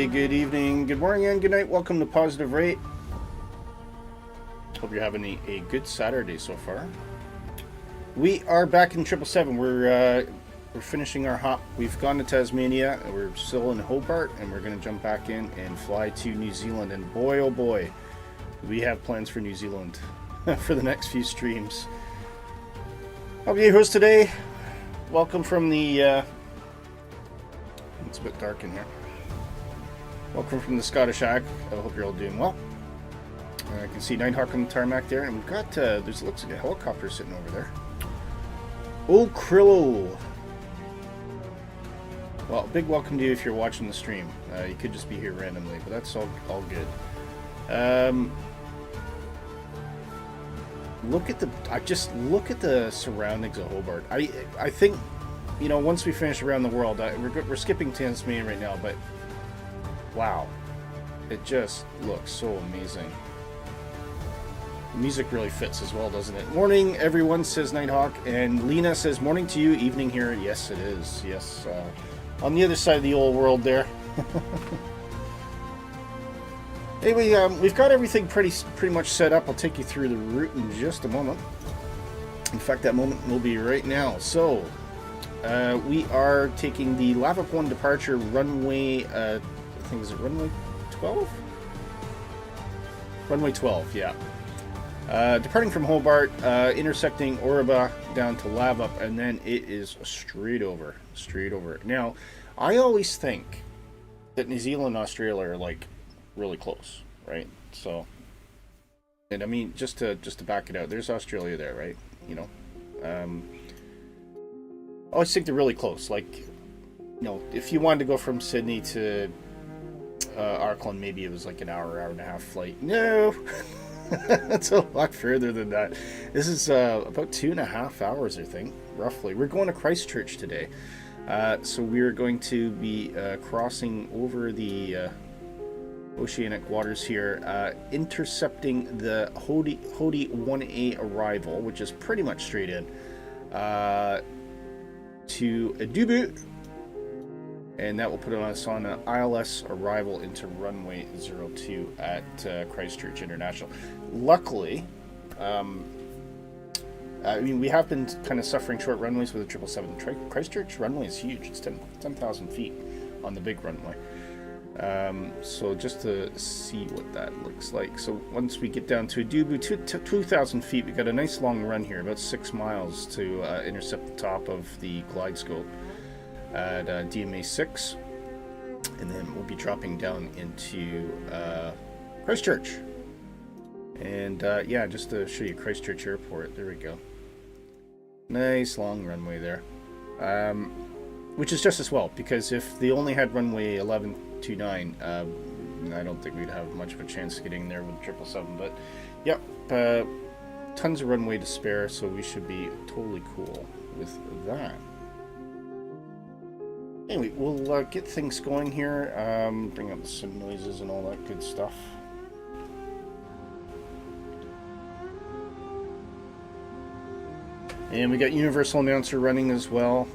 day, good evening, good morning, and good night. Welcome to Positive Rate. Hope you're having a good Saturday so far. We are back in 777. We're finishing our hop. We've gone to Tasmania. We're still in Hobart, and we're going to jump back in and fly to New Zealand. And boy, oh boy, we have plans for New Zealand for the next few streams. I'll be your host today. Welcome from the... it's a bit dark in here. Welcome from the Scottish Ag. I hope you're all doing well. I can see Nighthawk on the tarmac there, and we've got, there's looks like a helicopter sitting over there. Oh, Krillo! Well, big welcome to you if you're watching the stream. You could just be here randomly, but that's all good. Look at the surroundings of Hobart. I think, you know, once we finish around the world, we're skipping Tasmania right now, but wow, it just looks so amazing. The music really fits as well, doesn't it? Morning, everyone, says Nighthawk, and Lena says morning to you, evening here. Yes, it is. Yes, on the other side of the old world there. Anyway, we've got everything pretty much set up. I'll take you through the route in just a moment. In fact, that moment will be right now. So, we are taking the Lavip 1 departure runway, I think, is it runway 12? Runway 12, yeah. Departing from Hobart, intersecting Ouriba down to Lavip, and then it is straight over. Now, I always think that New Zealand and Australia are, like, really close, right? So, and I mean, just to back it out, there's Australia there, right? You know, I always think they're really close. Like, you know, if you wanted to go from Sydney to Auckland, maybe it was like an hour and a half flight. No, that's a lot further than that. This is about 2.5 hours, I think, roughly. We're going to Christchurch today, so we're going to be crossing over the oceanic waters here, intercepting the Hody 1A arrival, which is pretty much straight in, to Adubu, and that will put us on an ILS arrival into runway 02 at Christchurch International. Luckily, I mean, we have been kind of suffering short runways with the 777. Christchurch runway is huge. It's 10,000 feet on the big runway. So just to see what that looks like. So once we get down to Adubu, 2,000 feet, we got a nice long run here, about 6 miles to intercept the top of the glide scope at DMA 6, and then we'll be dropping down into Christchurch. And yeah, just to show you Christchurch Airport, there we go. Nice long runway there, which is just as well, because if they only had runway 1129, I don't think we'd have much of a chance getting there with 777. But yep, tons of runway to spare, so we should be totally cool with that. Anyway, we'll get things going here. Bring up some noises and all that good stuff. And we got Universal Announcer running as well.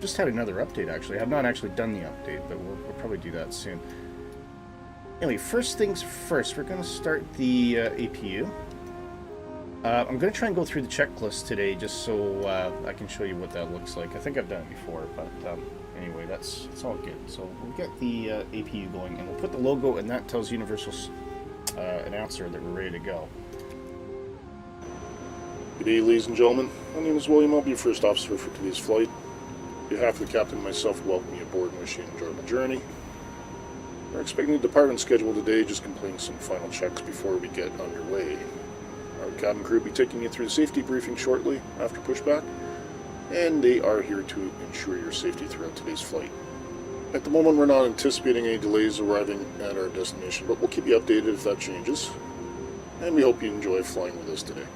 Just had another update, actually. I have not actually done the update, but we'll probably do that soon. Anyway, first things first, we're going to start the APU. I'm going to try and go through the checklist today, just so I can show you what that looks like. I think I've done it before, but anyway, it's all good. So we'll get the APU going, and we'll put the logo, and that tells Universal's Announcer that we're ready to go. Good day, ladies and gentlemen. My name is William. I'll be your first officer for today's flight. On behalf of the captain and myself, welcome you aboard and wish you an enjoyable journey. We're expecting to depart on schedule today, just completing some final checks before we get underway. Our cabin crew will be taking you through the safety briefing shortly after pushback, and they are here to ensure your safety throughout today's flight. At the moment, we're not anticipating any delays arriving at our destination, but we'll keep you updated if that changes, and we hope you enjoy flying with us today.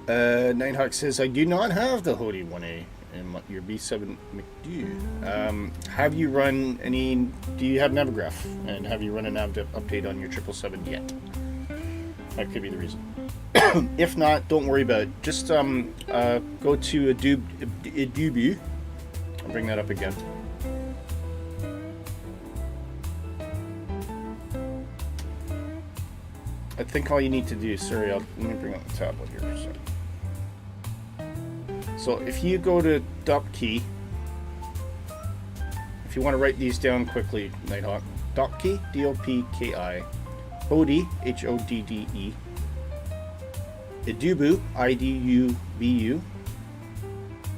Nighthawk says, I do not have the Hody 1A in your B7 McDo. Have you run any, do you have Navigraph? And have you run a nav update on your 777 yet? That could be the reason. If not, don't worry about it. Just go to Adubu. I'll bring that up again. think all you need to do, sorry, let me bring up the tablet here for a second. So if you go to .key, if you want to write these down quickly, Nighthawk, .key, D-O-P-K-I, Hodde, H-O-D-D-E, Idubu, I-D-U-B-U,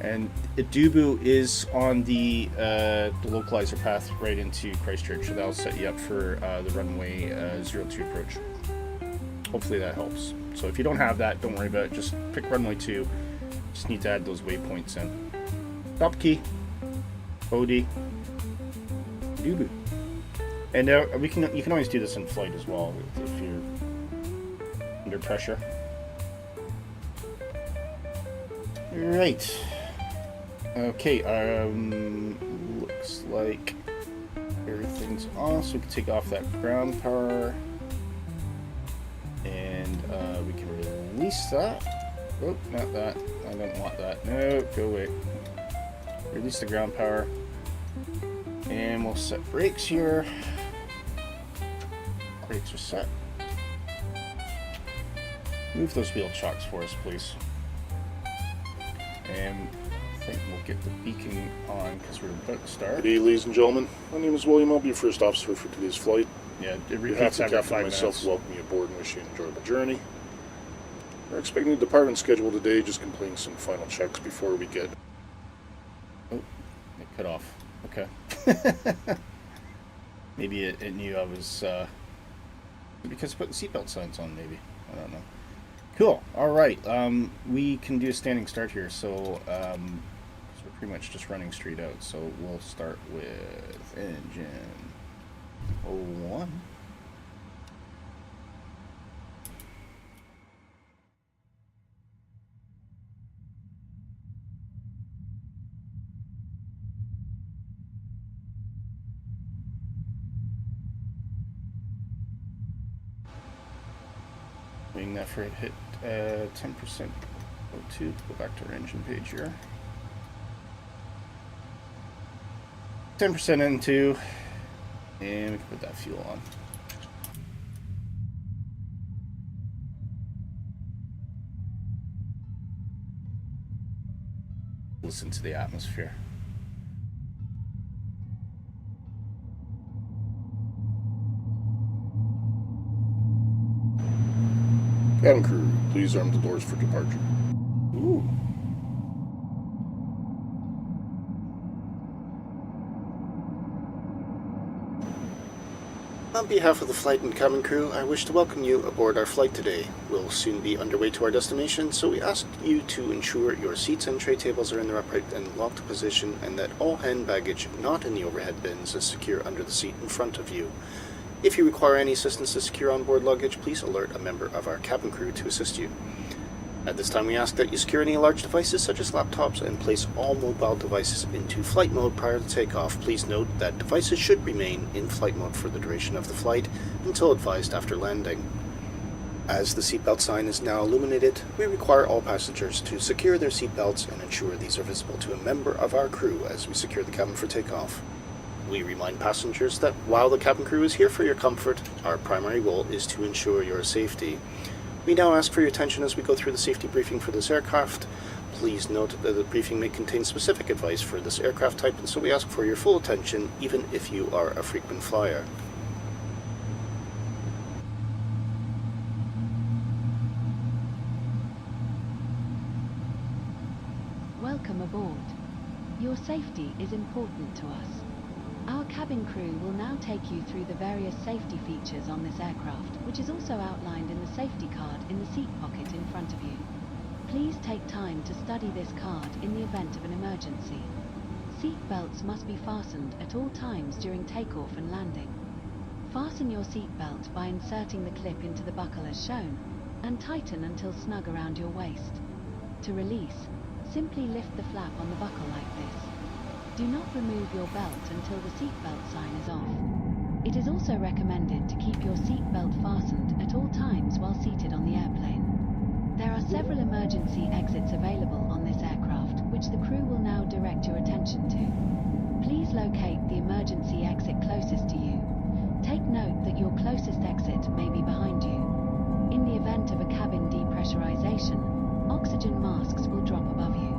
and Idubu is on the localizer path right into Christchurch, so that'll set you up for the runway 02 approach. Hopefully that helps. So if you don't have that, don't worry about it. Just pick runway 2. Just need to add those waypoints in. Top key, Hodde, Idubu, and you can always do this in flight as well if you're under pressure. Right. Okay. Looks like everything's on, so we can take off that ground power, and we can release that. Oh, not that. I don't want that. No, go away. Release the ground power, and we'll set brakes here. Brakes are set. Move those wheel chocks for us, please. And I think we'll get the beacon on because we're about to start. Good day, ladies and gentlemen. My name is William. I'll be your first officer for today's flight. Yeah, it On behalf repeats of the every captain 5 and myself, minutes. welcome you aboard and wish you an enjoyable journey. We're expecting the departure schedule today, just completing some final checks before we get... Oh, it cut off. Okay. Maybe it knew I was... because I put the seatbelt signs on, maybe. I don't know. Cool. All right. We can do a standing start here, so 'cause we're pretty much just running straight out. So we'll start with engine 01. Waiting that for it hit 10% O2. Go back to our engine page here. 10% N2, and we can put that fuel on. Listen to the atmosphere. Cabin crew, please arm the doors for departure. Ooh. On behalf of the flight and cabin crew, I wish to welcome you aboard our flight today. We'll soon be underway to our destination, so we ask you to ensure your seats and tray tables are in their upright and locked position, and that all hand baggage not in the overhead bins is secure under the seat in front of you. If you require any assistance to secure onboard luggage, please alert a member of our cabin crew to assist you. At this time, we ask that you secure any large devices such as laptops and place all mobile devices into flight mode prior to takeoff. Please note that devices should remain in flight mode for the duration of the flight until advised after landing. As the seatbelt sign is now illuminated, we require all passengers to secure their seatbelts and ensure these are visible to a member of our crew as we secure the cabin for takeoff. We remind passengers that while the cabin crew is here for your comfort, our primary goal is to ensure your safety. We now ask for your attention as we go through the safety briefing for this aircraft. Please note that the briefing may contain specific advice for this aircraft type, and so we ask for your full attention even if you are a frequent flyer. Welcome aboard. Your safety is important to us. Our cabin crew will now take you through the various safety features on this aircraft, which is also outlined in the safety card in the seat pocket in front of you. Please take time to study this card in the event of an emergency. Seat belts must be fastened at all times during takeoff and landing. Fasten your seat belt by inserting the clip into the buckle as shown, and tighten until snug around your waist. To release, simply lift the flap on the buckle like this. Do not remove your belt until the seatbelt sign is off. It is also recommended to keep your seatbelt fastened at all times while seated on the airplane. There are several emergency exits available on this aircraft, which the crew will now direct your attention to. Please locate the emergency exit closest to you. Take note that your closest exit may be behind you. formation, oxygen masks will drop above you.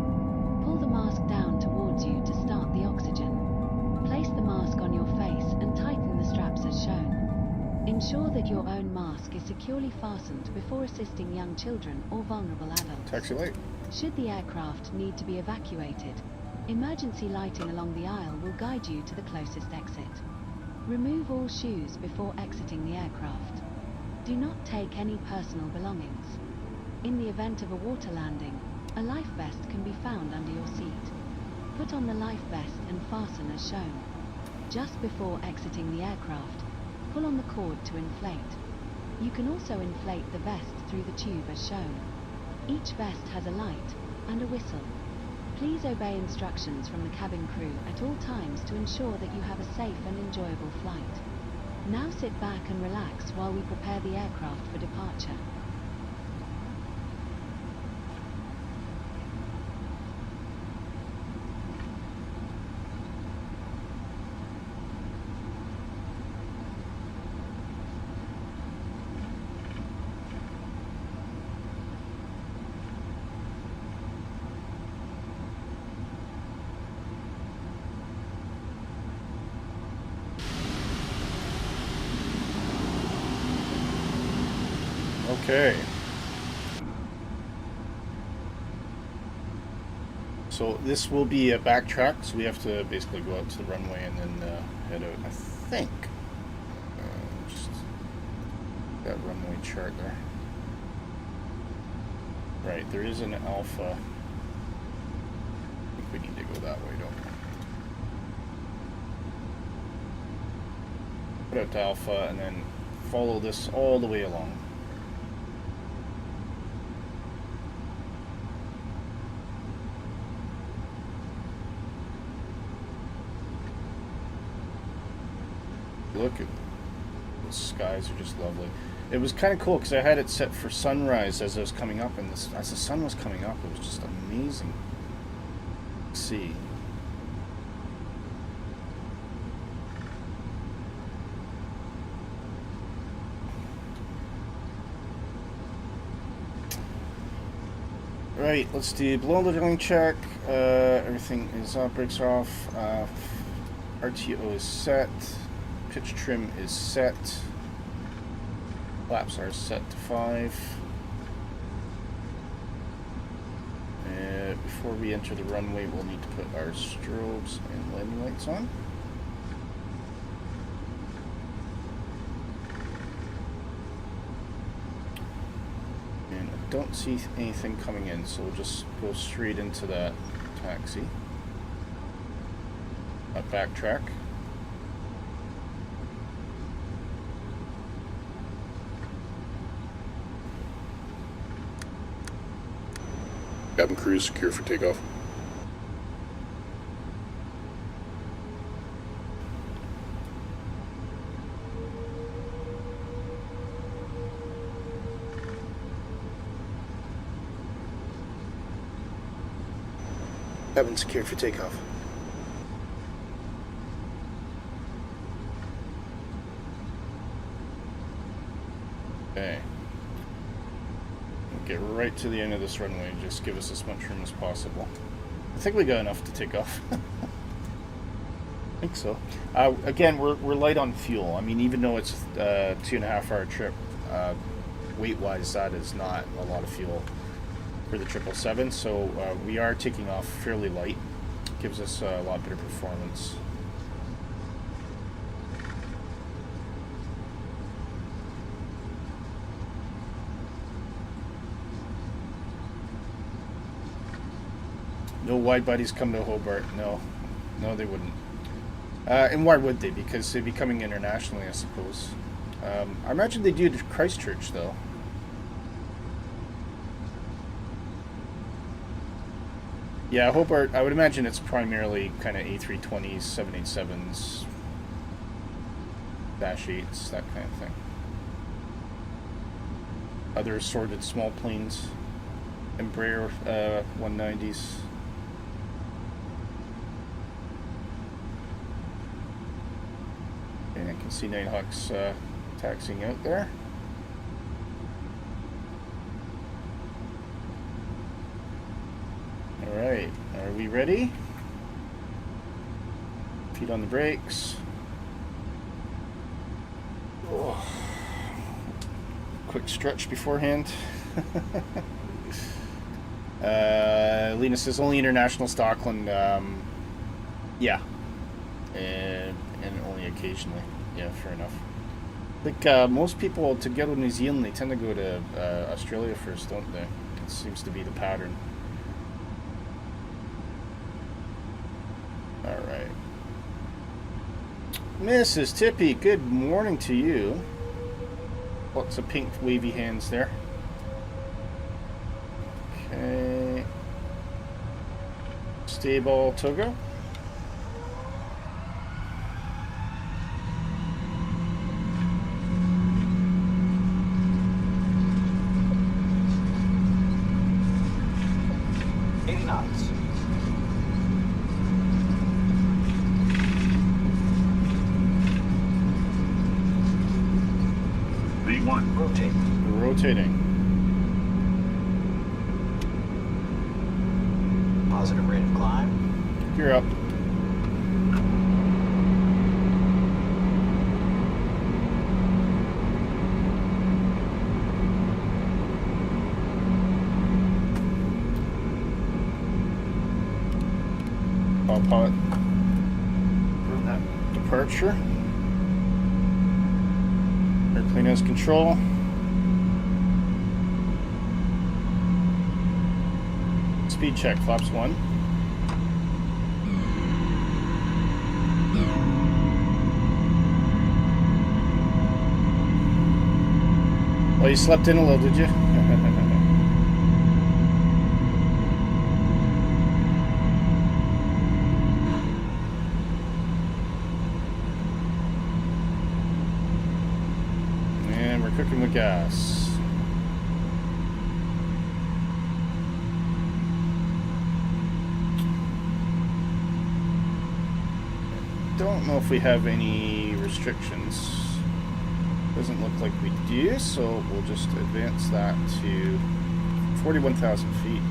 Pull the mask down towards you to start the oxygen. Place the mask on your face and tighten the straps as shown. Ensure that your own mask is securely fastened before assisting young children or vulnerable adults. Taxi light. Should the aircraft need to be evacuated, emergency lighting along the aisle will guide you to the closest exit. Remove all shoes before exiting the aircraft. Do not take any personal belongings. In the event of a water landing, a life vest can be found under your seat. Put on the life vest and fasten as shown. Just before exiting the aircraft, pull on the cord to inflate. You can also inflate the vest through the tube as shown. Each vest has a light and a whistle. Please obey instructions from the cabin crew at all times to ensure that you have a safe and enjoyable flight. Now sit back and relax while we prepare the aircraft for departure. Okay. So this will be a backtrack, so we have to basically go out to the runway and then head out, I think. Just that runway chart there. Right, there is an alpha. I think we need to go that way, don't we? Put out to alpha and then follow this all the way along. Look at the skies are just lovely. It was kind of cool because I had it set for sunrise as I was coming up, and as the sun was coming up, it was just amazing to see. Right, let's do below leveling check. Everything is up, brakes off. RTO is set. Pitch trim is set. Flaps are set to 5. Before we enter the runway, we'll need to put our strobes and landing lights on. And I don't see anything coming in, so we'll just go straight into that taxi. Backtrack. Cabin crew is secure for takeoff. Cabin secured for takeoff. Okay. Get right to the end of this runway and just give us as much room as possible. I think we got enough to take off. I think so. Again, we're light on fuel. I mean, even though it's a 2.5 hour trip, weight-wise, that is not a lot of fuel for the 777. So we are taking off fairly light. Gives us a lot better performance. No wide bodies come to Hobart. No, they wouldn't. And why would they? Because they'd be coming internationally, I suppose. I imagine they do to Christchurch, though. Yeah, Hobart, I would imagine it's primarily kind of A320s, 787s, -8s, that kind of thing. Other assorted small planes, Embraer 190s. And I can see Nighthawks taxiing out there. Alright, are we ready? Feet on the brakes. Oh. Quick stretch beforehand. Lena says only international Stockland. Yeah. And only occasionally. Yeah, fair enough. Like most people to go to New Zealand, they tend to go to Australia first, don't they? It seems to be the pattern. Alright. Mrs. Tippy, good morning to you. Lots of pink wavy hands there. Okay. Stable Togo. Rotating. Positive rate of climb. You're up. Pilot. Departure. Airplane has control. Speed check, flaps 1. Well, you slept in a little, did you? And we're cooking with gas. Don't know if we have any restrictions. Doesn't look like we do, so we'll just advance that to 41,000 feet.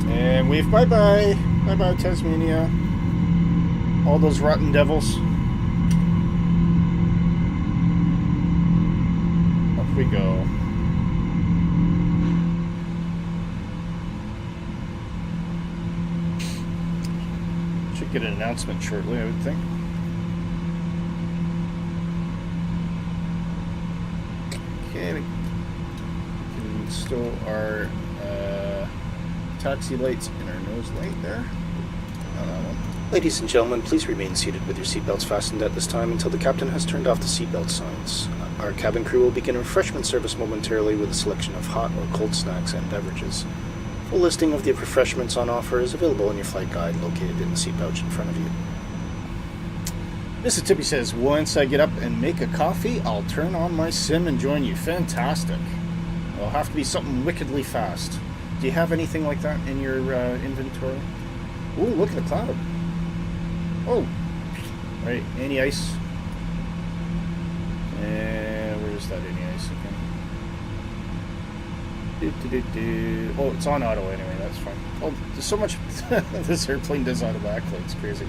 And wave bye-bye. Bye-bye, Tasmania. All those rotten devils. Off we go. Should get an announcement shortly, I would think. Okay, we can install our taxi lights and our nose light there. On that one. Ladies and gentlemen, please remain seated with your seatbelts fastened at this time until the captain has turned off the seatbelt signs. Our cabin crew will begin refreshment service momentarily with a selection of hot or cold snacks and beverages. A full listing of the refreshments on offer is available in your flight guide located in the seat pouch in front of you. Mrs. Tippy says, once I get up and make a coffee, I'll turn on my sim and join you. Fantastic. It'll have to be something wickedly fast. Do you have anything like that in your inventory? Ooh, look at the cloud. Oh, right, any ice? And where's that any ice again? Oh, it's on auto anyway, that's fine. Oh, there's so much this airplane does automatically, it's crazy.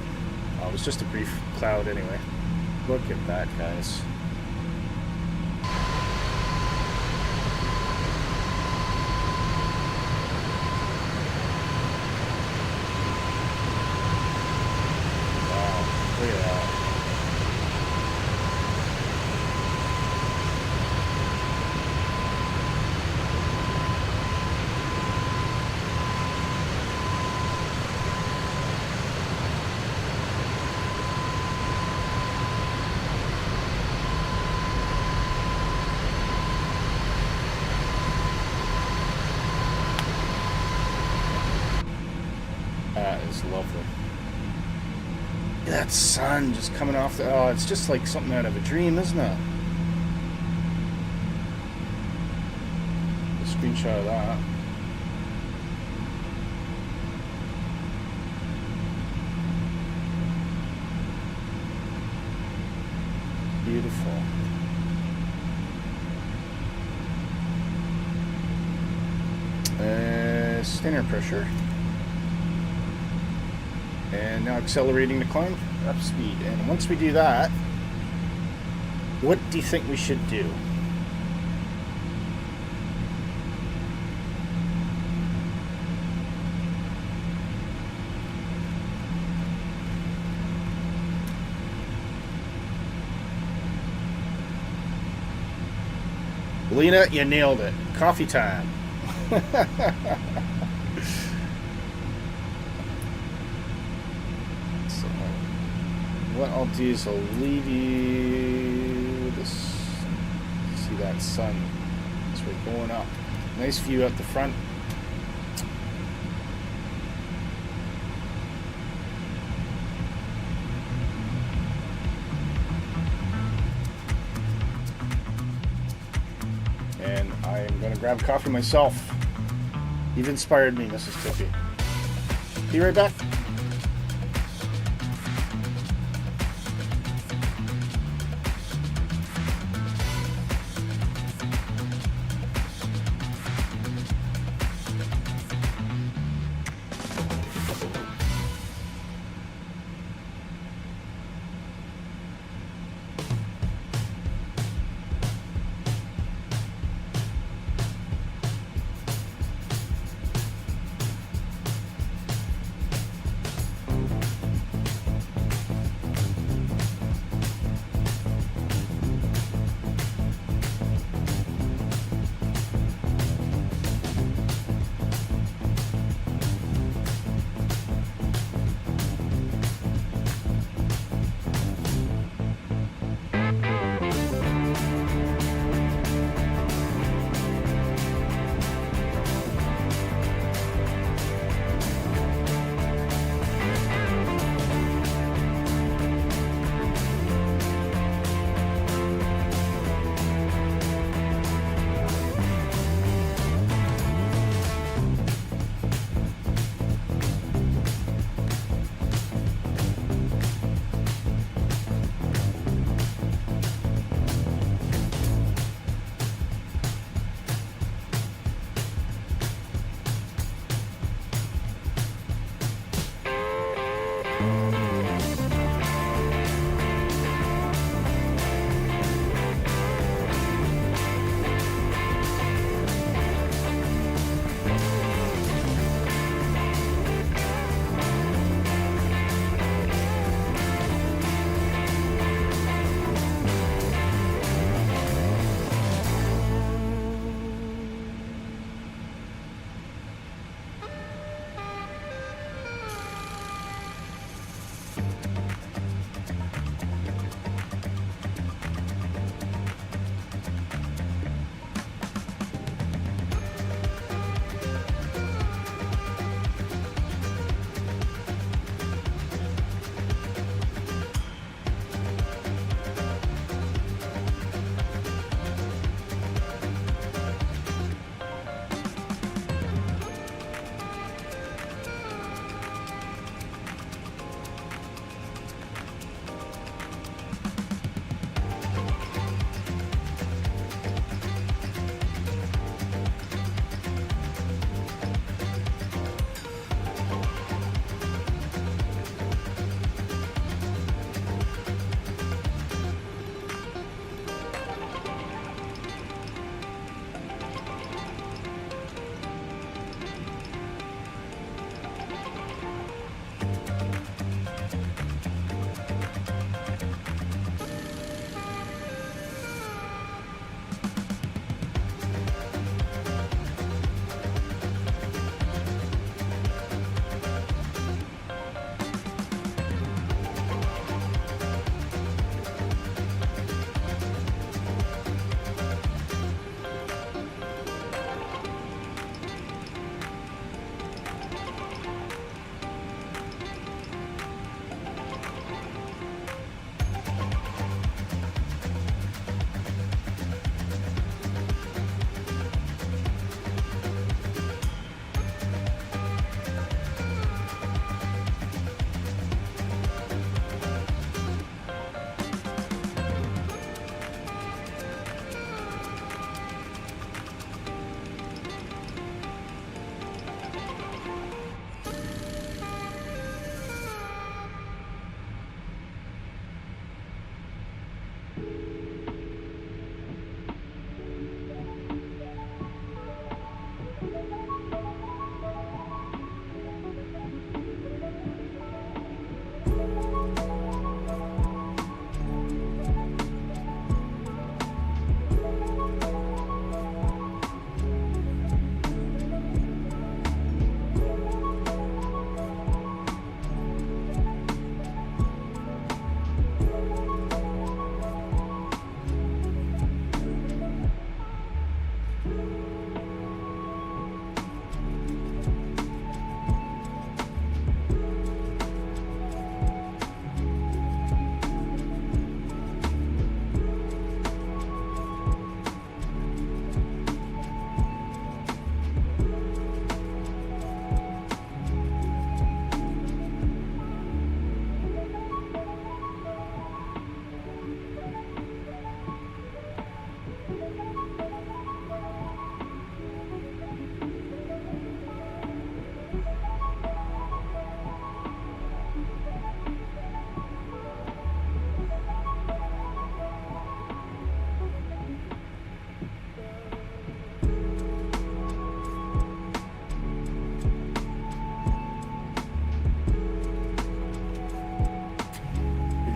Oh, it was just a brief cloud anyway. Look at that, guys. Look at that. That is lovely. That sun just coming off the... Oh, it's just like something out of a dream, isn't it? A screenshot of that. Beautiful. Standard pressure. And now accelerating the climb up speed. And once we do that, what do you think we should do? Lena, you nailed it. Coffee time. So, what I'll do is I'll leave you this. See that sun as we're going up. Nice view out the front. And I'm going to grab coffee myself. You've inspired me, Mrs. Tippy. Be right back.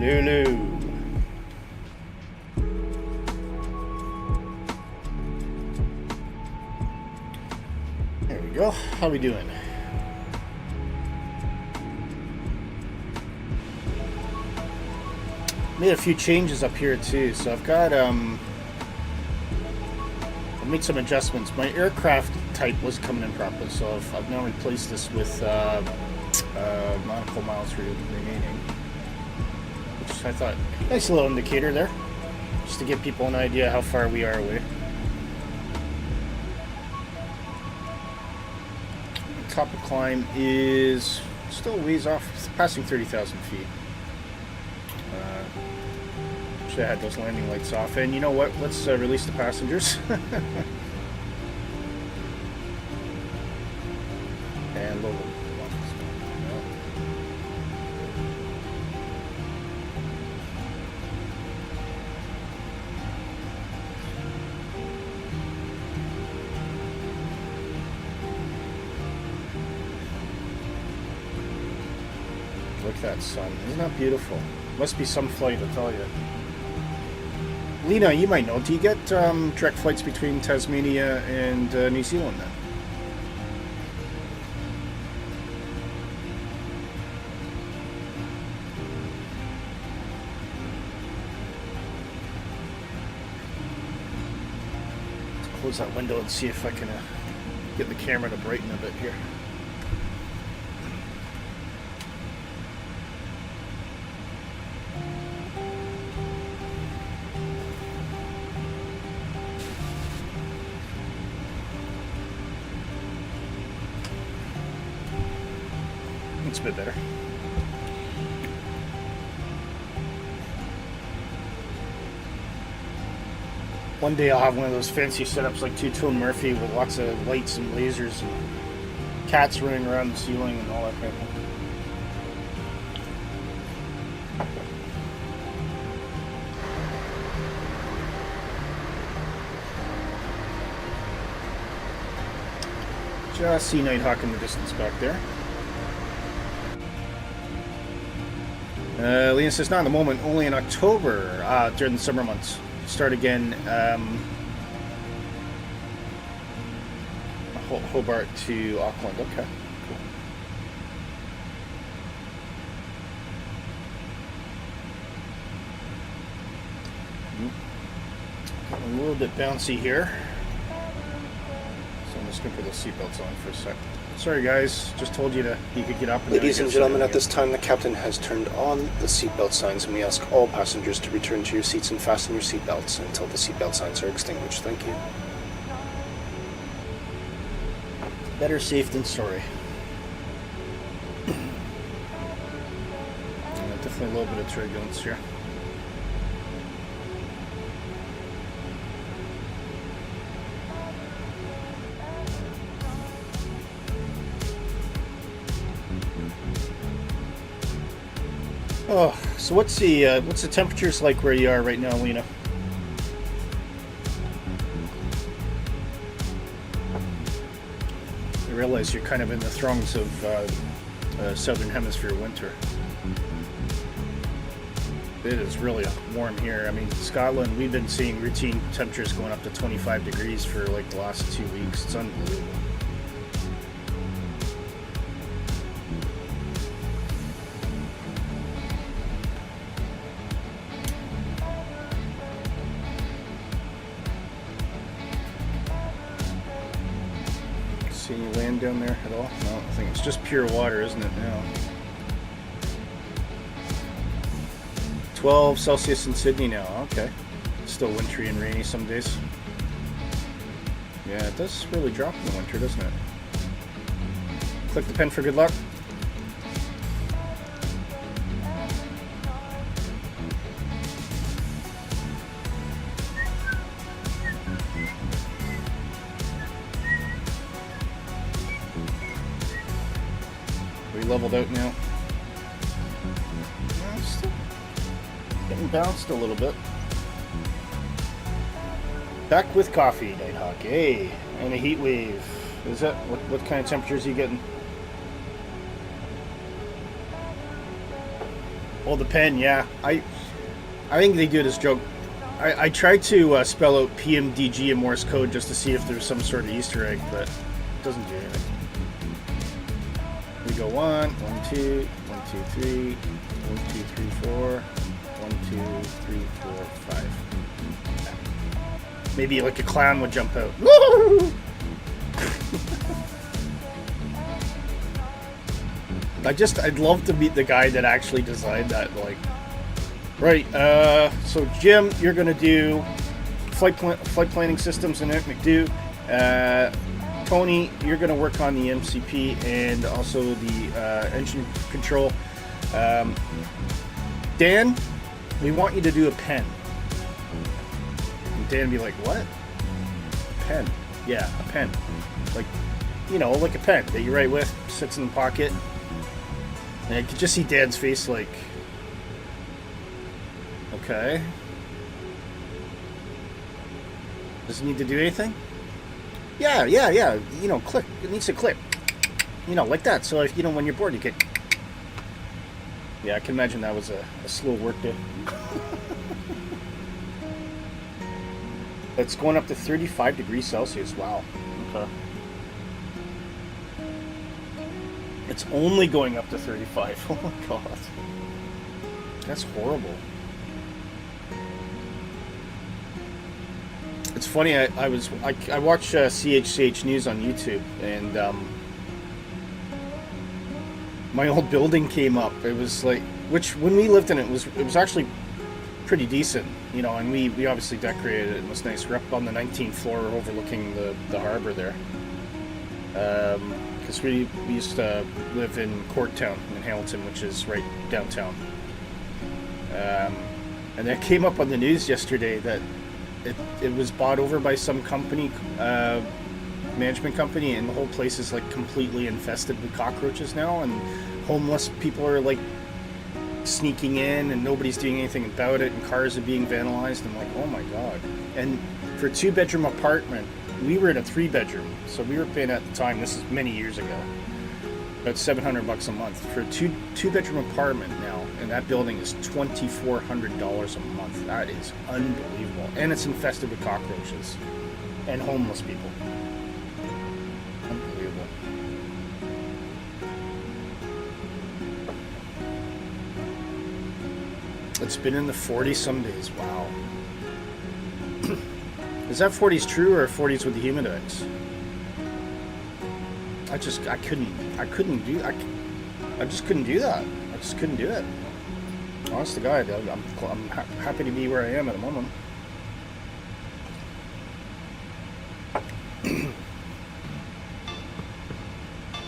Lulu. There we go. How we doing? Made a few changes up here too. So I've got I made some adjustments. My aircraft type was coming in properly, so I've now replaced this with nautical miles remaining, which I thought nice little indicator there, just to give people an idea how far we are away. Top of climb is still a ways off, it's passing 30,000 feet. Should have had those landing lights off. And you know what? Let's release the passengers. And load them. Look at that sun. Isn't that beautiful? Must be some flight, I'll tell you. Lena, you might know. Do you get direct flights between Tasmania and New Zealand then? Let's close that window and see if I can get the camera to brighten a bit here. It's a bit better. One day I'll have one of those fancy setups like two-tone Murphy with lots of lights and lasers and cats running around the ceiling and all that kind of thing. Just see Nighthawk in the distance back there. Lena says, not in the moment, only in October, during the summer months. Start again, Hobart to Auckland. Okay, cool. Getting a little bit bouncy here. So I'm just going to put the seatbelts on for a sec. Sorry guys, just told you you could get up. And Ladies and gentlemen, at this time the captain has turned on the seatbelt signs, and we ask all passengers to return to your seats and fasten your seatbelts until the seatbelt signs are extinguished. Thank you. Better safe than sorry. Definitely a little bit of turbulence here. Oh, so what's the temperatures like where you are right now, Lena? I realize you're kind of in the throngs of southern hemisphere winter. It is really warm here. I mean, Scotland, we've been seeing routine temperatures going up to 25 degrees for like the last 2 weeks. It's unbelievable. See any land down there at all? No, I think it's just pure water, isn't it now? 12 Celsius in Sydney now. Okay. It's still wintry and rainy some days. Yeah, it does really drop in the winter, doesn't it? Click the pen for good luck. Leveled out now. Still getting bounced a little bit. Back with coffee, Nighthawk. Hey, and a heat wave. Is that what kind of temperatures are you getting? Oh, the pen, yeah. I think they do this joke. I tried to spell out PMDG in Morse code just to see if there's some sort of Easter egg, but it doesn't do anything. We go 1, 1, 2, 1, 2, 3, 1, 2, 3, 4, 1, 2, 3, 4, 5. Maybe like a clown would jump out. Woo! I'd love to meet the guy that actually designed that. Like, right, so Jim, you're gonna do flight planning systems in NickB. Tony, you're gonna work on the MCP and also the engine control. Dan, we want you to do a pen. And Dan would be like, what? A pen? Yeah, a pen. Like, you know, like a pen that you write with, sits in the pocket. And I could just see Dan's face like, okay. Does it need to do anything? Yeah. You know, click. It needs to click. You know, like that. So, if, you know, when you're bored, you can... Yeah, I can imagine that was a slow work day. It's going up to 35 degrees Celsius. Wow. Okay. It's only going up to 35. Oh my god. That's horrible. It's funny, I watch CHCH News on YouTube, and my old building came up. It was like, which when we lived in it was actually pretty decent, you know, and we obviously decorated it. It was nice. We're up on the 19th floor overlooking the harbor there. Because we used to live in Corktown in Hamilton, which is right downtown. And that came up on the news yesterday that it was bought over by some company, management company, and the whole place is like completely infested with cockroaches now, and homeless people are like sneaking in and nobody's doing anything about it, and cars are being vandalized. I'm like, oh my god. And for a 2-bedroom apartment, we were in a 3-bedroom, so we were paying at the time, this is many years ago, about $700 a month for a two-bedroom apartment now, and that building is $2,400 a month. That is unbelievable, and it's infested with cockroaches and homeless people. Unbelievable. It's been in the 40s some days. Wow. Is that 40s true or 40s with the humidex? I just couldn't do that. I just couldn't do it. Honest to God, I'm happy to be where I am at the moment.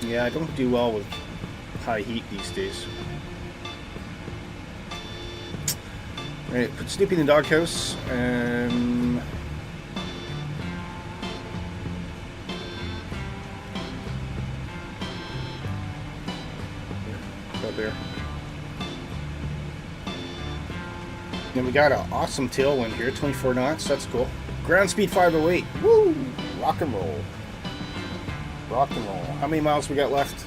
Yeah, I don't do well with high heat these days. Alright, put Snoopy in the doghouse, and there. Then we got an awesome tailwind here, 24 knots, that's cool. Ground speed 508, woo! Rock and roll. Rock and roll. How many miles we got left?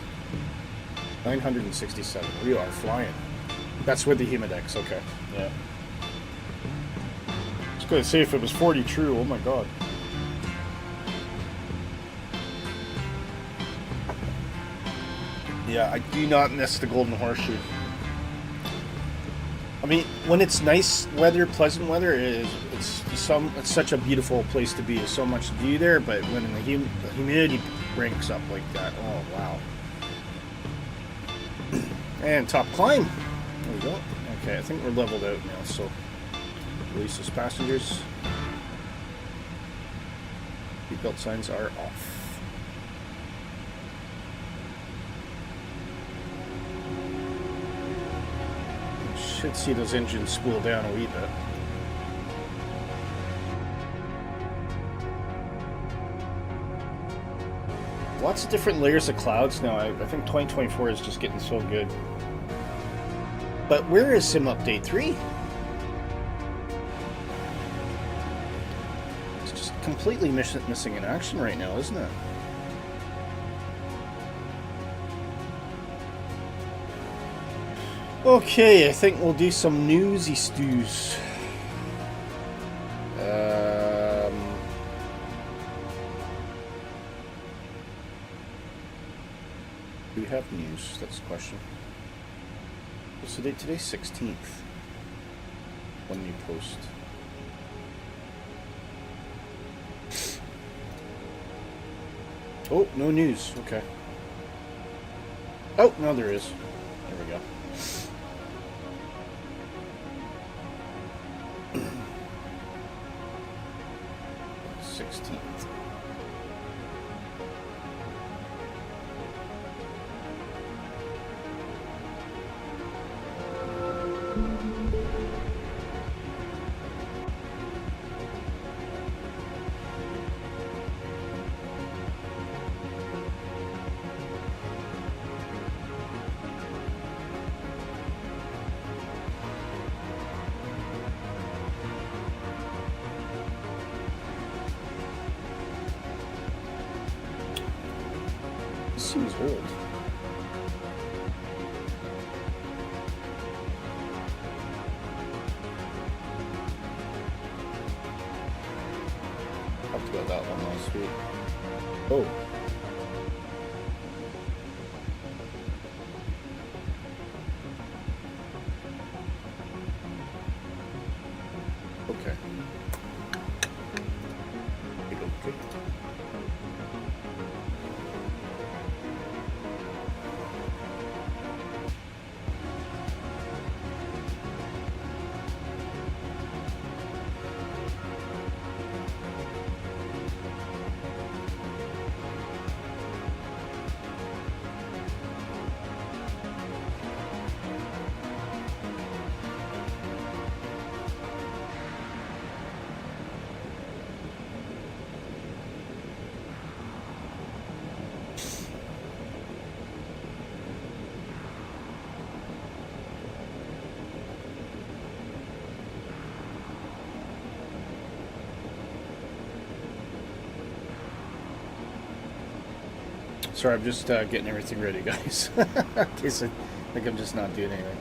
967. We are flying. That's with the humidex, okay. Yeah. I was going to say if it was 40 true, oh my god. Yeah, I do not miss the Golden Horseshoe. I mean, when it's nice weather, pleasant weather, it's such a beautiful place to be. There's so much to do there, but when the humidity ranks up like that, oh wow. And top climb. There we go. Okay, I think we're leveled out now, so release those passengers. Seatbelt signs are off. Should see those engines spool down a wee bit. Lots of different layers of clouds now. I think 2024 is just getting so good. But where is Sim Update 3? It's just completely missing in action right now, isn't it? Okay, I think we'll do some newsy stews. Do we have news? That's the question. What's the date today? 16th. When you post. Oh, no news. Okay. Oh, no, there is. There we go. 16th. This seems old. Talked about that one last week. Oh. Okay. Okay. Sorry, I'm just getting everything ready, guys. In case I think I'm just not doing anything.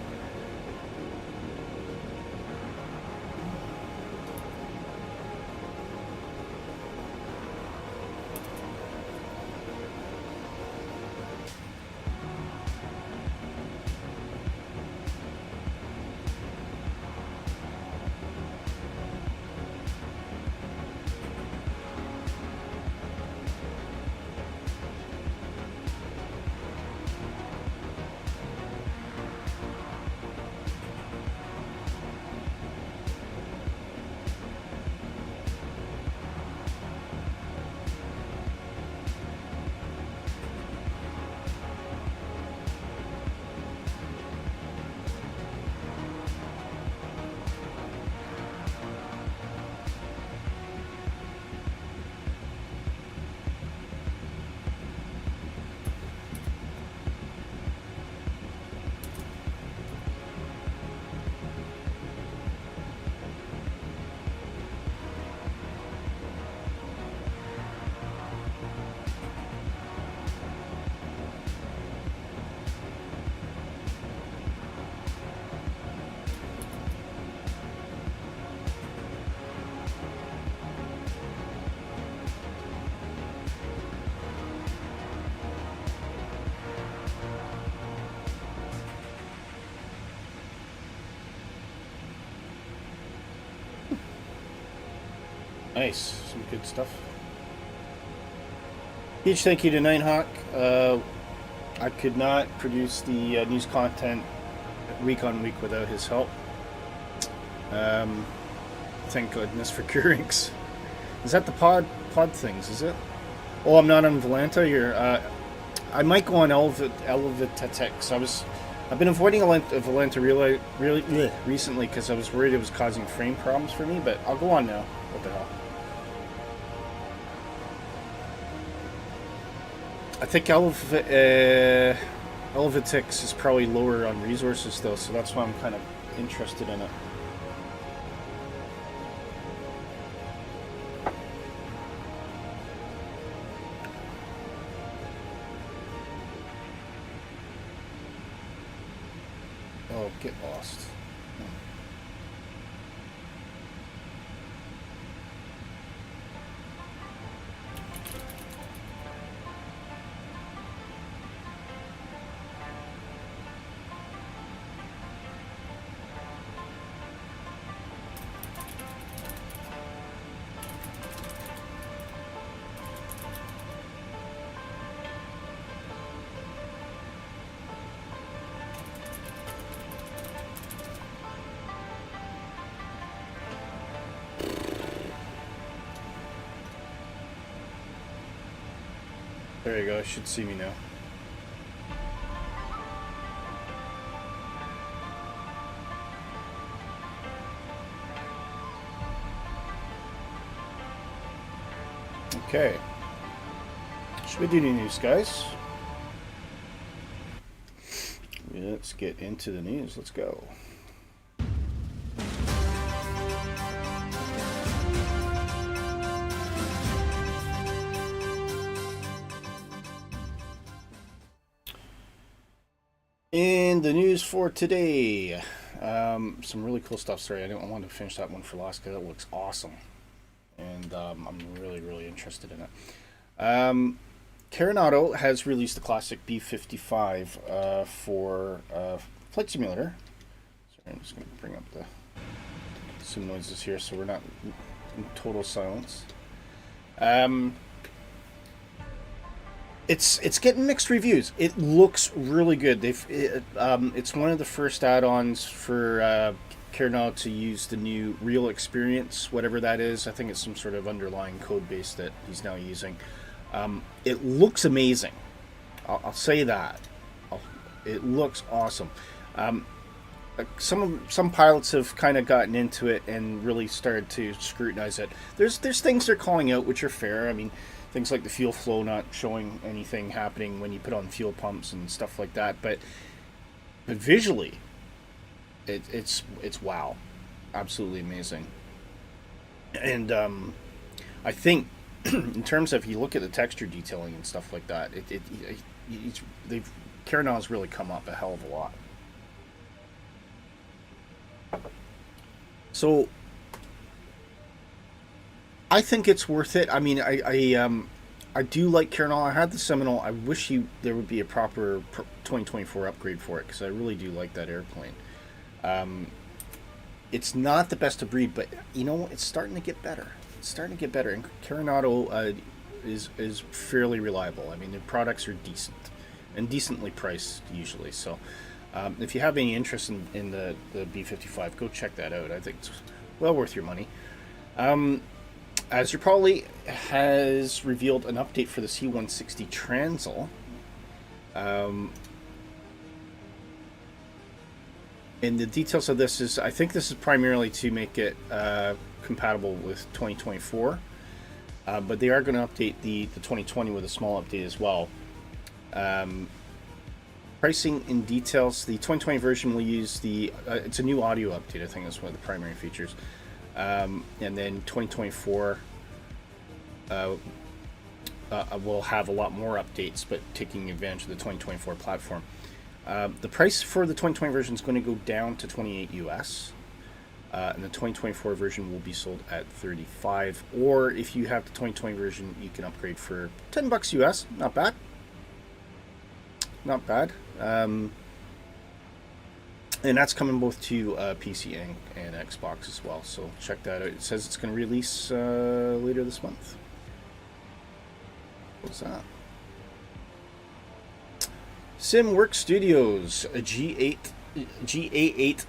Nice, some good stuff. Huge thank you to Nighthawk. I could not produce the news content week on week without his help. Thank goodness for Curinks. Is that the pod things? Is it? Oh, I'm not on Volanta. You're. I might go on Elevitex. I've been avoiding Volanta really recently because I was worried it was causing frame problems for me. But I'll go on now. What the hell? I think Elevitex is probably lower on resources though, so that's why I'm kind of interested in it. Oh, get lost. There you go, you should see me now. Okay. Should we do any news, guys? Let's get into the news. Let's go. In the news for today, some really cool stuff. Sorry, I want to finish that one for last because it looks awesome, and I'm really interested in it. Canuck has released the classic B55 for Flight Simulator. Sorry, I'm just going to bring up some noises here so we're not in total silence. It's getting mixed reviews. It looks really good. It's one of the first add-ons for Canuck to use the new Real Experience, whatever that is. I think it's some sort of underlying code base that he's now using. It looks amazing. I'll say that. It looks awesome. Some pilots have kind of gotten into it and really started to scrutinize it. There's things they're calling out which are fair. I mean, things like the fuel flow not showing anything happening when you put on fuel pumps and stuff like that. But visually, it's wow, absolutely amazing. And I think in terms of, you look at the texture detailing and stuff like that, Canuck's really come up a hell of a lot. So I think it's worth it. I mean, I do like Canuck. I had the Seminole. I wish there would be a proper 2024 upgrade for it because I really do like that airplane. It's not the best of breed, but you know, it's starting to get better. And Canuck is fairly reliable. I mean, their products are decent and decently priced usually. So if you have any interest in the B55, go check that out. I think it's well worth your money. Azure probably has revealed an update for the C160 Transl. And the details of this is, I think this is primarily to make it compatible with 2024. But they are going to update the 2020 with a small update as well. Pricing and details, the 2020 version will use it's a new audio update, I think that's one of the primary features. And then 2024 will have a lot more updates, but taking advantage of the 2024 platform. The price for the 2020 version is going to go down to $28 US, and the 2024 version will be sold at $35. Or if you have the 2020 version, you can upgrade for $10 US. Not bad. Not bad. And that's coming both to PC and Xbox as well. So check that out. It says it's going to release later this month. What's that? SimWorks Studios, a GA8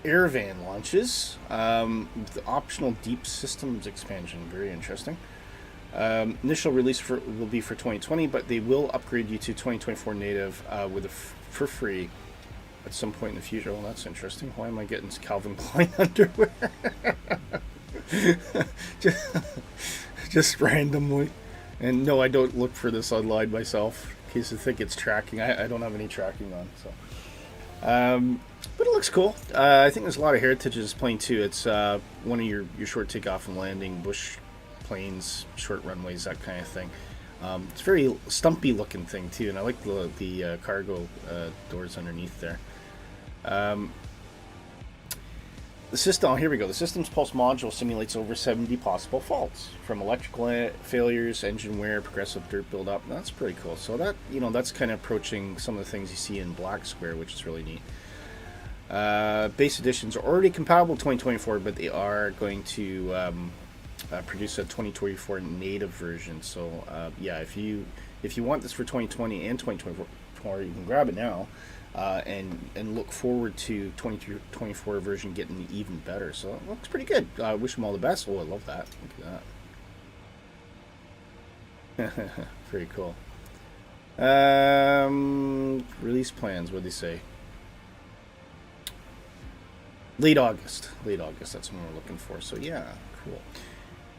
Airvan launches. The optional deep systems expansion. Very interesting. Initial release will be for 2020, but they will upgrade you to 2024 native for free at some point in the future. Well, that's interesting. Why am I getting Calvin Klein underwear? just randomly. And no, I don't look for this online myself, in case you think it's tracking. I don't have any tracking on. So, but it looks cool. I think there's a lot of heritage in this plane too. It's one of your short takeoff and landing, bush planes, short runways, that kind of thing. It's a very stumpy looking thing too, and I like the cargo doors underneath there. The system, oh, here we go. The system's pulse module simulates over 70 possible faults, from electrical failures, engine wear, progressive dirt buildup. That's pretty cool. So that, you know, that's kind of approaching some of the things you see in Black Square, which is really neat. Base editions are already compatible with 2024, but they are going to produce a 2024 native version. So yeah, if you want this for 2020 and 2024, you can grab it now. And look forward to 2024 version getting even better. So it looks pretty good. I wish them all the best. Oh, I love that. Look at that. Very cool. Release plans. What did they say? Late August. Late August. That's when we're looking for. So yeah, cool.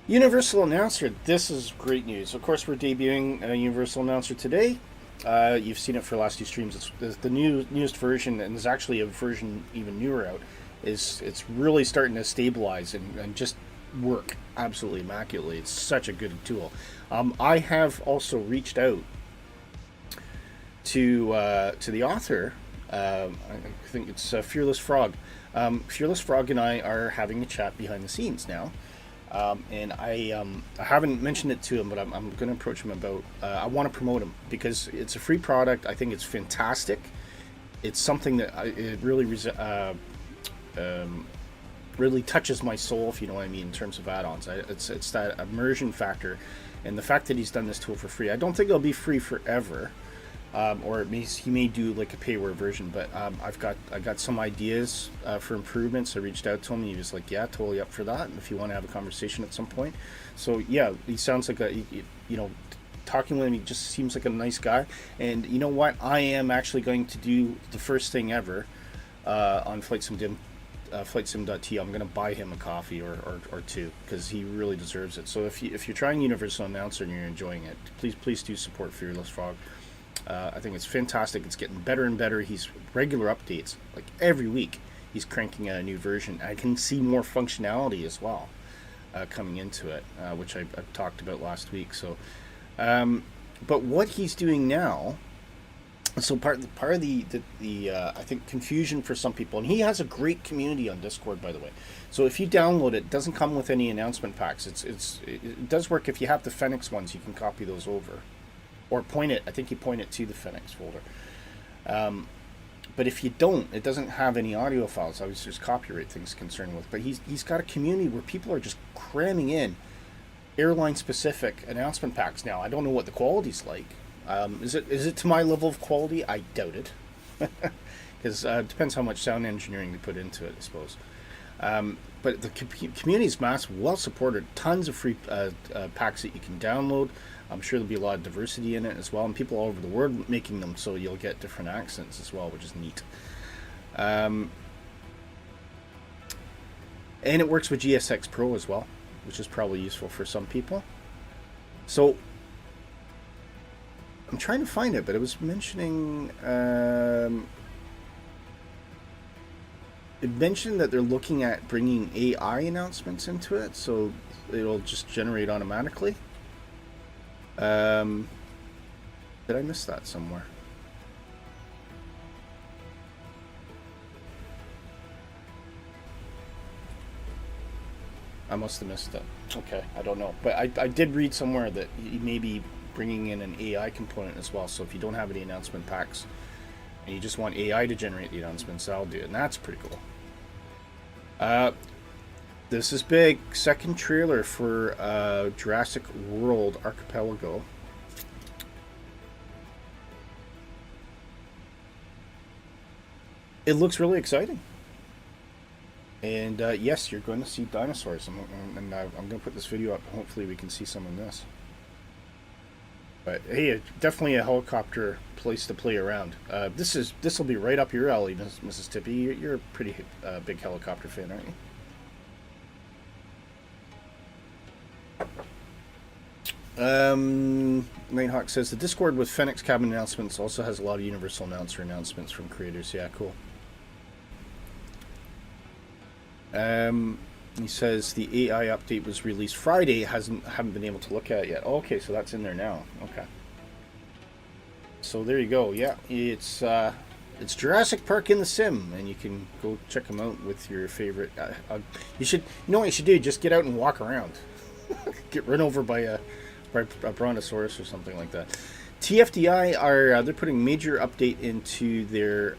Universal Announcer. This is great news. Of course, we're debuting a Universal Announcer today. You've seen it for the last 2 streams. It's the newest version, and there's actually a version even newer out. It's really starting to stabilize and just work absolutely immaculately. It's such a good tool. I have also reached out to the author. I think it's Fearless Frog. Fearless Frog and I are having a chat behind the scenes now. And I haven't mentioned it to him, but I'm going to approach him about. I want to promote him because it's a free product. I think it's fantastic. It's something that it really really touches my soul, if you know what I mean, in terms of add-ons. It's that immersion factor, and the fact that he's done this tool for free. I don't think it'll be free forever. Or he may do like a payware version, but I got some ideas for improvements. I reached out to him, and he was like, "Yeah, totally up for that. And if you want to have a conversation at some point." So yeah, he sounds like talking with him, he just seems like a nice guy. And you know what? I am actually going to do the first thing ever on FlightSim.t. I'm going to buy him a coffee or 2 because he really deserves it. So if you're trying Universal Announcer and you're enjoying it, please do support Fearless Frog. I think it's fantastic. It's getting better and better. He's regular updates, like every week. He's cranking out a new version. I can see more functionality as well coming into it, which I talked about last week. So, but what he's doing now. So part of the I think confusion for some people, and he has a great community on Discord, by the way. So if you download it, it doesn't come with any announcement packs. It does work if you have the Phoenix ones. You can copy those over. Or point it, I think you point it to the Phoenix folder. But if you don't, it doesn't have any audio files. Obviously, there's copyright things concerned with. But he's got a community where people are just cramming in airline-specific announcement packs now. I don't know what the quality's like. Is it to my level of quality? I doubt it. Because it depends how much sound engineering they put into it, I suppose. But the community is massive, well-supported. Tons of free packs that you can download. I'm sure there'll be a lot of diversity in it as well, and people all over the world making them, so you'll get different accents as well, which is neat. And it works with GSX Pro as well, which is probably useful for some people. So I'm trying to find it, but it was mentioning it mentioned that they're looking at bringing AI announcements into it, so it'll just generate automatically. Did I miss that somewhere? I must have missed it. Okay, I don't know. But I did read somewhere that you may be bringing in an AI component as well. So if you don't have any announcement packs and you just want AI to generate the announcements, that'll do it. And that's pretty cool. This is big. Second trailer for Jurassic World Archipelago. It looks really exciting. And yes, you're going to see dinosaurs. And I'm going to put this video up. Hopefully we can see some in this. But hey, definitely a helicopter place to play around. This will be right up your alley, Mrs. Tippy. You're a pretty big helicopter fan, aren't you? Nighthawk says the Discord with Phoenix cabin announcements also has a lot of Universal Announcer announcements from creators. Yeah, cool. He says the AI update was released Friday. Haven't been able to look at it yet. Oh, okay, so that's in there now. Okay. So there you go. Yeah, it's It's Jurassic Park in the sim, and you can go check them out with your favorite. You should, you know what you should do? Just get out and walk around. Get run over by a brontosaurus or something like that. TFDI are they're putting major update into their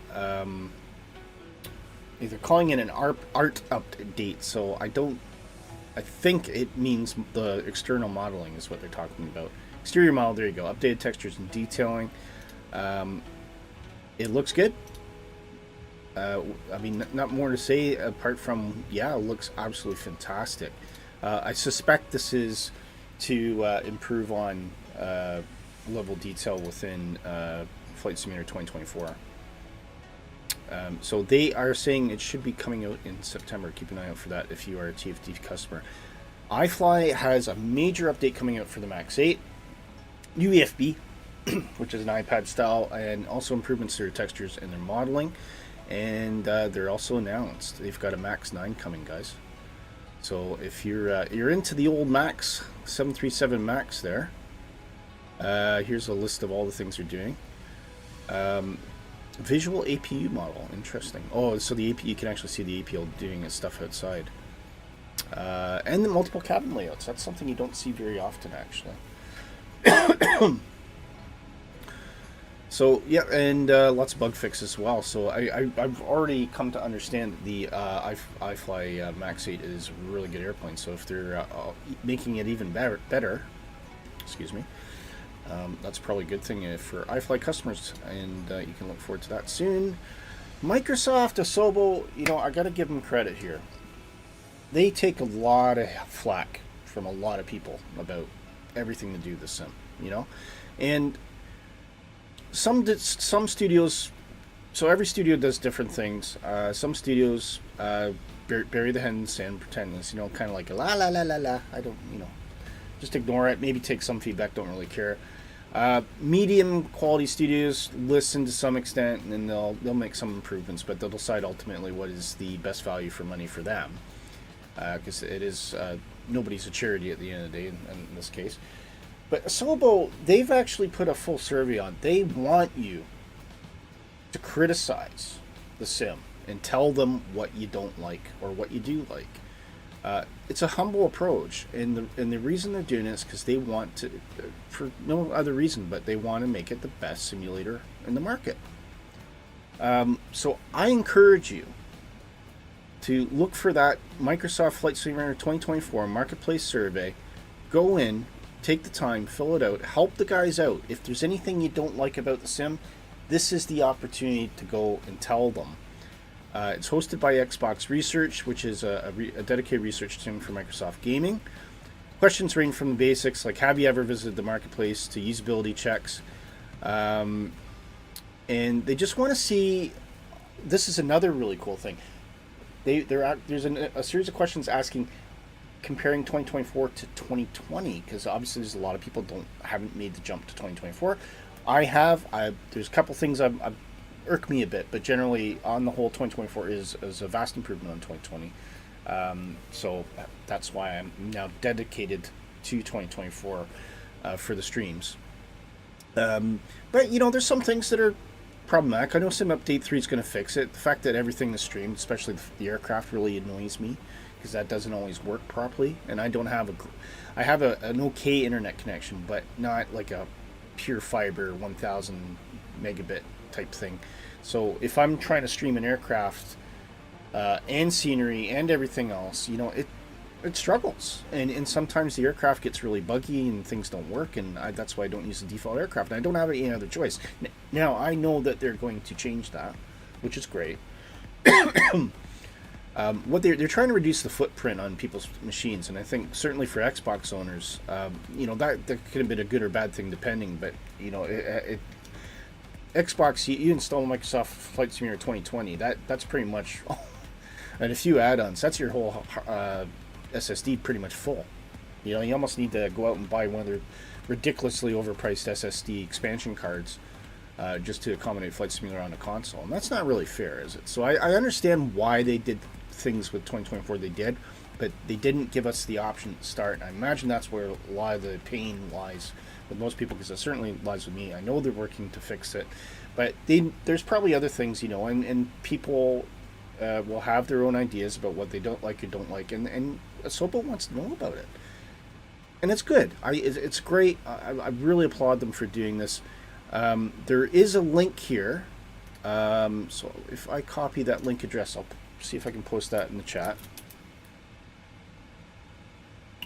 they're calling it an art update. So I think it means the external modeling is what they're talking about. Exterior model, there you go. Updated textures and detailing. It looks good. I mean, not more to say apart from, yeah, it looks absolutely fantastic. I suspect this is to improve on level detail within Flight Simulator 2024. So they are saying it should be coming out in September. Keep an eye out for that if you are a TFD customer. iFly has a major update coming out for the Max 8. UEFB, which is an iPad style, and also improvements to their textures and their modeling. And they're also announced they've got a Max 9 coming, guys. So if you're into the old Max 737 Max, there, here's a list of all the things they're doing. Visual APU model, interesting. Oh, so the APU, you can actually see the APU doing its stuff outside. And the multiple cabin layouts. That's something you don't see very often, actually. So yeah, and lots of bug fixes as well. So I've already come to understand that the iFly Max 8 is a really good airplane. So if they're making it even better, excuse me, that's probably a good thing for iFly customers, and you can look forward to that soon. Microsoft, Asobo, you know, I got to give them credit here. They take a lot of flack from a lot of people about everything to do with the sim, you know, and some studios, so every studio does different things. Some studios bury the head in the sand, pretend it's, you know, kind of like a la la la la la. I don't, you know, just ignore it. Maybe take some feedback. Don't really care. Medium quality studios listen to some extent, and then they'll make some improvements, but they'll decide ultimately what is the best value for money for them, because it is nobody's a charity at the end of the day in this case. But Asobo, they've actually put a full survey on. They want you to criticize the sim and tell them what you don't like or what you do like. It's a humble approach, and the reason they're doing it is because they want to, for no other reason, but they want to make it the best simulator in the market. So I encourage you to look for that Microsoft Flight Simulator 2024 Marketplace survey. Go in, take the time, fill it out, help the guys out. If there's anything you don't like about the sim, this is the opportunity to go and tell them. It's hosted by Xbox Research, which is a dedicated research team for Microsoft Gaming. Questions range from the basics, like have you ever visited the marketplace, to usability checks. And they just want to see, this is another really cool thing. There's a series of questions asking, comparing 2024 to 2020, because obviously there's a lot of people haven't made the jump to 2024. I have. There's a couple things irk me a bit, but generally, on the whole, 2024 is a vast improvement on 2020. So that's why I'm now dedicated to 2024 for the streams. But you know, there's some things that are problematic. I know Sim Update 3 is going to fix it. The fact that everything is streamed, especially the aircraft, really annoys me, because that doesn't always work properly. And I don't have I have an okay internet connection, but not like a pure fiber 1000 megabit type thing. So if I'm trying to stream an aircraft and scenery and everything else, you know, it struggles, and sometimes the aircraft gets really buggy and things don't work, and that's why I don't use the default aircraft, and I don't have any other choice. Now I know that they're going to change that, which is great. What they're trying to reduce the footprint on people's machines, and I think certainly for Xbox owners, you know, that could have been a good or bad thing depending, but you know, Xbox, you install Microsoft Flight Simulator 2020, that's pretty much, and a few add-ons, that's your whole SSD pretty much full. You know, you almost need to go out and buy one of their ridiculously overpriced SSD expansion cards just to accommodate Flight Simulator on a console, and that's not really fair, is it? So I understand why they did things with 2024 they did. but they didn't give us the option to start. And I imagine that's where a lot of the pain lies with most people, because it certainly lies with me. I know they're working to fix it, but there's probably other things, you know, and people will have their own ideas about what they don't like or don't like, and SOPA wants to know about it. And it's good. It's great. I really applaud them for doing this. There is a link here. So if I copy that link address, I'll see if I can post that in the chat.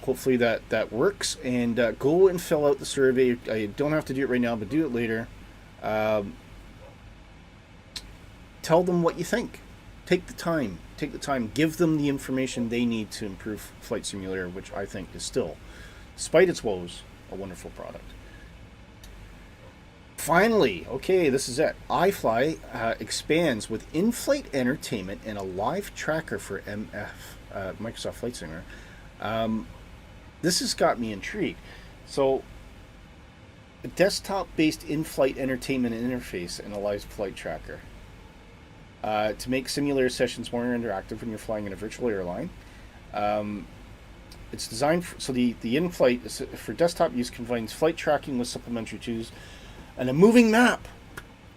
Hopefully that works. And go and fill out the survey. I don't have to do it right now, but do it later. Tell them what you think. Take the time. Take the time. Give them the information they need to improve Flight Simulator, which I think is still, despite its woes, a wonderful product. Finally, okay, this is it. iFly expands with in-flight entertainment and a live tracker for Microsoft Flight Simulator. This has got me intrigued. So, a desktop-based in-flight entertainment interface and a live flight tracker to make simulator sessions more interactive when you're flying in a virtual airline. It's designed so the in-flight for desktop use combines flight tracking with supplementary tools and a moving map.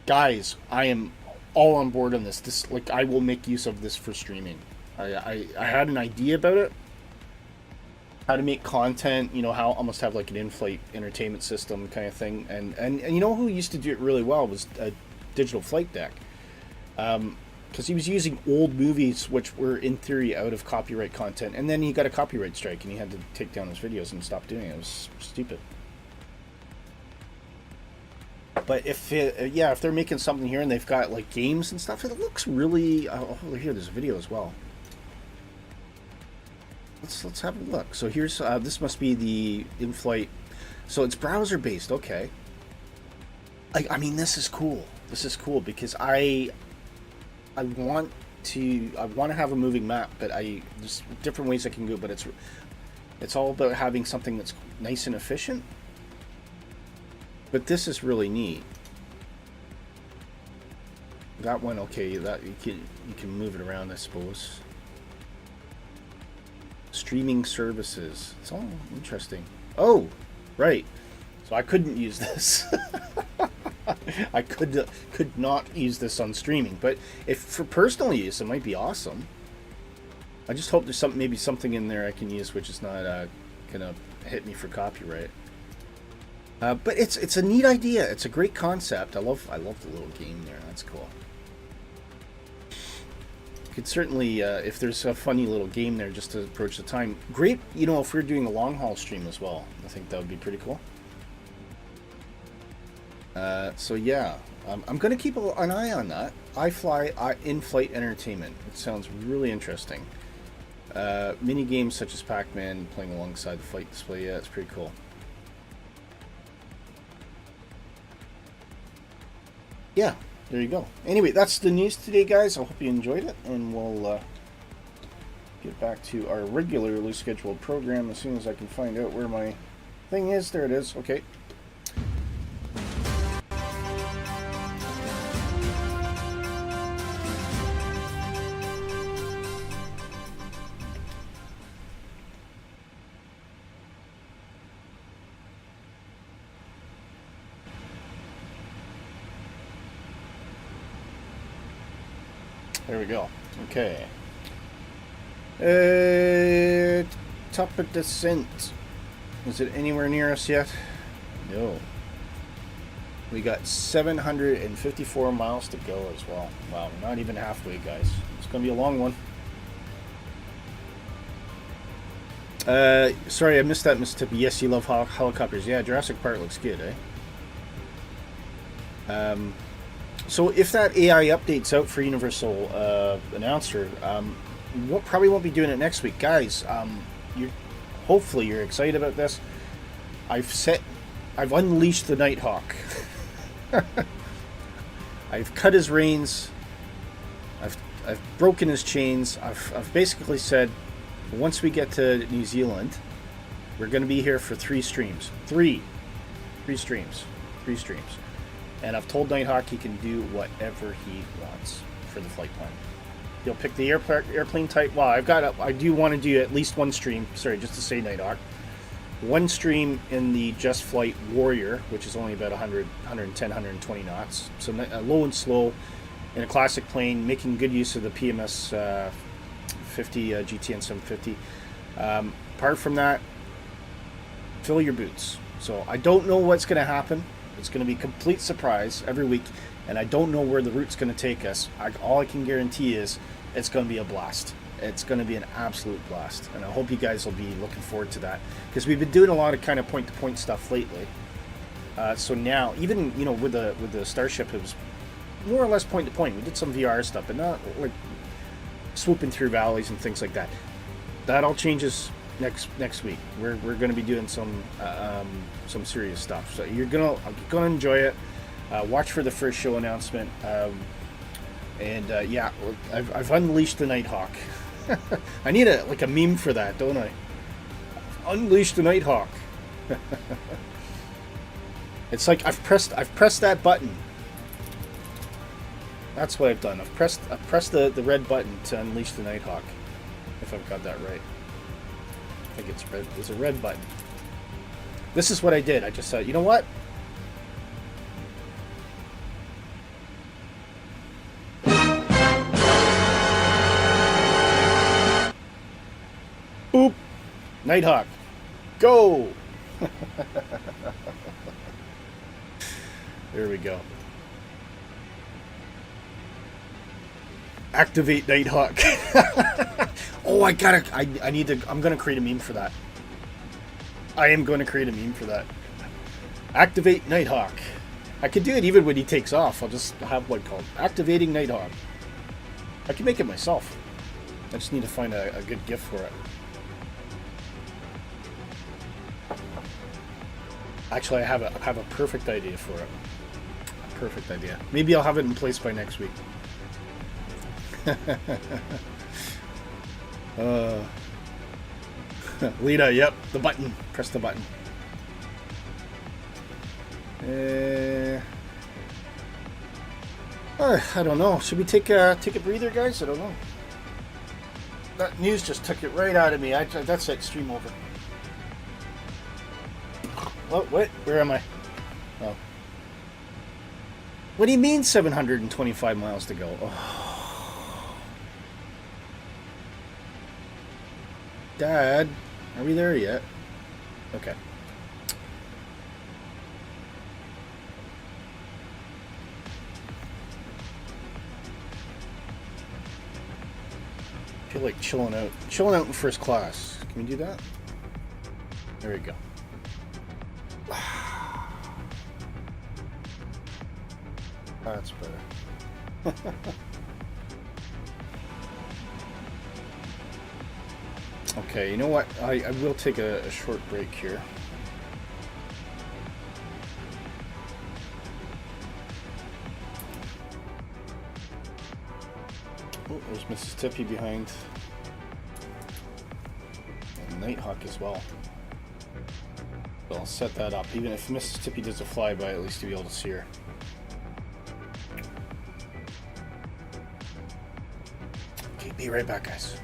Guys, I am all on board on this. This, like, I will make use of this for streaming. I had an idea about it, how to make content, you know, how almost have like an in-flight entertainment system kind of thing, and you know who used to do it really well was a Digital Flight Deck, because he was using old movies which were in theory out of copyright content, and then he got a copyright strike and he had to take down his videos and stop doing it. It was stupid. But if they're making something here and they've got like games and stuff, it looks really. Oh, here, there's a video as well. Let's have a look. So here's this must be the in-flight. So it's browser based. Okay. I mean, this is cool. This is cool because I want to have a moving map, but there's different ways I can go. But it's all about having something that's nice and efficient. But this is really neat. That one, okay, that you can move it around, I suppose. Streaming services. It's all interesting. Oh, right. So I couldn't use this. I could not use this on streaming, but if for personal use, it might be awesome. I just hope there's maybe something in there I can use which is not gonna hit me for copyright. But it's a neat idea. It's a great concept. I love the little game there. That's cool. Could certainly, if there's a funny little game there, just to approach the time. Great, you know, if we're doing a long haul stream as well, I think that would be pretty cool. So yeah, I'm gonna keep an eye on that. iFly in-flight entertainment. It sounds really interesting. Mini games such as Pac-Man playing alongside the flight display. Yeah, it's pretty cool. Yeah, there you go. Anyway, that's the news today, guys. I hope you enjoyed it, and we'll get back to our regularly scheduled program as soon as I can find out where my thing is. There it is. Okay. There we go. Okay. Top of descent. Is it anywhere near us yet? No. We got 754 miles to go as well. Wow, not even halfway, guys. It's going to be a long one. Sorry, I missed that, Mr. Tippy. Yes, you love helicopters. Yeah, Jurassic Park looks good, eh? So if that AI update's out for Universal Announcer, probably won't be doing it next week, guys. Hopefully you're excited about this. I've unleashed the Nighthawk. I've cut his reins. I've broken his chains. I've basically said, once we get to New Zealand, we're going to be here for 3 streams. Three streams. And I've told Nighthawk he can do whatever he wants for the flight plan. You'll pick the airplane type. Well, I do want to do at least one stream. Sorry, just to say Nighthawk. One stream in the Just Flight Warrior, which is only about 100, 110, 120 knots. So low and slow in a classic plane, making good use of the PMS 50 GTN 750. Apart from that, fill your boots. So I don't know what's going to happen. It's going to be a complete surprise every week, and I don't know where the route's going to take us. All I can guarantee is it's going to be a blast. It's going to be an absolute blast, and I hope you guys will be looking forward to that, because we've been doing a lot of kind of point-to-point stuff lately. So now, even with the Starship, it was more or less point-to-point. We did some VR stuff, but not like swooping through valleys and things like that. That all changes next week. We're going to be doing some serious stuff. So you're gonna enjoy it. Watch for the first show announcement. Yeah, I've unleashed the Nighthawk. I need a meme for that, don't I? Unleashed the Nighthawk. It's like I've pressed that button. That's what I've done. I've pressed the red button to unleash the Nighthawk. If I've got that right. I think it's red. It's a red button. This is what I did. I just said, you know what? Boop. Nighthawk. Go. There we go. Activate Nighthawk. Oh, I'm gonna create a meme for that. I am going to create a meme for that. Activate Nighthawk. I could do it even when he takes off. I'll just have one called Activating Nighthawk. I can make it myself. I just need to find a good GIF for it. Actually, I have a perfect idea for it. A perfect idea. Maybe I'll have it in place by next week. Lita, yep, the button. Press the button. I don't know. Should we take a breather, guys? I don't know. That news just took it right out of me. That's it. Stream over. Oh, wait. Where am I? Oh. What do you mean 725 miles to go? Oh. Dad, are we there yet? Okay. I feel like chilling out in first class. Can we do that? There we go. That's better. Okay, you know what? I will take a short break here. Oh, there's Mississippi behind. And Nighthawk as well. So I'll set that up. Even if Mississippi does a flyby, at least you'll be able to see her. Okay, be right back, guys.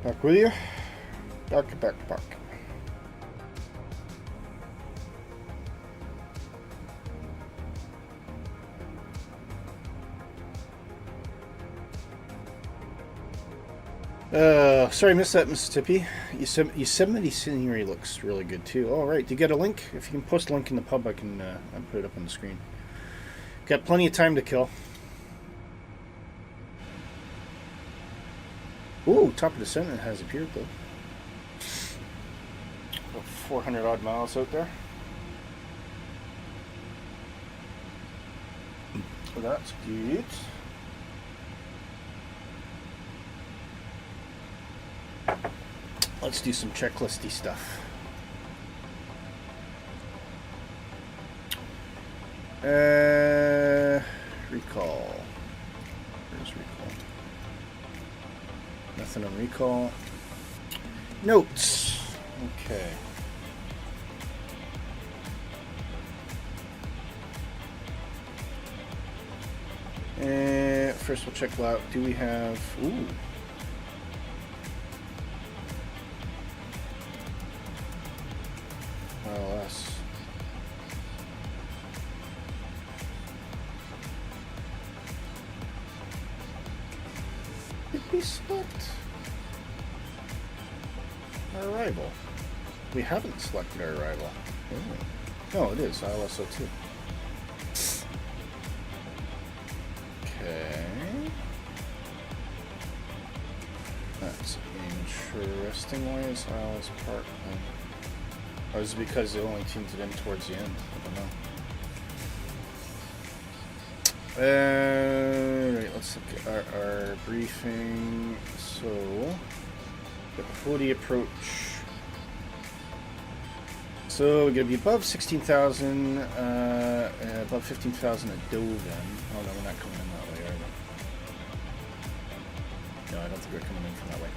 Back with you. Back. Sorry, I missed that, Mississippi. Yosemite scenery looks really good too. All right, do you get a link? If you can post a link in the pub, I can I'll put it up on the screen. Got plenty of time to kill. Ooh, top of descent has appeared though. About 400 odd miles out there. So that's good. Let's do some checklisty stuff. Recall. Where's recall? Nothing on recall. Notes. Okay. First we'll check out. Do we have? Ooh. LS. Did we select our arrival? We haven't selected our arrival. Oh. No, it is ILSO2. Okay. That's interesting. Why is ILS Park? Or is it because it only tunes it in towards the end? I don't know. Right, let's look at our briefing. So, the Hobart approach. So, we're going to be above 16,000, above 15,000 at Doven. Oh no, we're not coming in that way, are we? No, I don't think we're coming in from that way.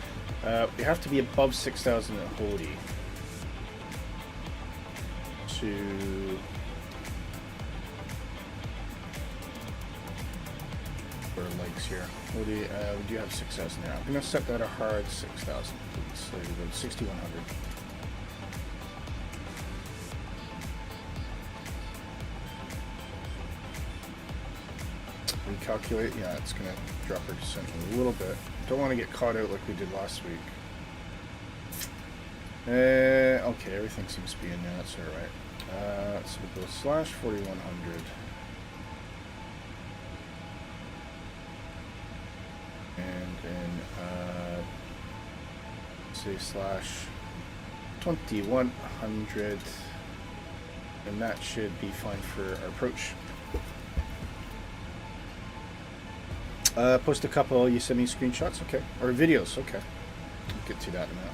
We have to be above 6,000 at Hobart. To our legs here. We do have 6,000 there. I'm going to set that a hard 6,000, please. So we go 6,100. Recalculate. Yeah, it's going to drop our descent a little bit. Don't want to get caught out like we did last week. Okay, everything seems to be in there. That's all right. So we'll go slash 4,100. And then, say slash 2,100. And that should be fine for our approach. Post a couple Yosemite screenshots, okay. Or videos, okay. We'll get to that in a minute.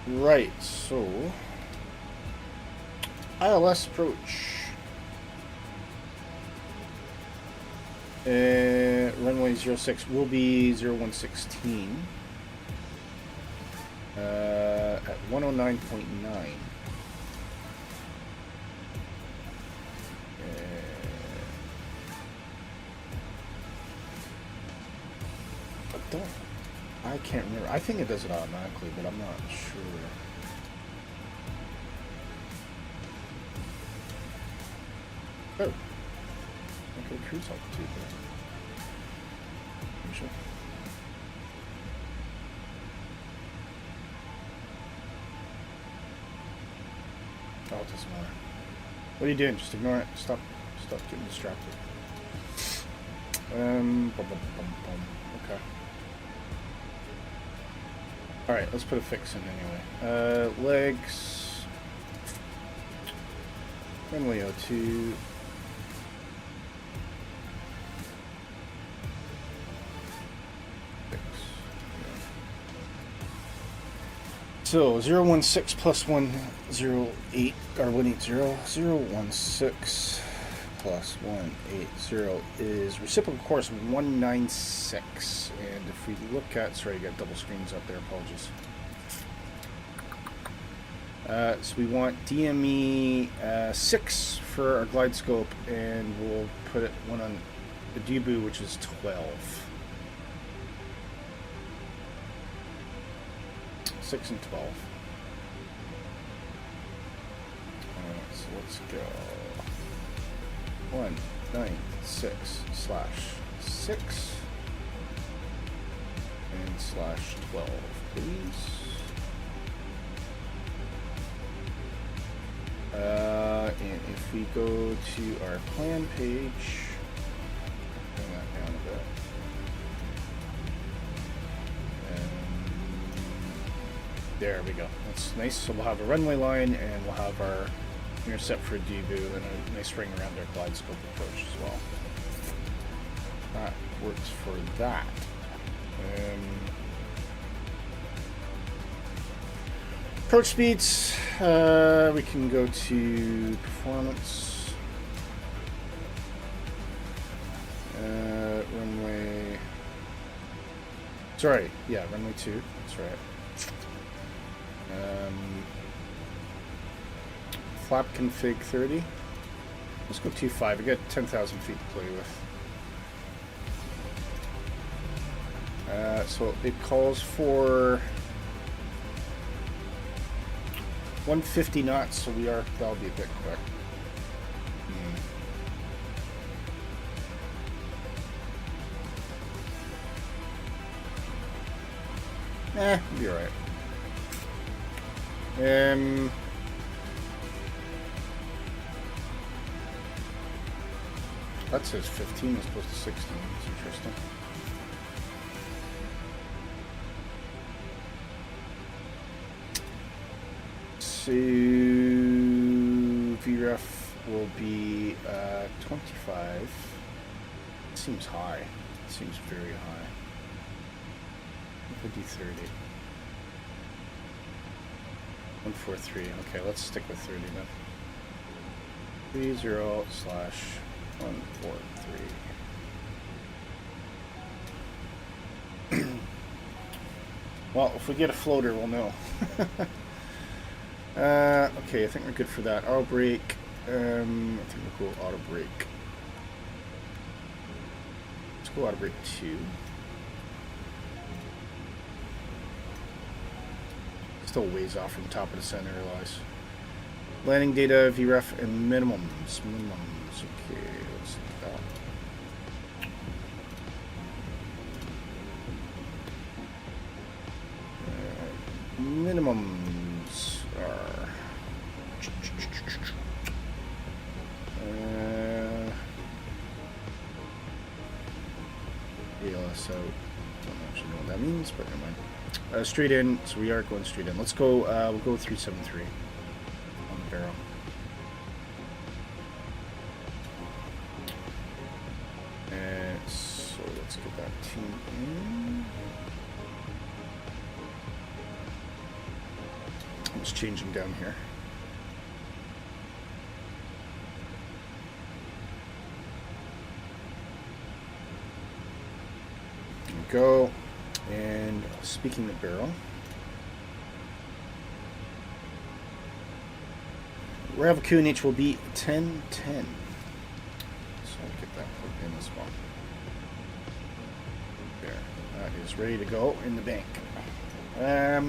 Right, so ILS approach. Runway 06 will be 0116 at 109.9. I can't remember. I think it does it automatically, but I'm not sure. Oh. Okay, cruise altitude there. You sure? Oh, it doesn't matter. What are you doing? Just ignore it. Stop getting distracted. Okay. Alright, let's put a fix in anyway. Legs. Runway 02. Fix. So 016 plus 108 or 180. 016 plus 180 is reciprocal course 196. And if we look at, sorry, I got double screens up there, apologies. So we want DME 6 for our glide scope, and we'll put it one on the debut, which is 12. 6 and 12. So let's go 196/6 and /12, please. And if we go to our plan page, bring that down a bit. There we go. That's nice. So we'll have a runway line, and we'll have our intercept for a debut and a nice ring around our glide scope approach as well. That works for that. Approach speeds. We can go to performance. Runway. Sorry, yeah, runway 2. That's right. Flap config 30. Let's go 2.5. We got 10,000 feet to play with. So it calls for 150 knots, so that'll be a bit quick. We'll be alright. That says 15 as opposed to 16. That's interesting. So VREF will be 25. Seems high. Seems very high. We'll do 30. 143. Okay, let's stick with 30 then. 30/143. Well, if we get a floater, we'll know. Okay, I think we're good for that. Auto brake. I think we'll go auto brake. Let's go auto brake 2. Still ways off from top of the center, I realize. Landing data, VREF, and minimums. Okay, let's do that. Minimums are... ALS out. Don't actually know what that means, but never mind. Straight in, so we are going straight in. Let's go, we'll go 373 on the barrel. And so let's get that team in. I'm just changing down here. There we go. And speaking of barrel, Ravel QNH will be 1010. So I'll get that plugged in as well. There, that is ready to go in the bank. I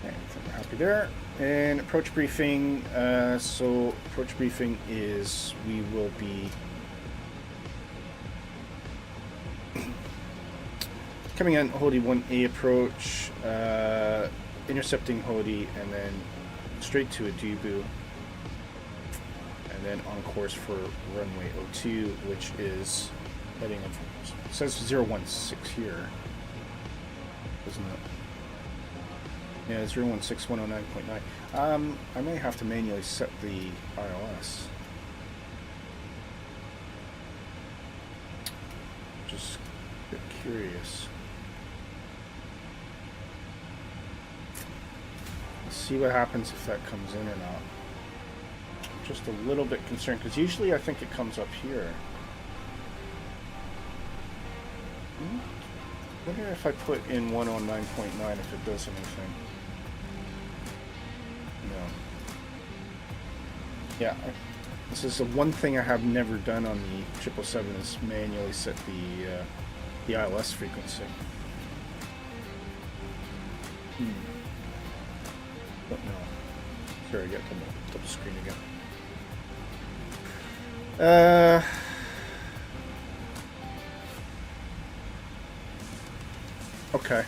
think we're happy there. And approach briefing. So approach briefing is we will be coming in Hody 1A approach, intercepting Hody, and then straight to a debut, and then on course for runway 02, which is heading up. It says 016 here, doesn't it? Yeah, 016-109.9. I may have to manually set the ILS. Just a bit curious. See what happens if that comes in or not. I'm just a little bit concerned because usually I think it comes up here. I wonder if I put in 109.9 if it does anything. No. Yeah, this is the one thing I have never done on the 777 is manually set the ILS frequency. Don't know. Sorry, I got to double screen again. Okay.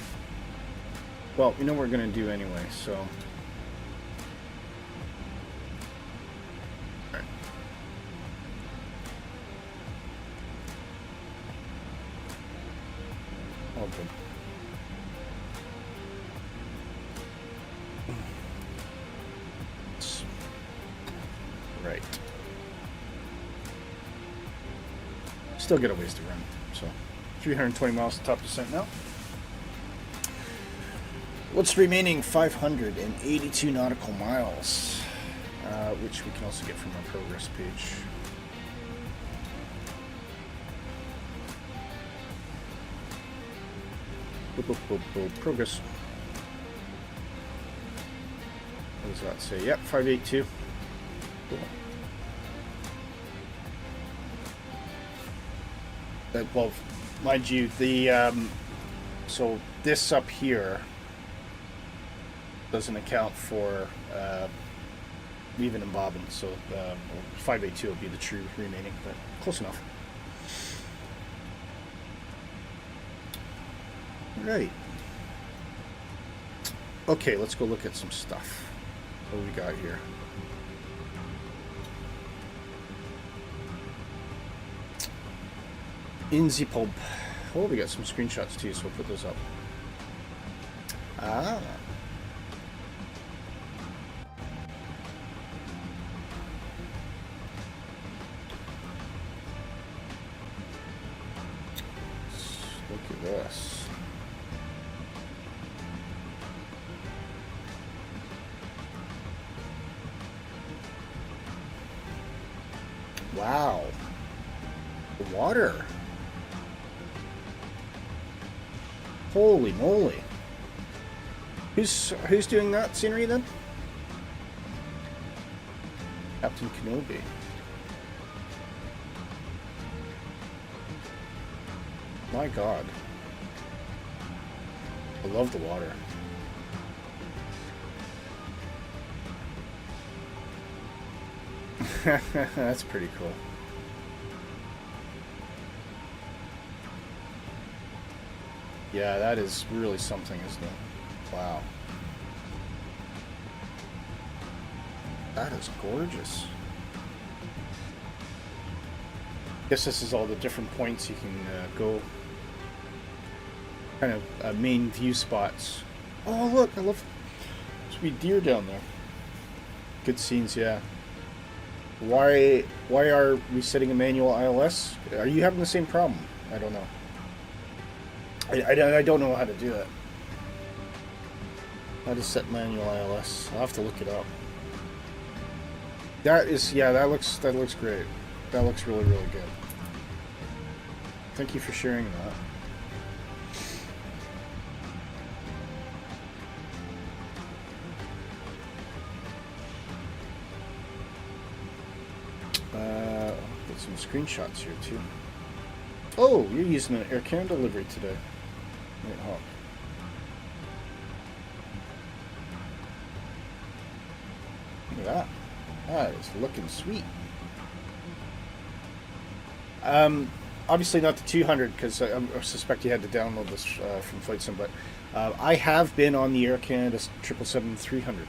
Well, you know what we're gonna do anyway, so. Alright. All good. Right. Still get a ways to run, so 320 miles to top descent now. What's remaining? 582 nautical miles, which we can also get from our progress page. Progress. What does that say? Yep, 582. Cool. Well, mind you, the so this up here doesn't account for weaving and bobbing, so 582 will be the true remaining, but close enough. Right. Okay, let's go look at some stuff. What do we got here? In the pub. Oh, we got some screenshots too, so we'll put those up. Ah. Look at this. Wow. The water. Holy moly. Who's doing that scenery then? Captain Kenobi. My God. I love the water. That's pretty cool. Yeah, that is really something, isn't it? Wow. That is gorgeous. Guess this is all the different points you can go. Kind of main view spots. Oh, look, I love sweet deer down there. Good scenes, yeah. Why are we setting a manual ILS? Are you having the same problem? I don't know. I don't know how to do it. How to set manual ILS? I'll have to look it up. That is, yeah, that looks great. That looks really, really good. Thank you for sharing that. Get some screenshots here too. Oh, you're using an Air Canada delivery today. Nighthawk. Look at that. That is looking sweet. Obviously not the 200 because I suspect you had to download this from Flight Sim, but I have been on the Air Canada 777-300,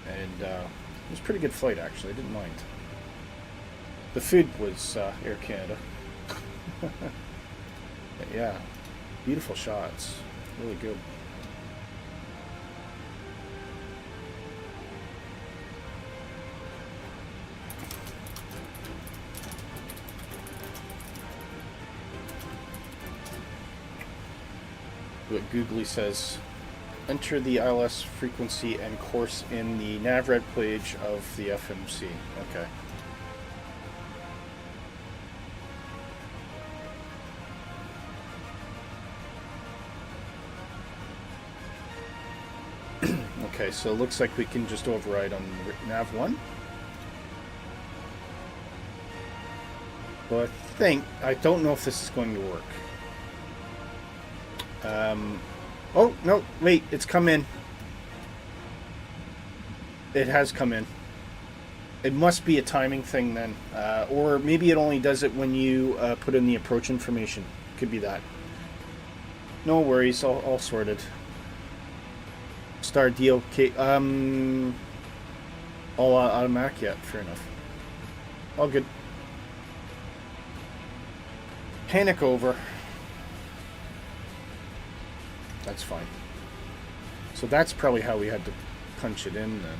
and it was a pretty good flight actually. I didn't mind. The food was Air Canada. But yeah, beautiful shots, really good. What Googly says, enter the ILS frequency and course in the NavRed page of the FMC. Okay. Okay, so it looks like we can just override on nav 1. But I don't know if this is going to work. Oh, no, wait, it's come in. It has come in. It must be a timing thing then. Or maybe it only does it when you put in the approach information. Could be that. No worries, all sorted. Star DOK. All automatic? Yeah, fair enough. All good. Panic over. That's fine. So that's probably how we had to punch it in then.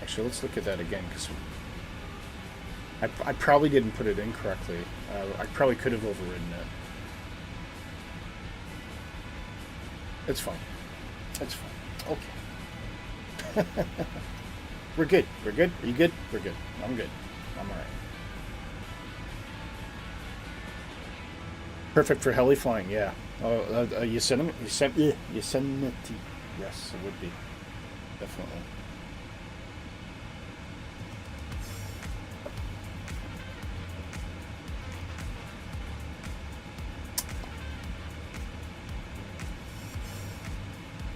Actually, let's look at that again, because I probably didn't put it in correctly. I probably could have overridden it. It's fine. It's fine. Okay. We're good. We're good. Are you good? We're good. I'm good. I'm alright. Perfect for heli flying, yeah. Yosemite? Yosemite. Yes, it would be. Definitely.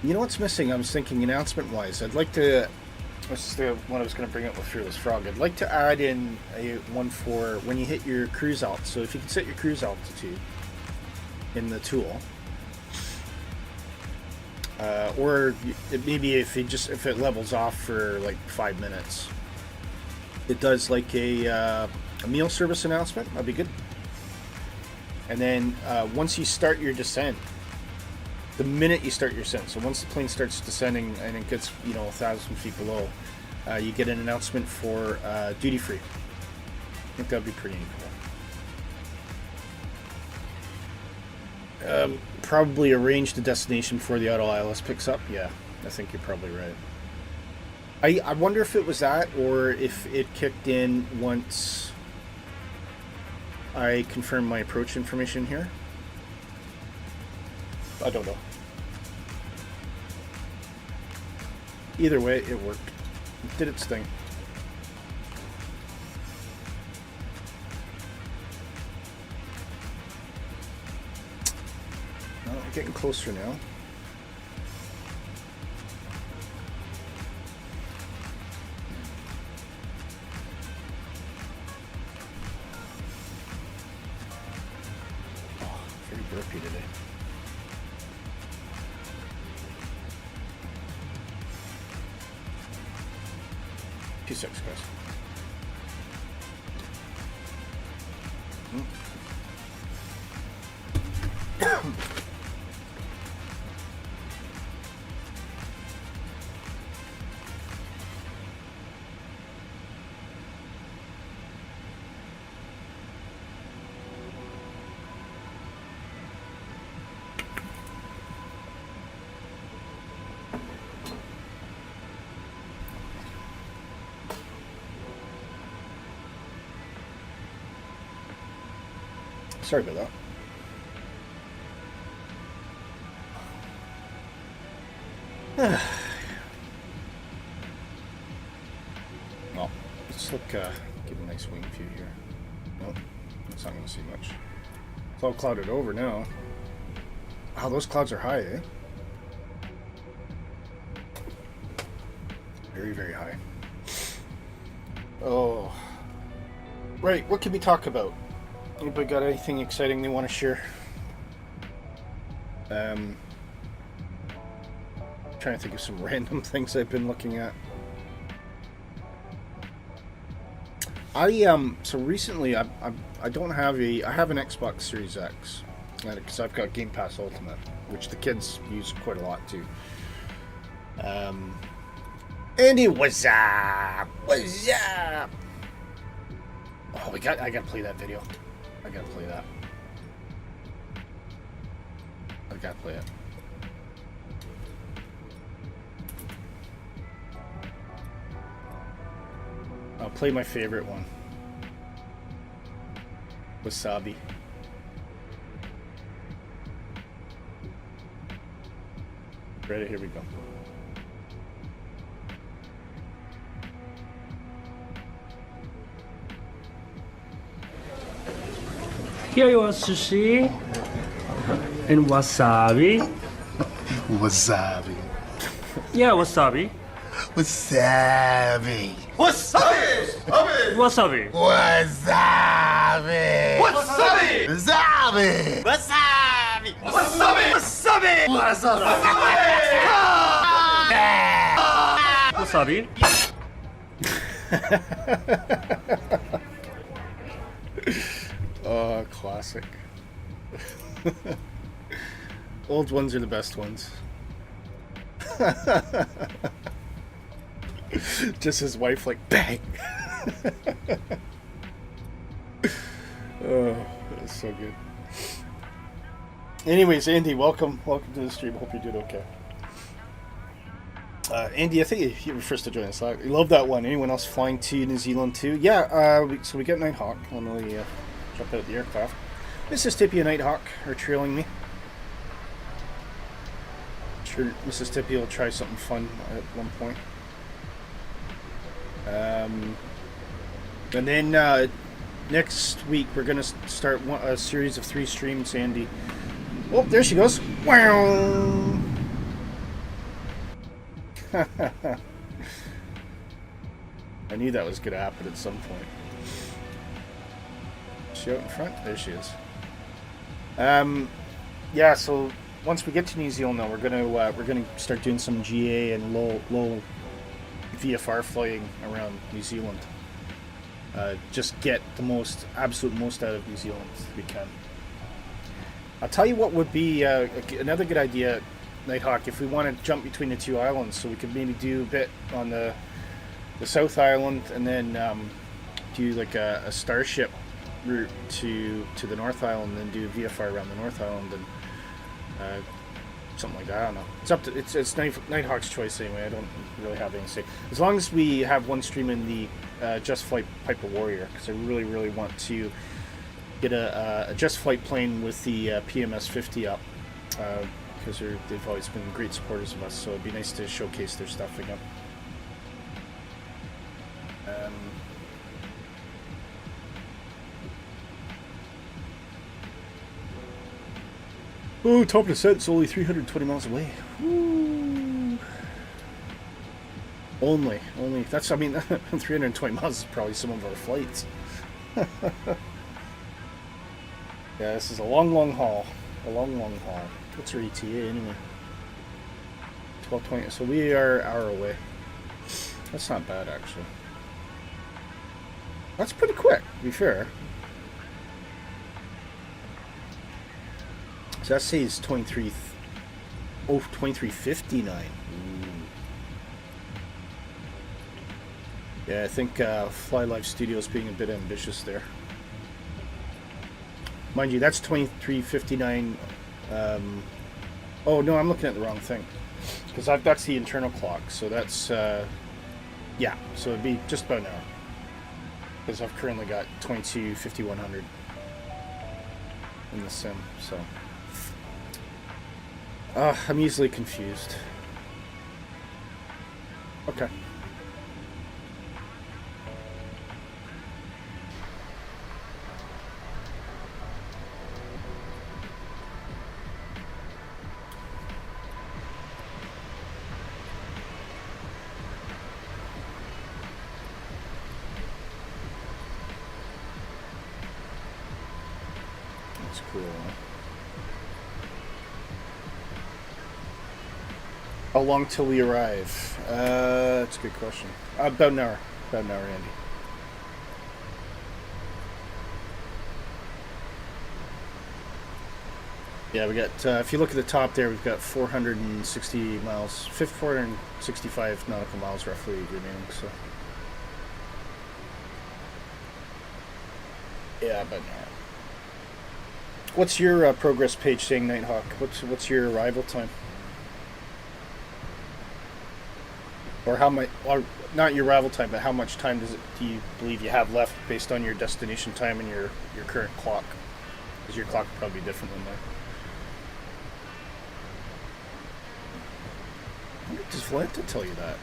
You know what's missing? I was thinking announcement-wise. I'd like to... What's the one I was going to bring up with Fearless Frog? I'd like to add in a one for when you hit your cruise alt. So if you can set your cruise altitude in the tool, or maybe if it levels off for like 5 minutes, it does like a meal service announcement. That'd be good. And then once you start your descent, the minute you start your descent, so once the plane starts descending and it gets 1,000 feet below, you get an announcement for duty free. I think that'd be pretty cool. Probably arrange the destination before the auto ILS picks up. Yeah, I think you're probably right. I wonder if it was that or if it kicked in once I confirmed my approach information here. I don't know. Either way, it worked. It did its thing. Well, we're getting closer now. Oh, very burpy today. P6, guys. Sorry about that. Well, let's look, get a nice wing view here. Nope, it's not going to see much. It's all clouded over now. Wow, those clouds are high, eh? Very, very high. Oh. Right, what can we talk about? Anybody got anything exciting they want to share? Trying to think of some random things I've been looking at. So recently I don't have I have an Xbox Series X because I've got Game Pass Ultimate, which the kids use quite a lot too. Andy, what's up? What's up? Oh, I gotta play that video. I gotta play that. I gotta play it. I'll play my favorite one. Wasabi. Ready? Here we go. Here you are sushi and wasabi. Wasabi. Yeah, wasabi. Wasabi. Wasabi! Wasabi. Wasabi! Wasabi. Wasabi! Wasabi! Oh, classic. Old ones are the best ones. Just his wife, like, bang. Oh, that's so good. Anyways, Andy, welcome to the stream. Hope you're doing okay. Andy, I think you were first to join us. I love that one. Anyone else flying to New Zealand too? Yeah, so we got Nighthawk on the jump out of the aircraft. Mrs. Tippy and Nighthawk are trailing me. I'm sure Mrs. Tippy will try something fun at one point. And then next week we're gonna start a series of 3 streams. Andy. Oh, there she goes. Wow. I knew that was going to happen at some point. Is she out in front? There she is. Yeah, so once we get to New Zealand, now we're gonna start doing some GA and low VFR flying around New Zealand. Just get the absolute most out of New Zealand we can. I'll tell you what would be another good idea, Nighthawk, if we want to jump between the 2 islands, so we could maybe do a bit on the South Island and then do like a Starship route to the North Island, and then do VFR around the North Island and something like that. I don't know. It's up to it's Nighthawk's choice anyway. I don't really have anything to say. As long as we have one stream in the Just Flight Piper Warrior, because I really want to get a Just Flight plane with the PMS-50 up, because they've always been great supporters of us, so it'd be nice to showcase their stuff again. Oh, top descent's only 320 miles away. Woo. Only. That's, I mean, 320 miles is probably some of our flights. Yeah, this is a long haul. A long haul. What's our ETA anyway? 12:20. So we are an hour away. That's not bad, actually. That's pretty quick, to be fair. So that says 23:59. Yeah, I think Fly Live Studios being a bit ambitious there. Mind you, that's 23:59. Oh no, I'm looking at the wrong thing, because that's the internal clock. So that's yeah. So it'd be just about an hour, because I've currently got 22:5100 in the sim. So I'm easily confused. Okay. That's cool. How long till we arrive? That's a good question. About an hour. About an hour, Andy. Yeah, we got, if you look at the top there, we've got 460 miles, 465 nautical miles roughly remaining, so. Yeah, about an hour. What's your progress page saying, Nighthawk? What's your arrival time? Or how much, or not your arrival time, but how much time do you believe you have left based on your destination time and your current clock? Because your clock would probably be different than mine. I wonder, does Volanta tell you that?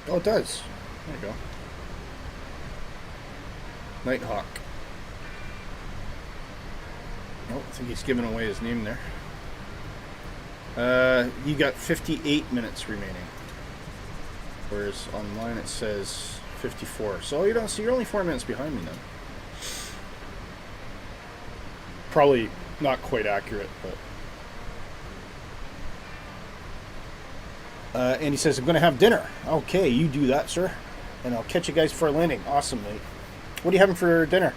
Oh, it does. There you go. Nighthawk. Oh, I think he's giving away his name there. You got 58 minutes remaining. Whereas online it says 54. So you don't see, you're only 4 minutes behind me then. Probably not quite accurate, but and he says, I'm going to have dinner. Okay, you do that, sir. And I'll catch you guys for a landing. Awesome, mate. What are you having for dinner?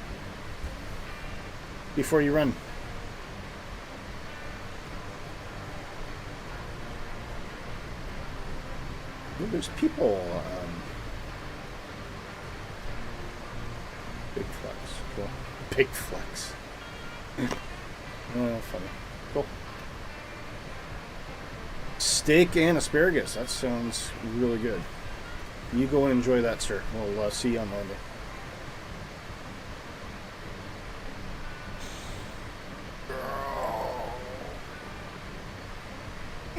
Before you run? Ooh, there's people. Big flex. Cool. Big flex. Oh, funny. Cool. Steak and asparagus. That sounds really good. You go and enjoy that, sir. We'll see you on Monday.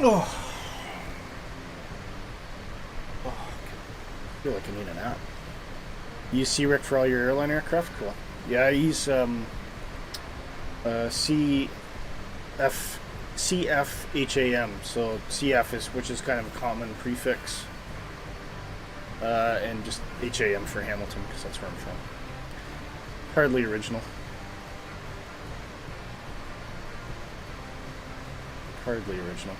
Oh. I feel like I need a nap. You use CRIC for all your airline aircraft? Cool. Yeah, I use CFHAM. So CF is, which is kind of a common prefix. And just HAM for Hamilton, because that's where I'm from. Hardly original. Hardly original.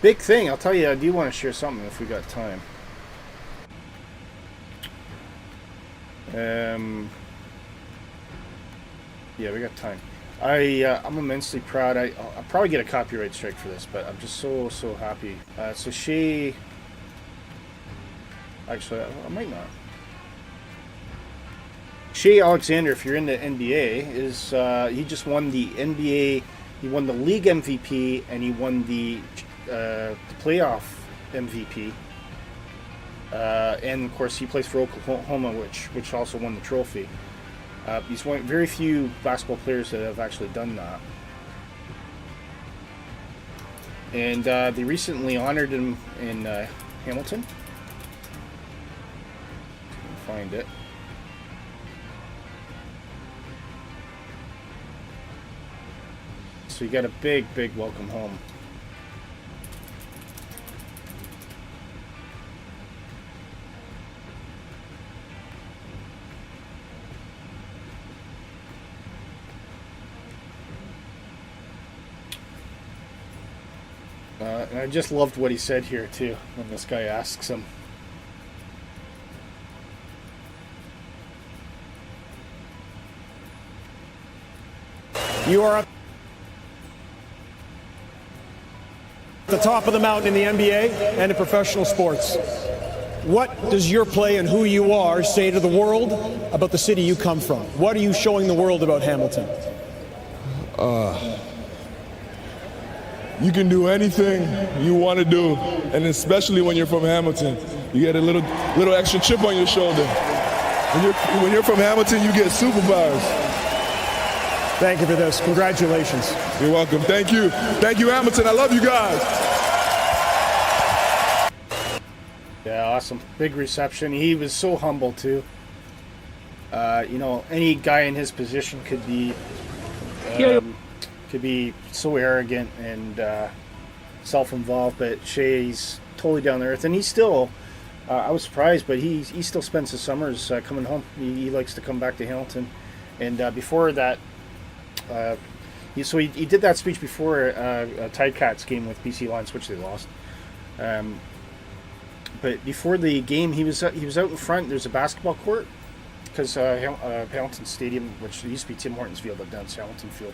Big thing, I'll tell you, I do want to share something if we got time. Yeah, we got time. I'm immensely proud. I'll probably get a copyright strike for this, but I'm just so happy. So Shay, actually, I might not. Shay Alexander, if you're in the NBA, is he just won the NBA. He won the league MVP and he won the playoff MVP. And of course, he plays for Oklahoma, which also won the trophy. He's one very few basketball players that have actually done that. And they recently honored him in Hamilton. Find it. So you got a big welcome home. And I just loved what he said here too when this guy asks him. You are at the top of the mountain in the NBA and in professional sports. What does your play and who you are say to the world about the city you come from? What are you showing the world about Hamilton? You can do anything you want to do, and especially when you're from Hamilton, you get a little extra chip on your shoulder. When you're from Hamilton, you get superpowers. Thank you for this. Congratulations. You're welcome. Thank you. Thank you, Hamilton. I love you guys. Yeah, awesome. Big reception. He was so humble too. You know, any guy in his position could be so arrogant and self-involved, but Shay's totally down to earth, and he's still. I was surprised, but he still spends his summers coming home. He likes to come back to Hamilton, and before that. He did that speech before a Ticats game with BC Lions, which they lost. But before the game, he was out in front. There's a basketball court because Hamilton Stadium, which used to be Tim Hortons Field, but now it's Hamilton Field,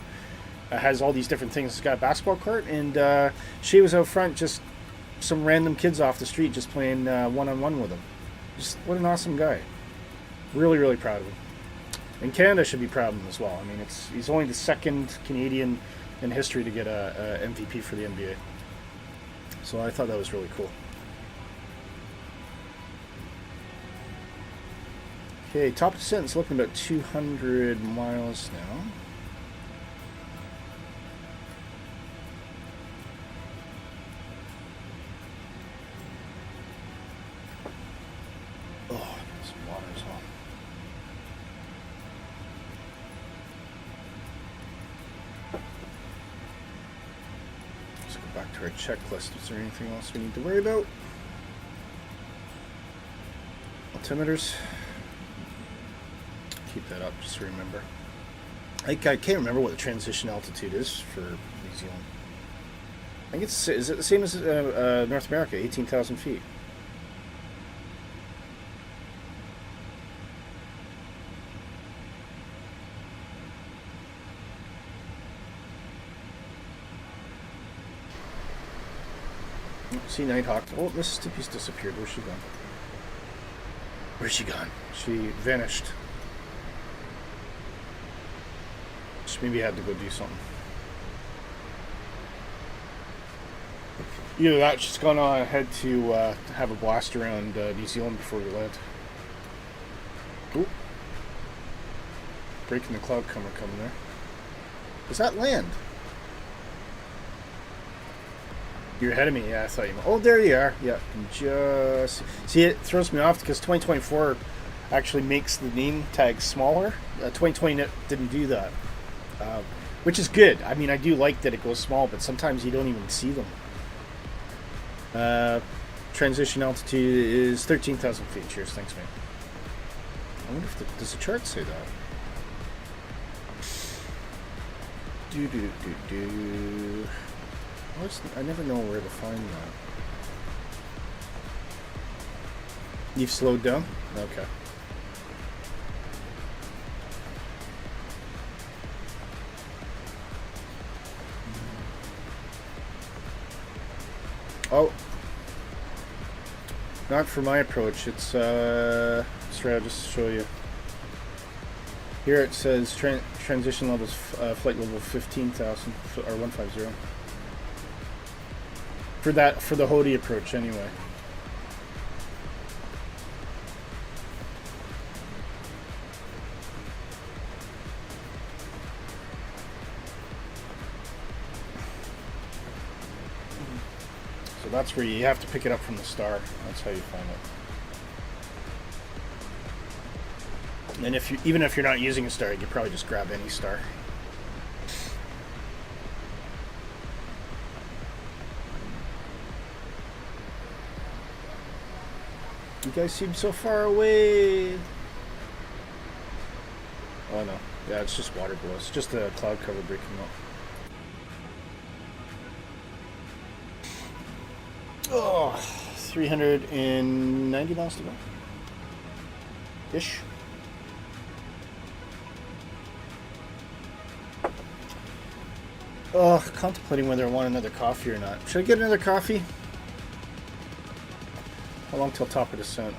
has all these different things. It's got a basketball court, and Shay was out front, just some random kids off the street, just playing one-on-one with him. Just what an awesome guy. Really proud of him. And Canada should be proud of him as well. I mean, he's only the second Canadian in history to get a MVP for the NBA. So I thought that was really cool. Okay, top descent's looking about 200 miles now. Oh, some water as well. to our checklist. Is there anything else we need to worry about? Altimeters. Keep that up just to remember. I can't remember what the transition altitude is for New Zealand. I think is it the same as North America, 18,000 feet? See Nighthawk. Oh, Mississippi's disappeared. Where's she gone? Where's she gone? She vanished. She maybe had to go do something. Either that, she's gone on ahead to have a blast around New Zealand before we land. Ooh. Breaking the cloud cover coming there. Does that land? You're ahead of me. Yeah, I thought you. Oh, there you are. Yeah, just see it throws me off because 2024 actually makes the name tag smaller. 2020 didn't do that, which is good. I mean, I do like that it goes small, but sometimes you don't even see them. Transition altitude is 13,000 feet. Cheers, thanks, man. I wonder if does the chart say that? Do. I never know where to find that. You've slowed down? Okay. Oh. Not for my approach. It's, sorry, I'll just show you. Here it says transition levels, flight level 15,000, or 150. For the Hody approach, anyway. So that's where you have to pick it up from the star. That's how you find it. And even if you're not using a star, you can probably just grab any star. You guys seem so far away. Oh no. Yeah, it's just water below. It's just a cloud cover breaking up. Oh, 390 miles to go. Ish. Oh, contemplating whether I want another coffee or not. Should I get another coffee? How long till top of descent?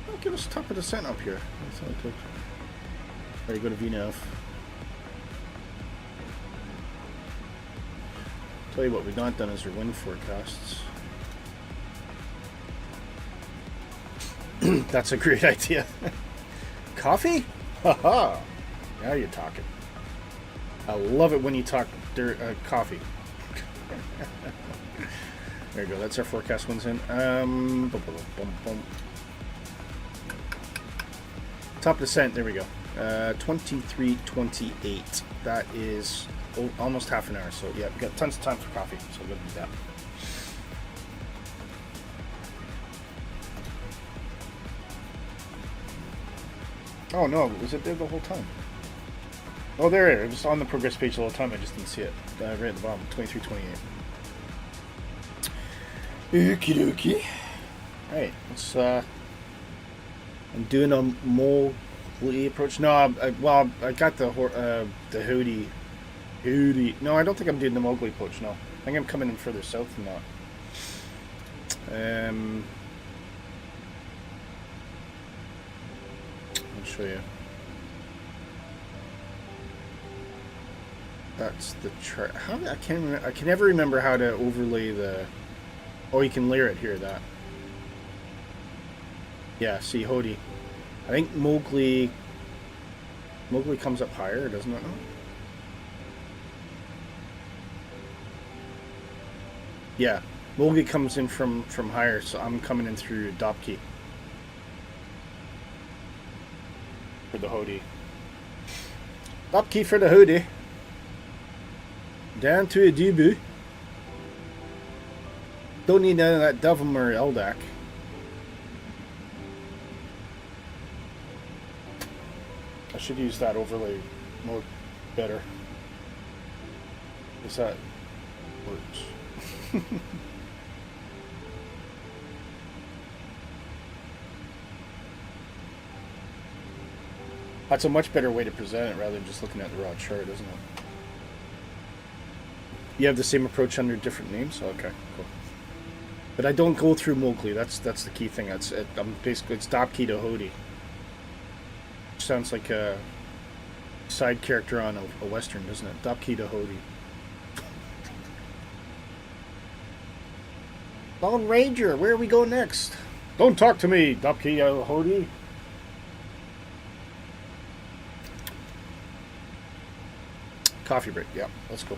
Oh, give us top of descent up here. That's all it took. Ready to go to VNAV. Tell you what we've not done is your wind forecasts. That's a great idea. Coffee? Haha! Now you're talking. I love it when you talk coffee. There you go. That's our forecast winds in. Top descent. There we go. 23:28. That is almost half an hour. So yeah, we've got tons of time for coffee. So we'll do that. Oh no, was it there the whole time? Oh, there it is. It was on the progress page the whole time. I just didn't see it. Right at the bottom, 23:28. Okie dokie. Alright, let's, I'm doing a Mowgli approach. No, I got the Hody. No, I don't think I'm doing the Mowgli approach, no. I think I'm coming in further south than that. I'll show you. That's the chart. How I can't remember. I can never remember how to overlay the. Oh, you can layer it here. That. Yeah. See, Hody. I think Mowgli. Mowgli comes up higher, doesn't it? Yeah. Mowgli comes in from higher, so I'm coming in through Dopke for the Hody. Top key for the hoodie. Down to a debut. Don't need none of that Devil or LDAC. I should use that overlay mode better. Guess that works. That's a much better way to present it rather than just looking at the raw chart, isn't it? You have the same approach under different names? Okay, cool. But I don't go through Mowgli. That's the key thing. I'm basically it's Dopkey to Hody. Sounds like a side character on a western, doesn't it? Dopkey to Hody. Lone Ranger, where we go next? Don't talk to me, Dopkey to Hody. Coffee break. Yeah, let's go.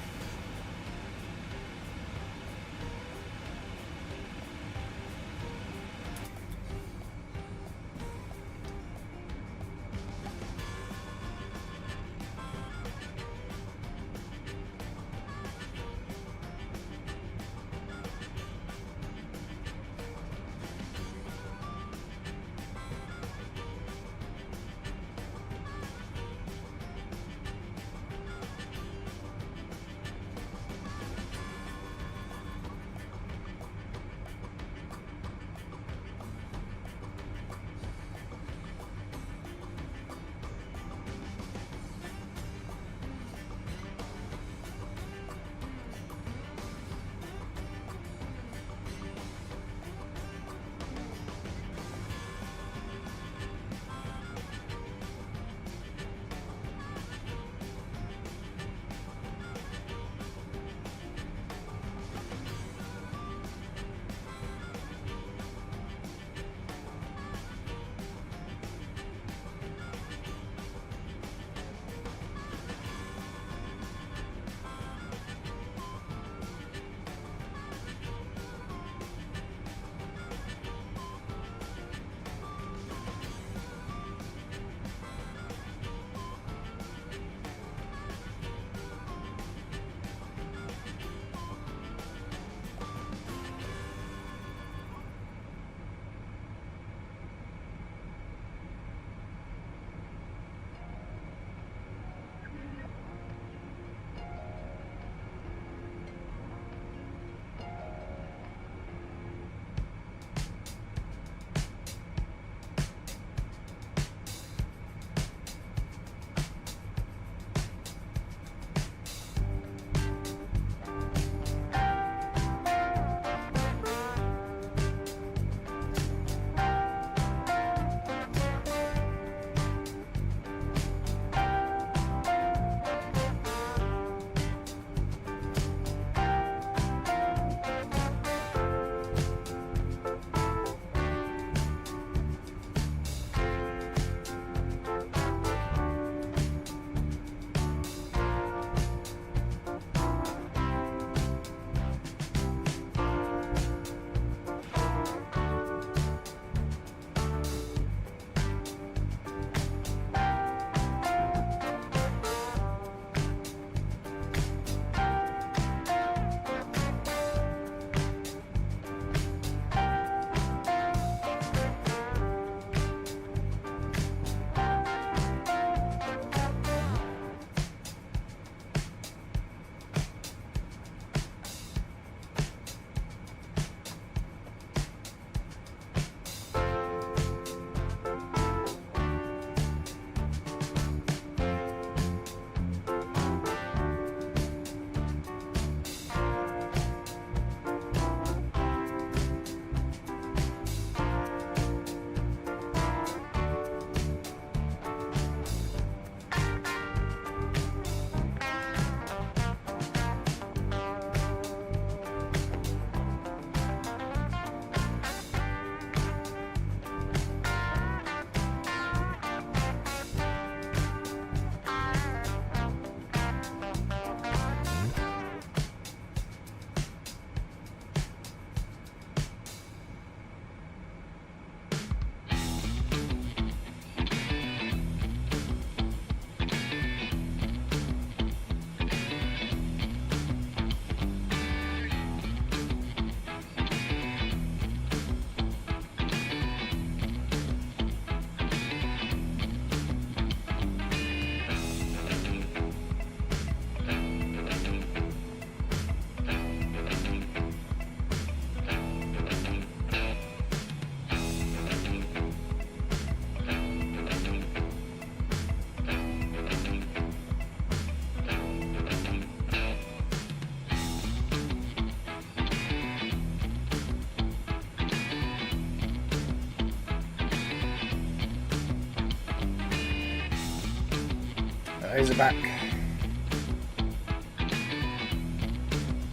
How's it back?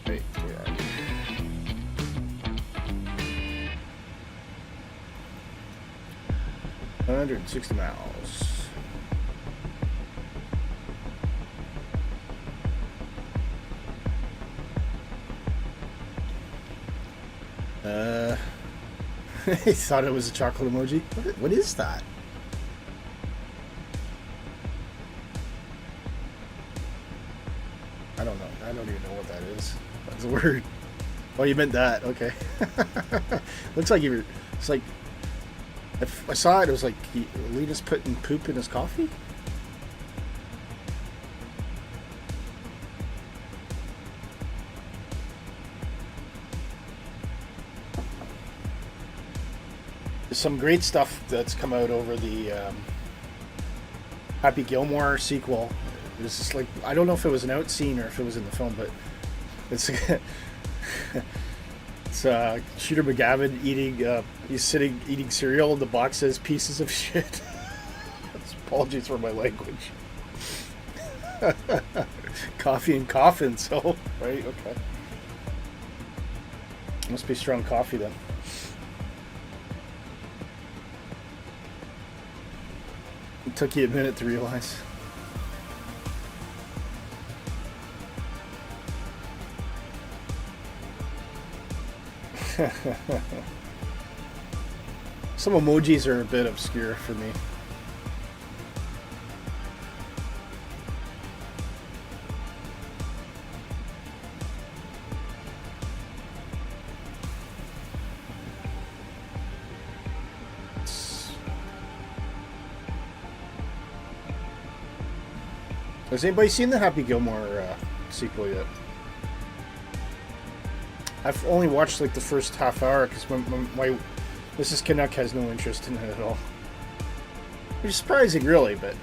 Wait, where are we? $160 miles. He thought it was a chocolate emoji. What is that? I don't know. I don't even know what that is. That's a word. Oh, you meant that. Okay. Looks like you were. It's like. If I saw it, it was like Alita's putting poop in his coffee. There's some great stuff that's come out over the Happy Gilmore sequel. It's just like, I don't know if it was an out scene or if it was in the film, but it's it's Shooter McGavin eating he's sitting eating cereal and the box says pieces of shit. Apologies for my language. Coffee and coffin, so right, okay. Must be strong coffee then. It took you a minute to realize. Some emojis are a bit obscure for me. Has anybody seen the Happy Gilmore sequel yet? I've only watched like the first half hour because my Mrs. Canuck has no interest in it at all. Which is surprising, really, but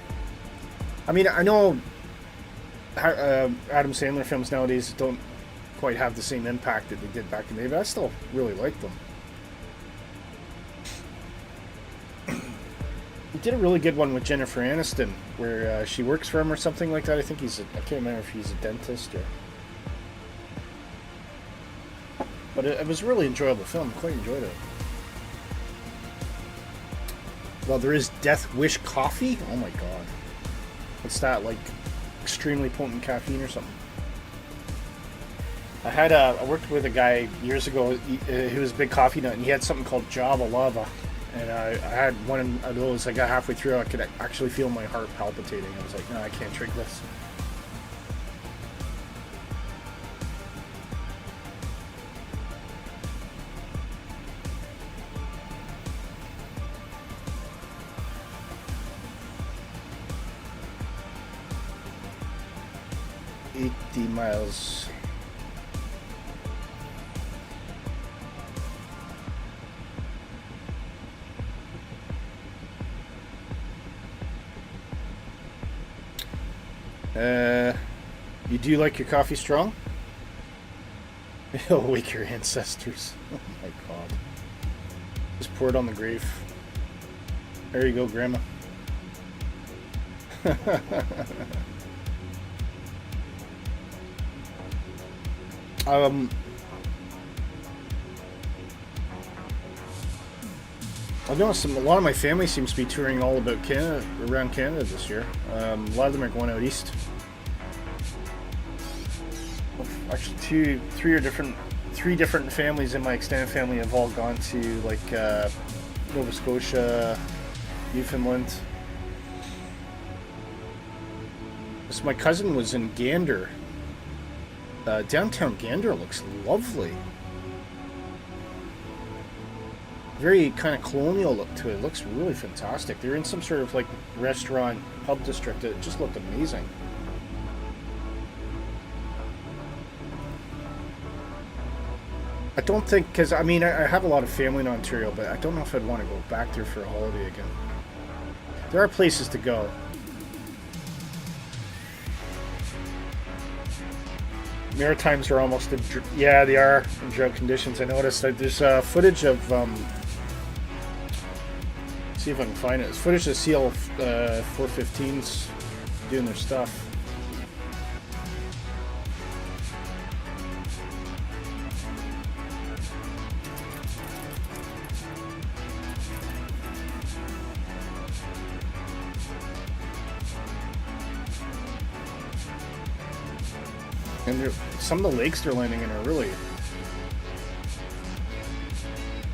I mean, I know Adam Sandler films nowadays don't quite have the same impact that they did back in the day, but I still really like them. He did a really good one with Jennifer Aniston, where she works for him or something like that. I think I can't remember if he's a dentist or. But it was a really enjoyable film. I quite enjoyed it. Well, there is Death Wish coffee. Oh my god, what's that, like? Extremely potent caffeine or something? I worked with a guy years ago. He was a big coffee nut, and he had something called Java Lava. And I had one of those. I got halfway through, I could actually feel my heart palpitating. I was like, no, I can't drink this. $80 miles. You do like your coffee strong? It'll wake your ancestors. Oh my god. Just pour it on the grave. There you go, Grandma. I've noticed a lot of my family seems to be touring all about Canada, around Canada this year. A lot of them are going out east. Actually, three different families in my extended family have all gone to like Nova Scotia, Newfoundland. So my cousin was in Gander. Downtown Gander looks lovely. Very kind of colonial look to it. It looks really fantastic. They're in some sort of like restaurant pub district. It just looked amazing. I don't think, because I mean, I have a lot of family in Ontario, but I don't know if I'd want to go back there for a holiday again. There are places to go. Maritimes are almost yeah, they are in drought conditions. I noticed that there's footage of see if I can find it. It's footage of CL 415s doing their stuff. And some of the lakes they're landing in are really...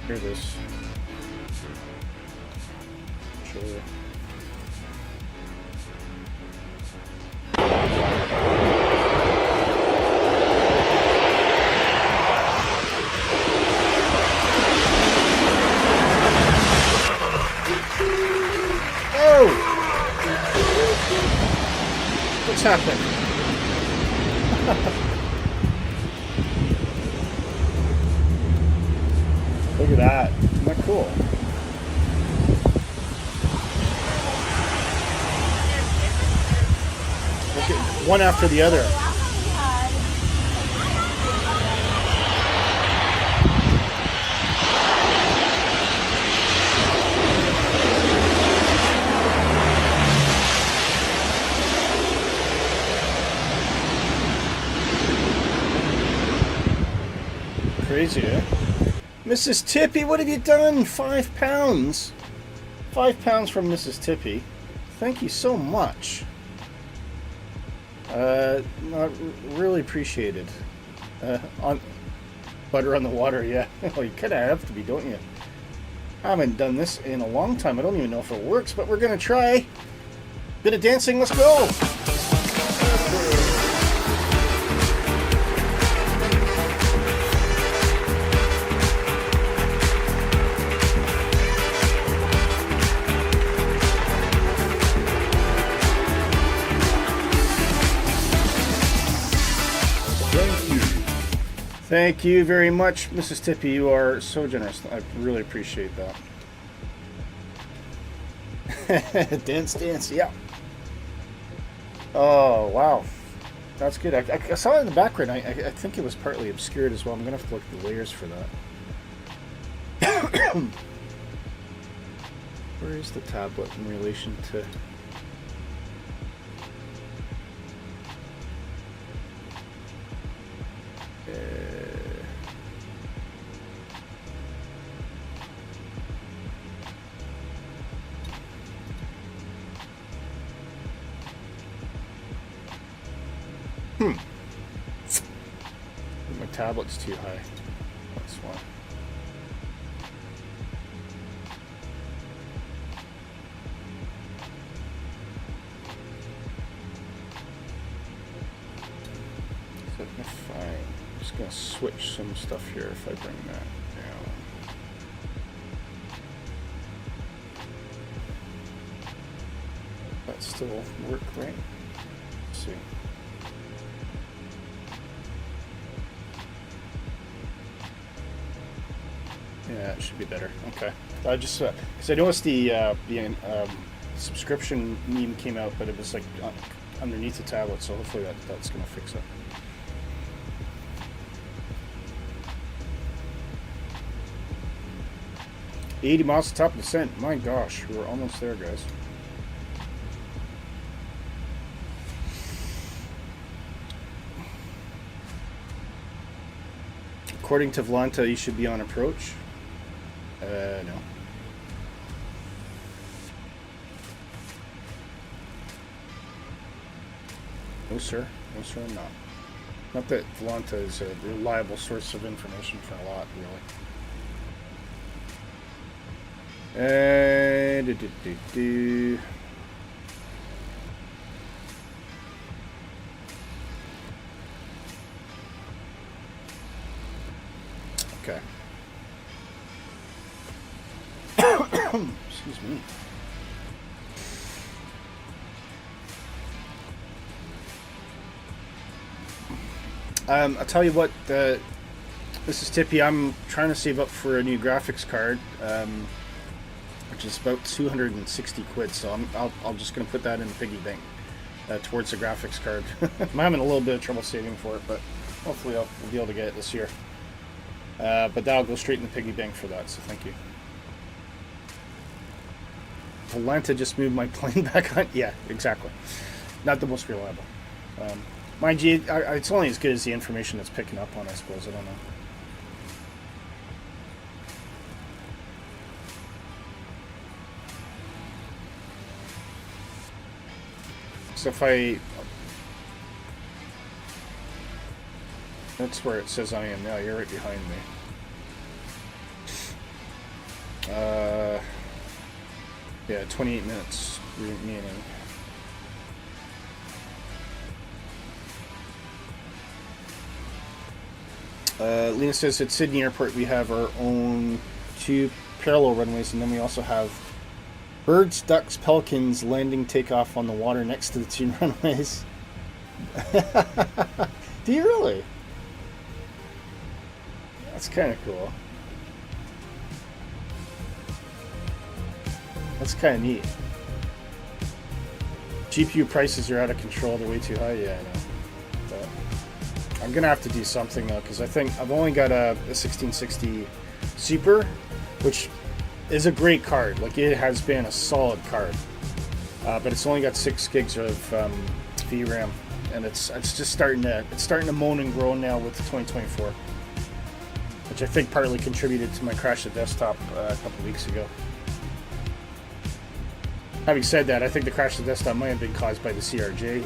Hear this. Sure. Oh! What's happening? Look at that. Isn't that cool? Look at one after the other. Crazy, eh? Mrs. Tippy, what have you done? 5 pounds. 5 pounds from Mrs. Tippy. Thank you so much. Not really appreciated. On butter on the water, yeah. Well, you kind of have to be, don't you? I haven't done this in a long time. I don't even know if it works, but we're gonna try. Bit of dancing. Let's go. Thank you very much, Mrs. Tippy. You are so generous. I really appreciate that. Dance, dance, yeah. Oh, wow. That's good. I saw it in the background. I think it was partly obscured as well. I'm going to have to look at the layers for that. Where is the tablet in relation to... My tablet's too high. That's why. So if I'm just gonna switch some stuff here if I bring that down. That still work, right? Let's see. Yeah, it should be better. Okay. I just because I noticed the subscription meme came out, but it was like underneath the tablet, so hopefully that's gonna fix it. $80 miles to top of descent. My gosh, we're almost there, guys. According to Vlanta, you should be on approach. No. No, sir. No, sir, I'm not. Not that Vlanta is a reliable source of information for a lot, really. Okay. Excuse me. I'll tell you what, this is Tippy. I'm trying to save up for a new graphics card, which is about 260 quid. So I'm just going to put that in the piggy bank towards the graphics card. I'm having a little bit of trouble saving for it, but hopefully I'll be able to get it this year. But that'll go straight in the piggy bank for that, so thank you. Volanta just moved my plane back on. Yeah, exactly. not the most reliable. Mind you, it's only as good as the information it's picking up on, I suppose. I don't know. So if I... That's where it says I am now. You're right behind me. Yeah, 28 minutes remaining. Lena says at Sydney Airport we have our own 2 parallel runways, and then we also have birds, ducks, pelicans landing takeoff on the water next to the 2 runways. Do you really? That's kind of cool. That's kind of neat. GPU prices are out of control. They're way too high. Yeah, I know. But I'm going to have to do something, though, because I think I've only got a 1660 Super, which is a great card. Like, it has been a solid card. But it's only got 6 gigs of VRAM. And it's just starting to moan and groan now with the 2024. Which I think partly contributed to my crash of desktop a couple weeks ago. Having said that, I think the crash of the desktop might have been caused by the CRJ.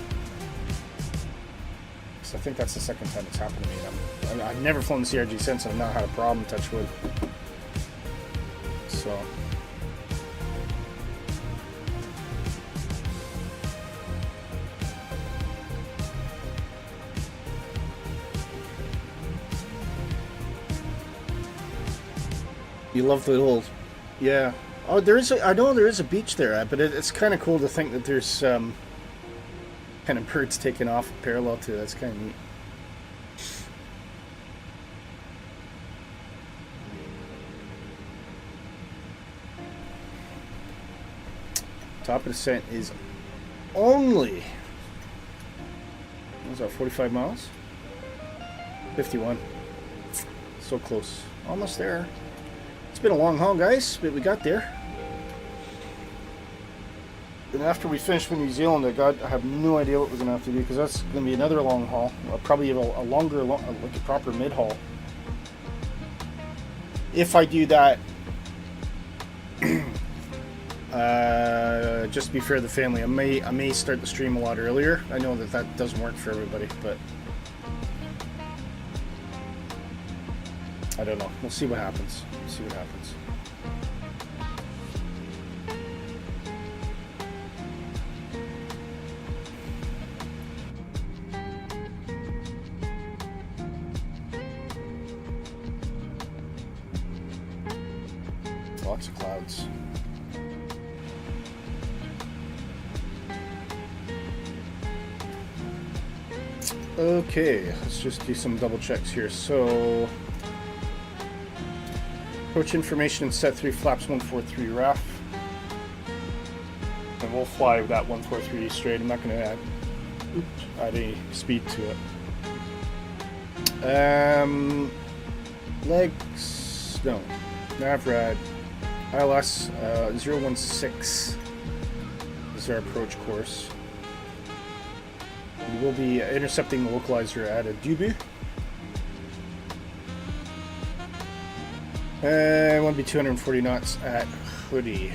So I think that's the second time it's happened to me. I've never flown the CRJ since, and I've not had a problem, touch wood. So... You love the little... Yeah. Oh, I know there is a beach there, but it's kind of cool to think that there's kind of birds taking off parallel to it. That's kind of neat. Top of descent is only... What was that, 45 miles? 51. So close. Almost there. It's been a long haul, guys, but we got there. And after we finish with New Zealand, I have no idea what we're going to have to do, because that's going to be another long haul. Probably a longer, like a proper mid-haul. If I do that, just to be fair to the family, I may start the stream a lot earlier. I know that doesn't work for everybody, but I don't know. We'll see what happens. See what happens. Lots of clouds. Okay, let's just do some double checks here. So, approach information in set 3 flaps 143 RAF. And we'll fly with that 143 straight. I'm not going to add any speed to it. Legs, no, NavRad, ILS 016 is our approach course. We will be intercepting the localizer at a Dubu. And want to be 240 knots at Hoodie.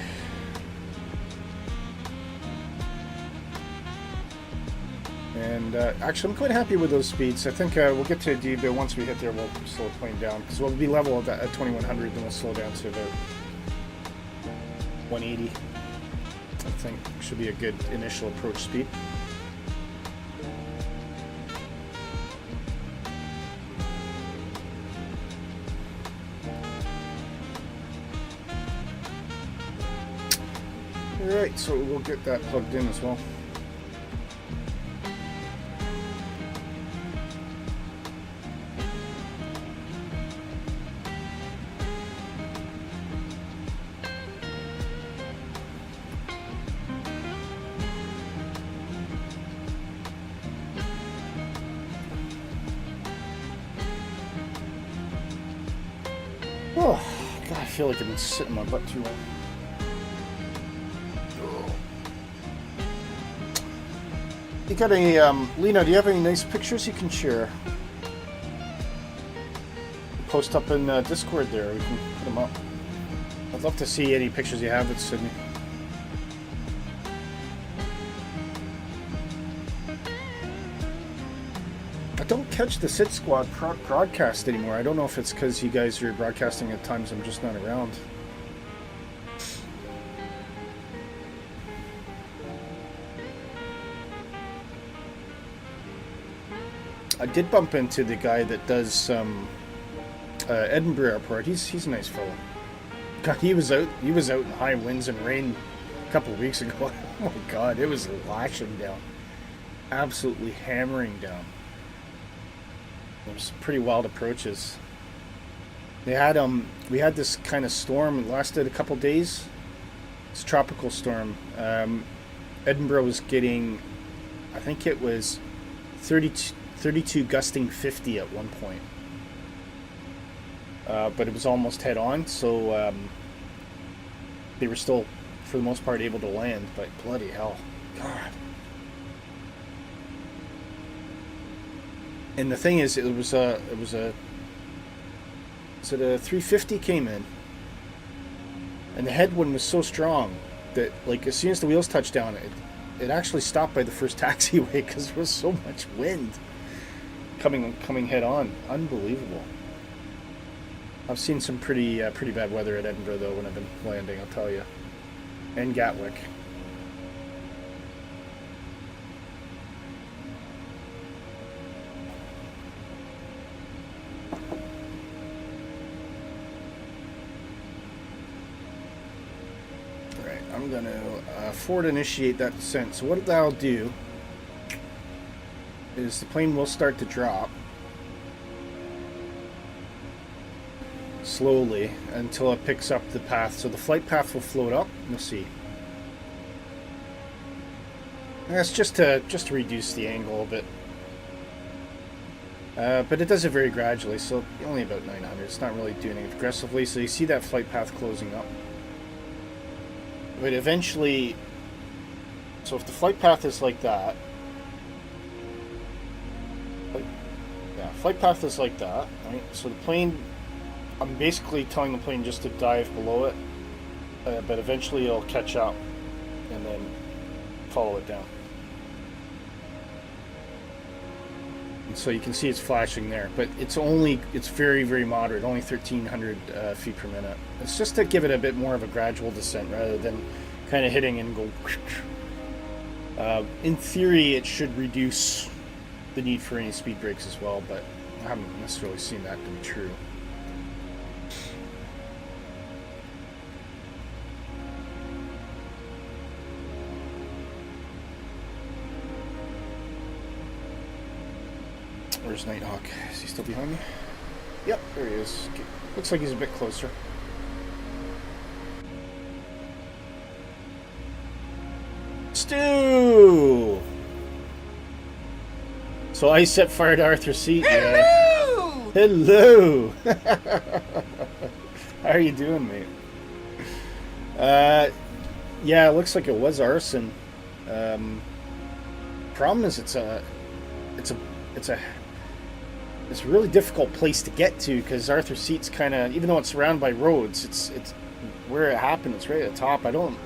And actually, I'm quite happy with those speeds. I think we'll get to a D, but once we hit there, we'll slow the plane down. Because we'll be level at 2100, then we'll slow down to about 180. I think should be a good initial approach speed. Alright, so we'll get that plugged in as well. Oh, God, I feel like I've been sitting my butt too long. You got any, Lena, do you have any nice pictures you can share? Post up in Discord there, we can put them up. I'd love to see any pictures you have at Sydney. I don't catch the Sid Squad broadcast anymore. I don't know if it's because you guys are broadcasting at times I'm just not around. I did bump into the guy that does Edinburgh Airport. He's a nice fellow. God, he was out in high winds and rain a couple of weeks ago. Oh my God, it was lashing down, absolutely hammering down. There was some pretty wild approaches. They had we had this kind of storm. It lasted a couple days. It's a tropical storm. Edinburgh was getting, I think it was 32 gusting 50 at one point. But it was almost head on, so they were still, for the most part, able to land. But bloody hell, God! And the thing is, it was a 350 came in, and the headwind was so strong that, like, as soon as the wheels touched down, it actually stopped by the first taxiway because there was so much wind coming head on. Unbelievable. I've seen some pretty bad weather at Edinburgh though when I've been landing, I'll tell you, and Gatwick. All right, I'm going to forward initiate that descent. So what that'll do is the plane will start to drop slowly until it picks up the path. So the flight path will float up. We'll see. And that's just to reduce the angle a bit. But it does it very gradually, so only about 900. It's not really doing it aggressively. So you see that flight path closing up. But eventually, so if the flight path is like that, flight path is like that, right? So the plane, I'm basically telling the plane just to dive below it, but eventually it'll catch up and then follow it down. And so you can see it's flashing there, but it's very, very moderate, only 1,300 feet per minute. It's just to give it a bit more of a gradual descent rather than kind of hitting and go. In theory, it should reduce the need for any speed brakes as well, but I haven't necessarily seen that to be true. Where's Nighthawk? Is he still behind me? Yep, there he is. Okay. Looks like he's a bit closer. Stu! So I set fire to Arthur's seat. Hello! Hello! How are you doing, mate? Yeah, it looks like it was arson. Problem is it's a really difficult place to get to because Arthur's Seat's kind of, even though it's surrounded by roads, it's where it happened. It's right at the top. I'm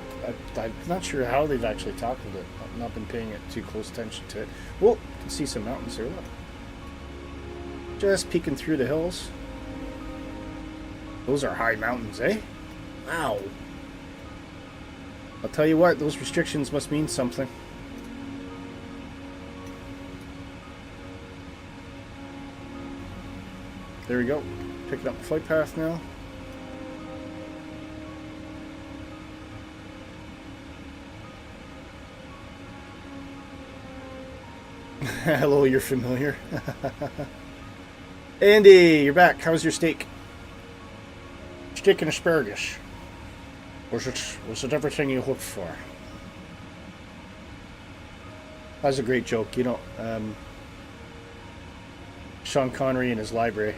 not sure how they've actually tackled it. I've not been paying it too close attention to it. Well, you can see some mountains there. Look, just peeking through the hills. Those are high mountains, eh? Wow. I'll tell you what, those restrictions must mean something. There we go. Picking up the flight path now. Hello, you're familiar. Andy, you're back. How's your steak? Steak and asparagus. Was it everything you hoped for? That's a great joke. You know, Sean Connery in his library.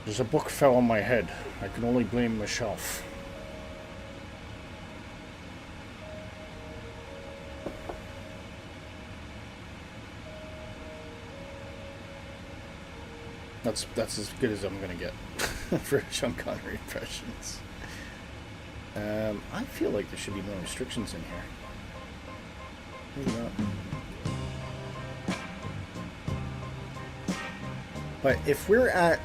There's a book fell on my head. I can only blame myself. That's as good as I'm gonna get for Sean Connery impressions. I feel like there should be no restrictions in here. Maybe not. But if we're at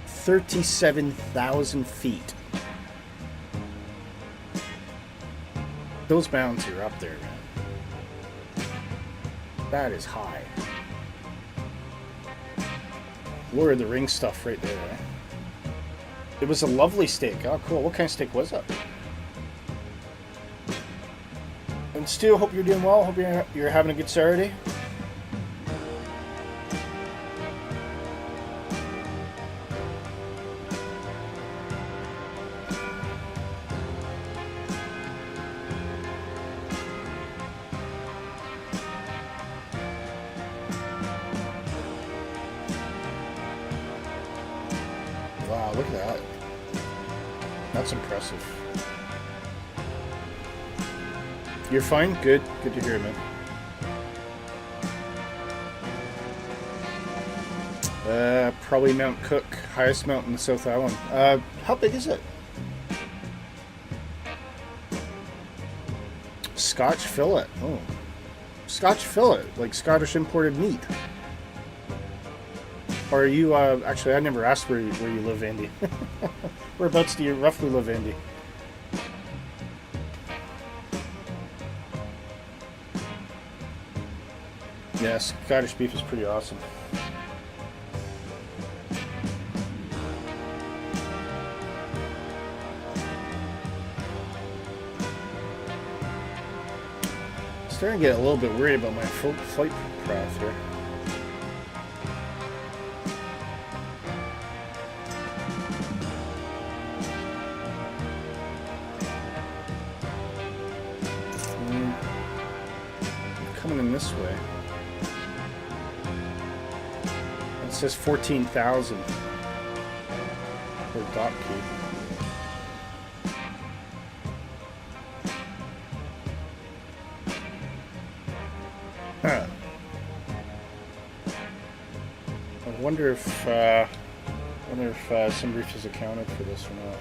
37,000 feet, those mountains are up there, man. That is high. Lord of the Rings stuff right there, eh? It was a lovely steak. Oh, cool. What kind of steak was that? And Stu, hope you're doing well. Hope you're having a good Saturday. Wow, look at that. That's impressive. You're fine? Good. Good to hear, man. Probably Mount Cook, highest mountain in the South Island. How big is it? Scotch fillet. Oh. Scotch fillet, like Scottish imported meat. Or are you, actually, I never asked where you live, Andy. Whereabouts do you roughly live, Andy? Yeah, Scottish beef is pretty awesome. Starting to get a little bit worried about my flight path here. Coming in this way. It says 14,000 for dock key. Huh. I wonder if Simbrief is accounted for this or not.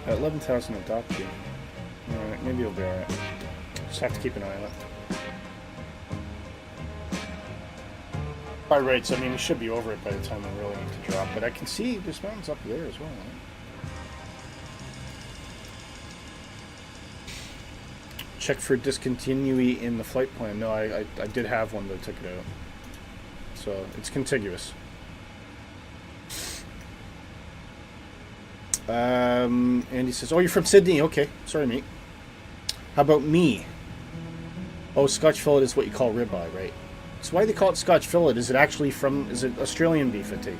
11,000 at dock key. Alright, maybe it'll be alright. Just have to keep an eye on it. By rates, I mean, we should be over it by the time we really need to drop, but I can see this mountain's up there as well. Right? Check for discontinuity in the flight plan. No, I did have one, but I took it out. So, it's contiguous. Andy says, oh, you're from Sydney. Okay, sorry, mate. How about me? Oh, Scotch fillet is what you call ribeye, right? So why do they call it Scotch fillet? Is it actually from, is it Australian beef, I take?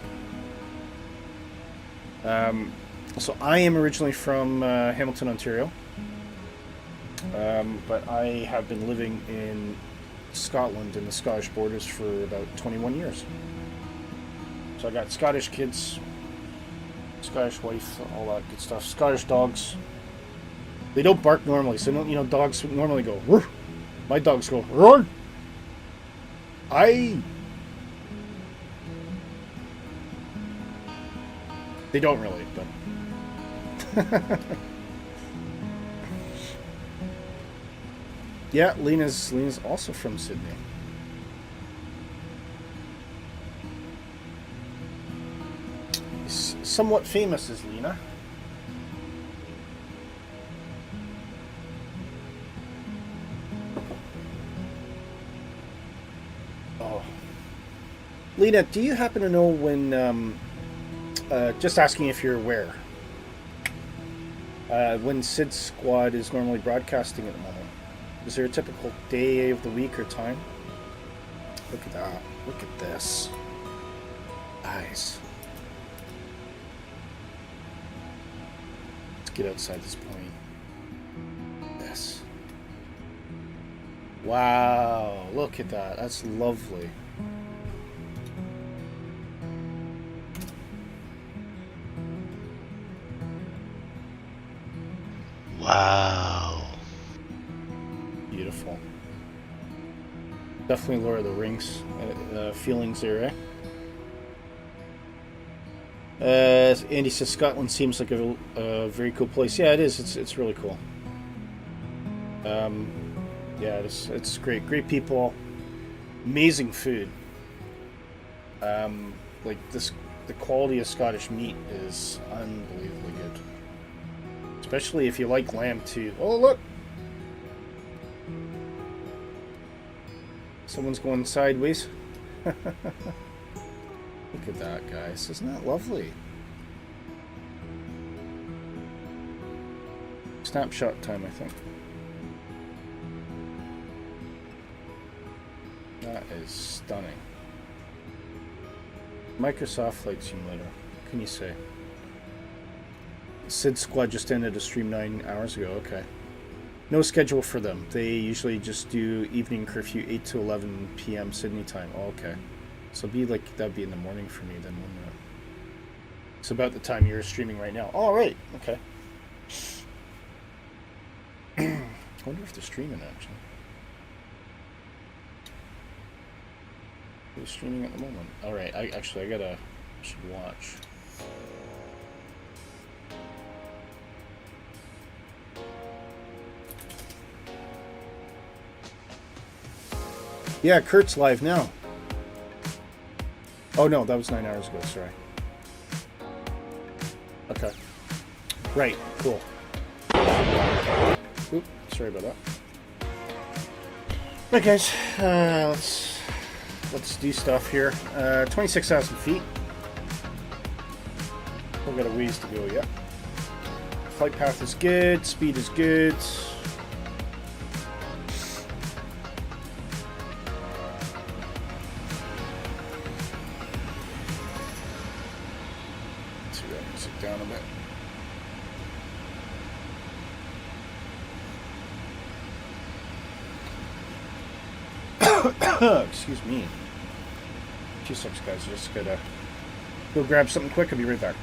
So I am originally from Hamilton, Ontario. But I have been living in Scotland in the Scottish borders for about 21 years. So I got Scottish kids, Scottish wife, all that good stuff. Scottish dogs. They don't bark normally, so you know, dogs normally go, "Roof." My dogs go, "Roar." They don't really, but yeah, Lena's also from Sydney. Somewhat famous is Lena. Oh, Lena, do you happen to know when? Just asking if you're aware. When Sid's squad is normally broadcasting at the moment. Is there a typical day of the week or time? Look at that. Look at this. Eyes. Let's get outside this point. This. Wow. Look at that. That's lovely. Wow. Beautiful. Definitely Lord of the Rings feelings there, eh? Andy says Scotland seems like a very cool place. Yeah, it is. It's really cool. Yeah, it's great. Great people. Amazing food. Like the quality of Scottish meat is unbelievably good. Especially if you like lamb too. Oh, look! Someone's going sideways. Look at that, guys. Isn't that lovely? Snapshot time, I think. That is stunning. Microsoft Flight Simulator. What can you say? Sid Squad just ended a stream 9 hours ago. Okay. No schedule for them. They usually just do evening curfew 8 to 11 p.m. Sydney time. Oh, okay. So it'd be like, that'd be in the morning for me then, wouldn't it? It's about the time you're streaming right now. All right. Okay. I wonder if they're streaming actually. They're streaming at the moment. All right. I should watch. Yeah, Kurt's live now. Oh no, that was 9 hours ago, sorry. Okay. Right, cool. Oop, sorry about that. Right guys, let's do stuff here. 26,000 feet. We've got a ways to go yet. Flight path is good, speed is good. Down a bit. Excuse me. 2 seconds, guys. Just gotta go grab something quick. I'll be right back.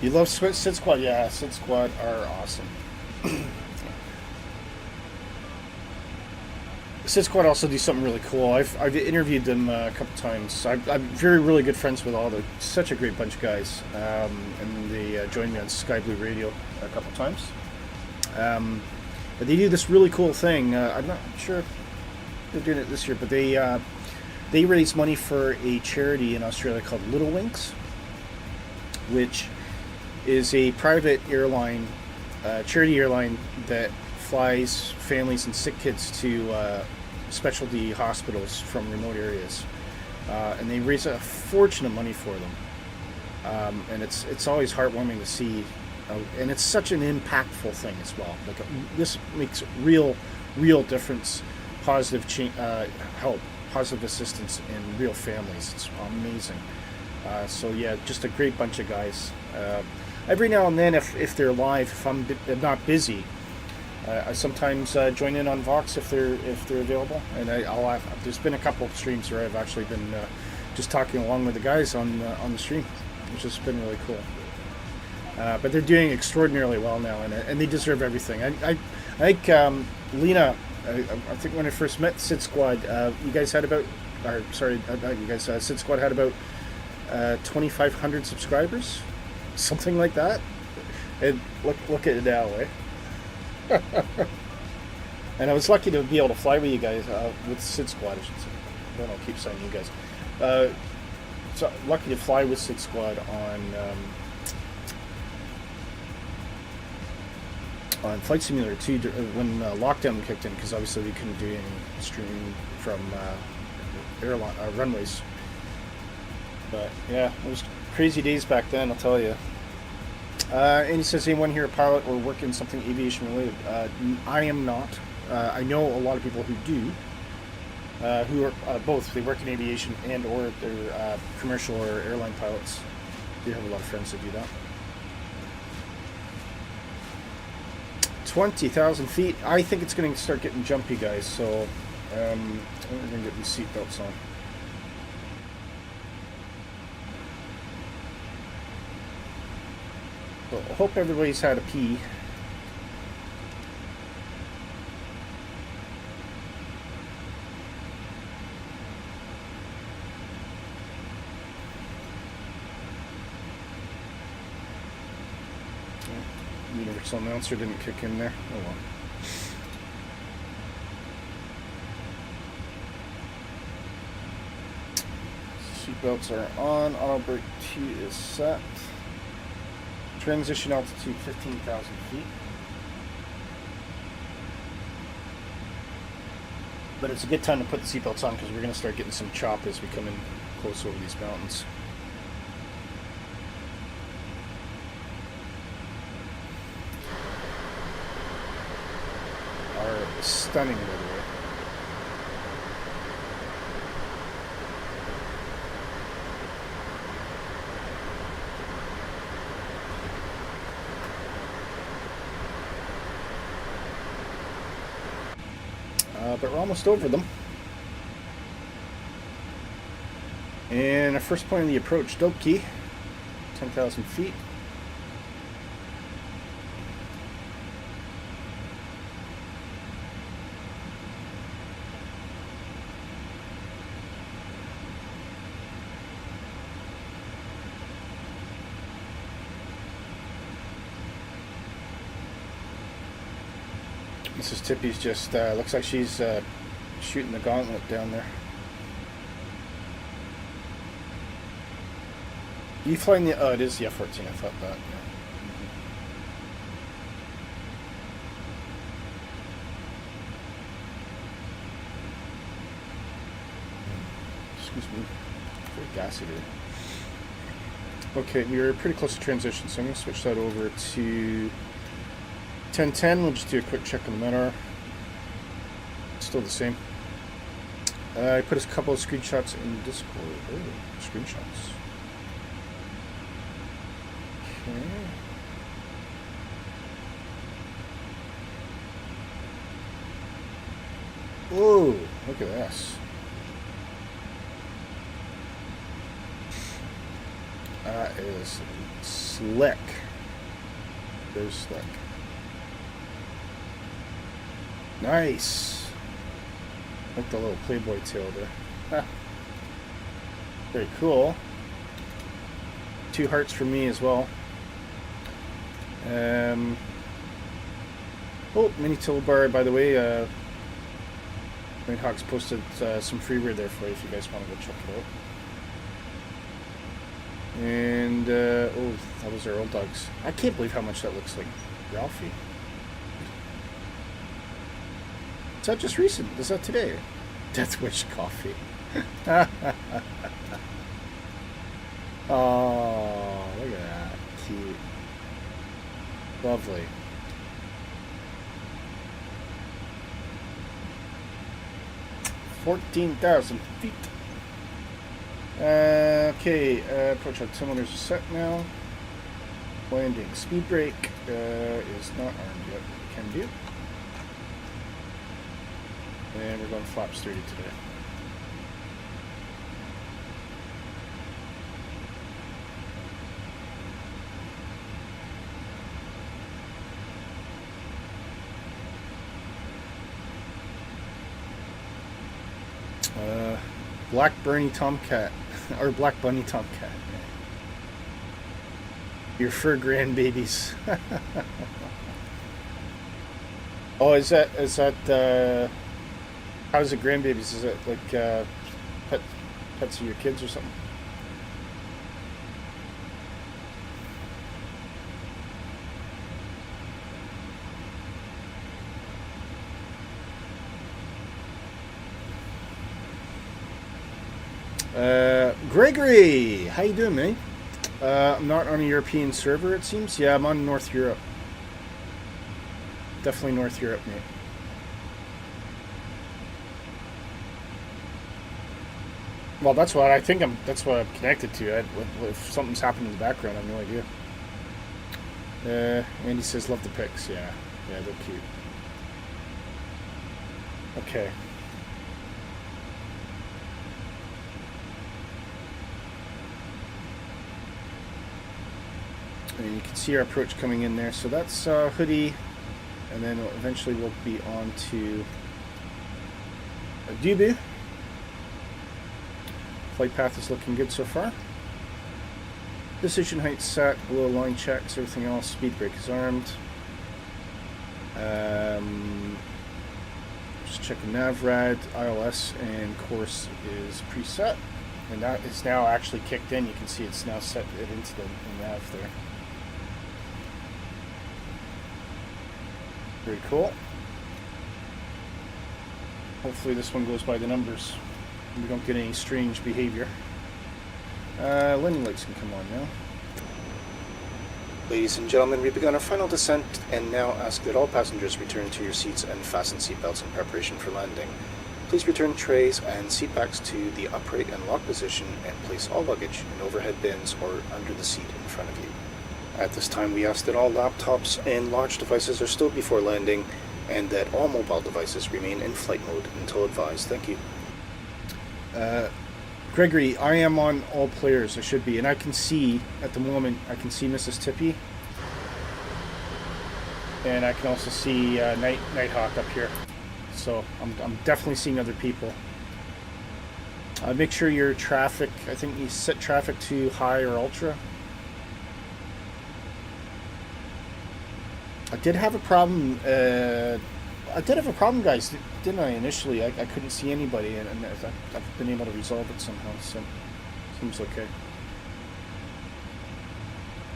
You love Sid Squad? Yeah, Sid Squad are awesome. Sid Squad also do something really cool. I've interviewed them a couple times. I'm really good friends with all the such a great bunch of guys, and they joined me on Sky Blue Radio a couple times. But they do this really cool thing. I'm not sure if they're doing it this year, but they raise money for a charity in Australia called Little Winks, which is a private airline, charity airline that flies families and sick kids to specialty hospitals from remote areas, and they raise a fortune of money for them. And it's always heartwarming to see, and it's such an impactful thing as well. Like this makes real difference, positive help, positive assistance in real families. It's amazing. So yeah, just a great bunch of guys. Every now and then, if they're live, if I'm not busy, I sometimes join in on Vox if they're available, and there's been a couple of streams where I've actually been just talking along with the guys on the stream, which has been really cool. But they're doing extraordinarily well now, and they deserve everything. I think Lena, I think when I first met Sid Squad, you guys had about or sorry, you guys, Sid Squad had about 2,500 subscribers, something like that. And look at it now, eh? And I was lucky to be able to fly with you guys, with Sid Squad, I should say. Then I'll keep saying you guys. So lucky to fly with Sid Squad on Flight Simulator 2 when lockdown kicked in, because obviously we couldn't do any streaming from runways. But yeah, it was crazy days back then, I'll tell you. And he says, anyone here a pilot or work in something aviation related? I am not. I know a lot of people who do, who are both. They work in aviation and or they're commercial or airline pilots. I do have a lot of friends that do that. 20,000 feet. I think it's going to start getting jumpy, guys, so I think we're going to get these seat belts on. So I hope everybody's had a pee. Universal announcer didn't kick in there. Oh well. Seatbelts are on. Auto brake 2 is set. Transition altitude 15,000 feet. But it's a good time to put the seatbelts on because we're going to start getting some chop as we come in close over these mountains. Are stunning, by the way. But we're almost over them. And our first point of the approach, Dope Key, 10,000 feet. Mrs. Tippy's just, looks like she's shooting the gauntlet down there. You flying the, oh, it is the F-14, I thought that, yeah. Excuse me, very gassy there. Okay, we were pretty close to transition, so I'm going to switch that over to 1010. We'll just do a quick check on the MENAR. Still the same. I put a couple of screenshots in Discord. Oh, screenshots. Okay. Whoa, look at this. That is slick. Very slick. Nice. Like the little Playboy tail there. Ah. Very cool. 2 hearts for me as well. Oh, mini toolbar, by the way. Nighthawk's posted some freeware there for you if you guys want to go check it out. And, oh, that was our old dogs. I can't believe how much that looks like Ralphie. Is that just recent? Is that today? Death Wish coffee. Oh, look at that. Cute. Lovely. $14,000 feet. Okay, approach altimeters are set now. Landing speed brake is not armed yet. Can do. And we're going flaps 30 today. Black Bernie Tomcat. Or Black Bunny Tomcat. Your fur grandbabies. Oh, is that how is it grandbabies? Is it like pets of your kids or something? Gregory, how you doing, mate? I'm not on a European server, it seems. Yeah, I'm on North Europe. Definitely North Europe, mate. Well, that's what I think. That's what I'm connected to. If something's happening in the background, I have no idea. Andy says, "Love the pics." Yeah, they're cute. Okay. And you can see our approach coming in there. So that's Hoodie, and then eventually we'll be on to Dubu. Flight path is looking good so far. Decision height set, below line checks, everything else. Speed brake is armed. Just checking NavRad, ILS, and course is preset. And that is now actually kicked in. You can see it's now set it into the nav there. Very cool. Hopefully this one goes by the numbers. We don't get any strange behavior. Landing lights can come on now. Ladies and gentlemen, we've begun our final descent and now ask that all passengers return to your seats and fasten seatbelts in preparation for landing. Please return trays and seat backs to the upright and lock position and place all luggage in overhead bins or under the seat in front of you. At this time, we ask that all laptops and large devices are stowed before landing and that all mobile devices remain in flight mode until advised. Thank you. Gregory, I am on all players. I should be, and I can see at the moment. I can see Mrs. Tippy, and I can also see Nighthawk up here. So I'm definitely seeing other people. Make sure your traffic. I think you set traffic to high or ultra. I did have a problem. Guys, didn't I? Initially, I couldn't see anybody, and I've been able to resolve it somehow. So seems okay.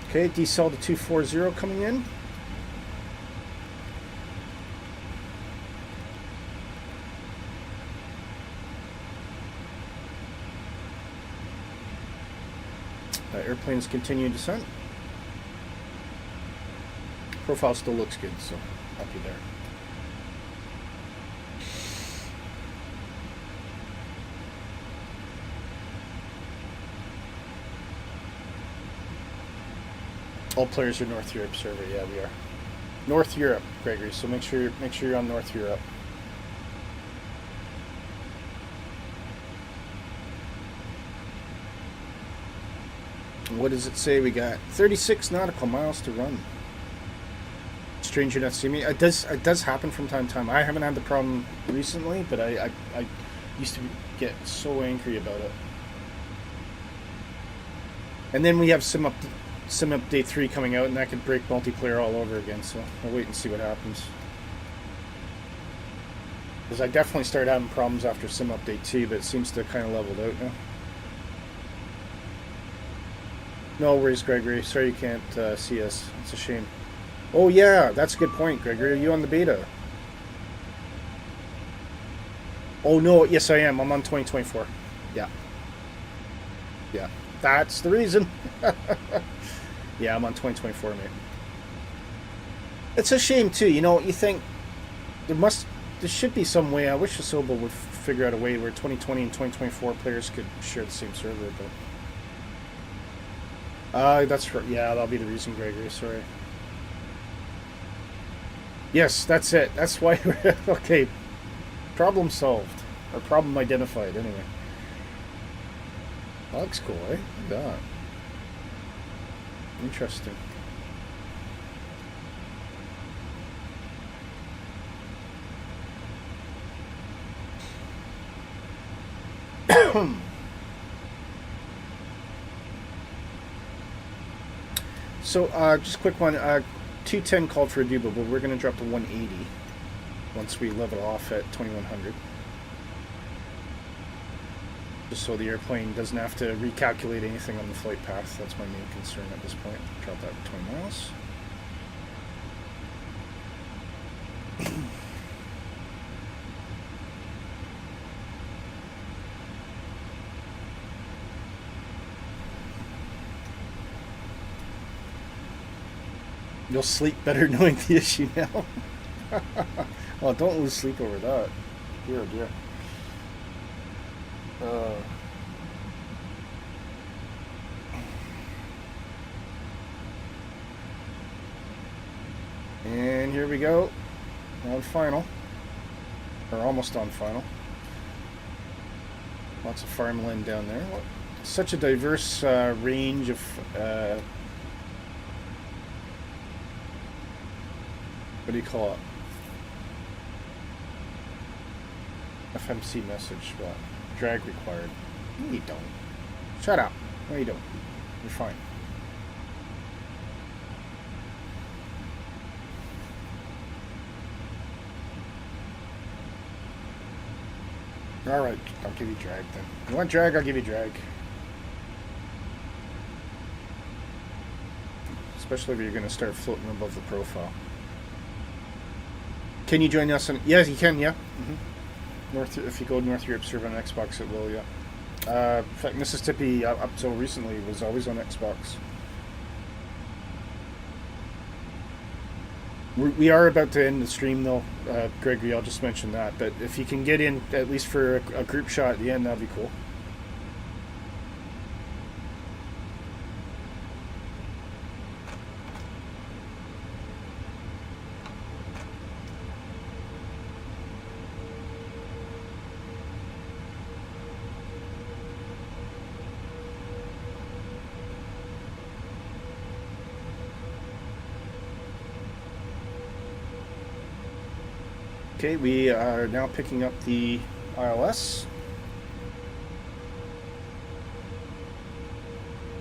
Okay, decel to 240 coming in. Airplanes continue descent. Profile still looks good, so happy there. All players are North Europe server. Yeah, we are. North Europe, Gregory. So make sure you're on North Europe. What does it say? We got 36 nautical miles to run. Stranger not see me. It does happen from time to time. I haven't had the problem recently, but I used to get so angry about it. And then we have Sim Update 3 coming out, and that could break multiplayer all over again. So I'll wait and see what happens. Because I definitely started having problems after Sim Update 2, but it seems to kind of leveled out now. No worries, Gregory. Sorry you can't see us. It's a shame. Oh yeah, that's a good point, Gregory. Are you on the beta? Oh no, yes I am. I'm on 2024. Yeah. Yeah, that's the reason. Yeah, I'm on 2024, mate. It's a shame too. You know, you think there should be some way. I wish Asobo would figure out a way where 2020 and 2024 players could share the same server, but. That's right. Yeah, that'll be the reason, Gregory. Sorry. Yes, that's it. That's why we're... Okay. Problem solved. Or problem identified, anyway. That looks cool, eh? Look at that. Interesting. So, just a quick one. 210 called for a debu, but we're going to drop to 180 once we level off at 2100. Just so the airplane doesn't have to recalculate anything on the flight path. That's my main concern at this point. Drop that to 20 miles. You'll sleep better knowing the issue now. Well, don't lose sleep over that. Dear, oh dear. And here we go. On final. Or almost on final. Lots of farmland down there. Such a diverse range of what do you call it? FMC message. What? Drag required. No, you don't. Shut up. No, you don't. You're fine. Alright, I'll give you drag then. You want drag, I'll give you drag. Especially if you're going to start floating above the profile. Can you join us on... Yes, you can, yeah. North, if you go North Europe server on Xbox, it will, yeah. In fact, Mississippi, up till recently, was always on Xbox. We are about to end the stream, though, Gregory. I'll just mention that. But if you can get in, at least for a group shot at the end, that'd be cool. Okay, we are now picking up the ILS.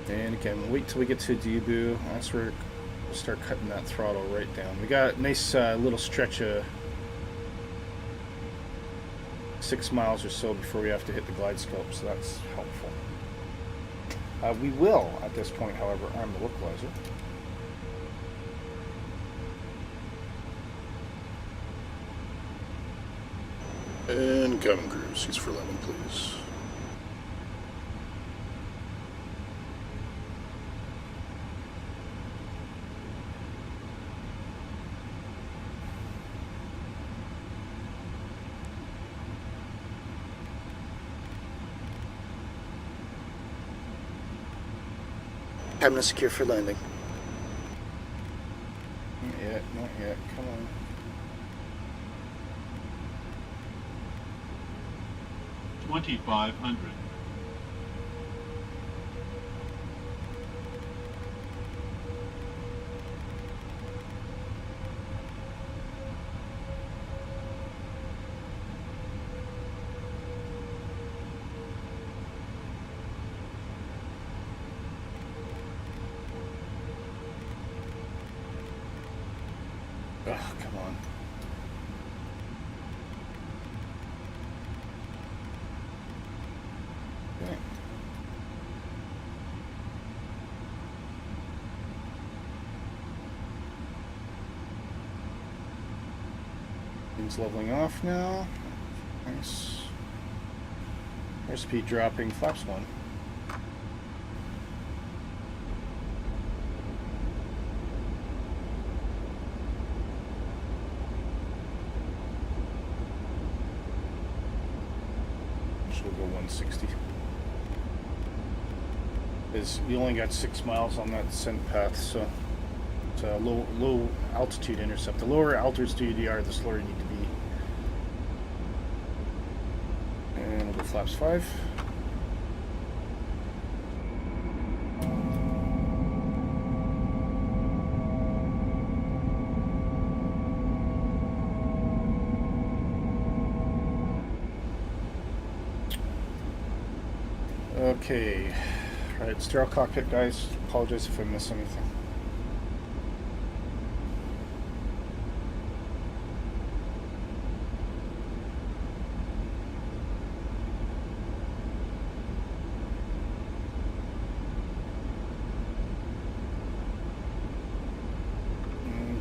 And again, wait till we get to debu. That's where we'll start cutting that throttle right down. We got a nice little stretch of 6 miles or so before we have to hit the glide slope, so that's helpful. We will, at this point, however, arm the localizer. And cabin crew, seats for 11, please. Cabin is secure for landing. Not yet, come on. $2,500. Oh, come on. Okay. Things leveling off now. Nice. Airspeed dropping. Flaps 1. We'll go 160. You only got 6 miles on that descent path, so it's a low altitude intercept. The lower altitude you are, the slower you need to be. And we'll go flaps 5. Okay. Alright, sterile cockpit, guys. Apologize if I miss anything.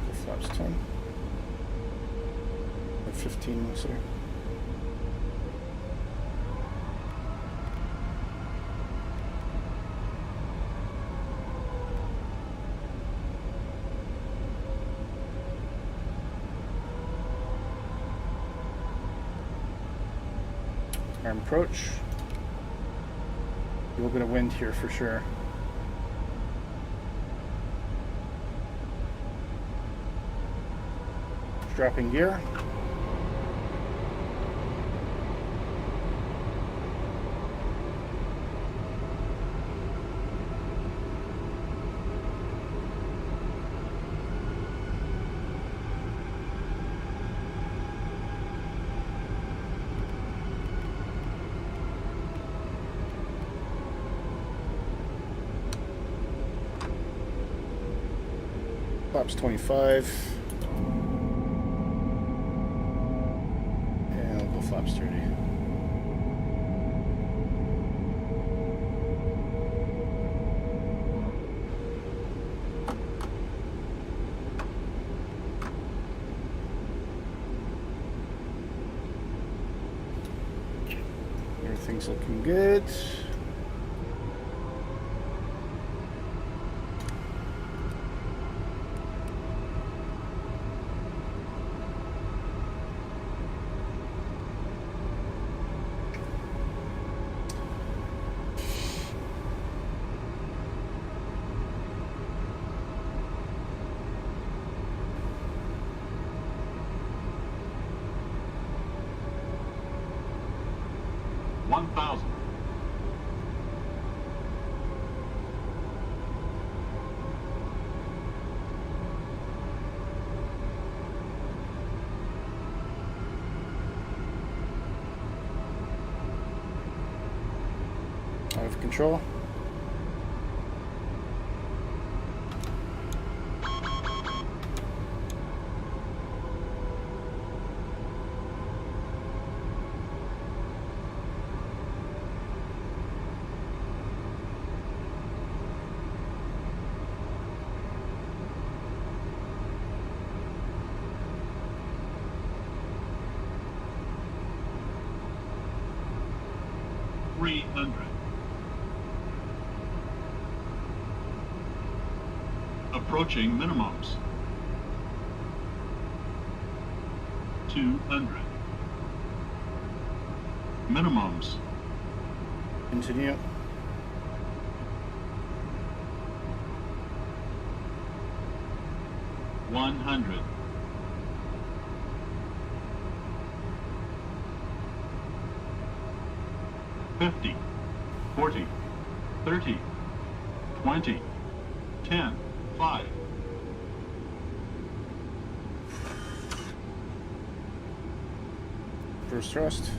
The flaps 10. Or 15, we'll say. Arm approach. A little bit of wind here for sure. Dropping gear. Flaps 25. And we'll go flaps 30. Everything's looking good. Out of control. Approaching minimums. 200. Minimums. Continue. $100. 50, 40, 30, 20, 10, 5. First thrust.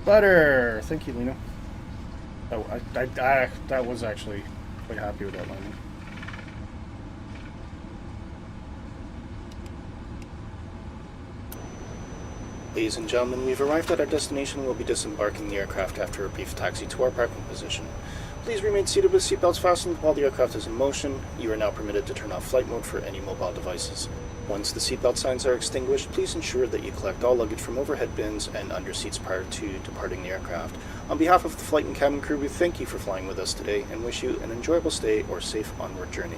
Butter! Thank you, Lena. Oh, that was actually quite happy with that landing. Ladies and gentlemen, we've arrived at our destination and will be disembarking the aircraft after a brief taxi to our parking position. Please remain seated with seatbelts fastened while the aircraft is in motion. You are now permitted to turn off flight mode for any mobile devices. Once the seatbelt signs are extinguished, please ensure that you collect all luggage from overhead bins and under seats prior to departing the aircraft. On behalf of the flight and cabin crew, we thank you for flying with us today and wish you an enjoyable stay or safe onward journey.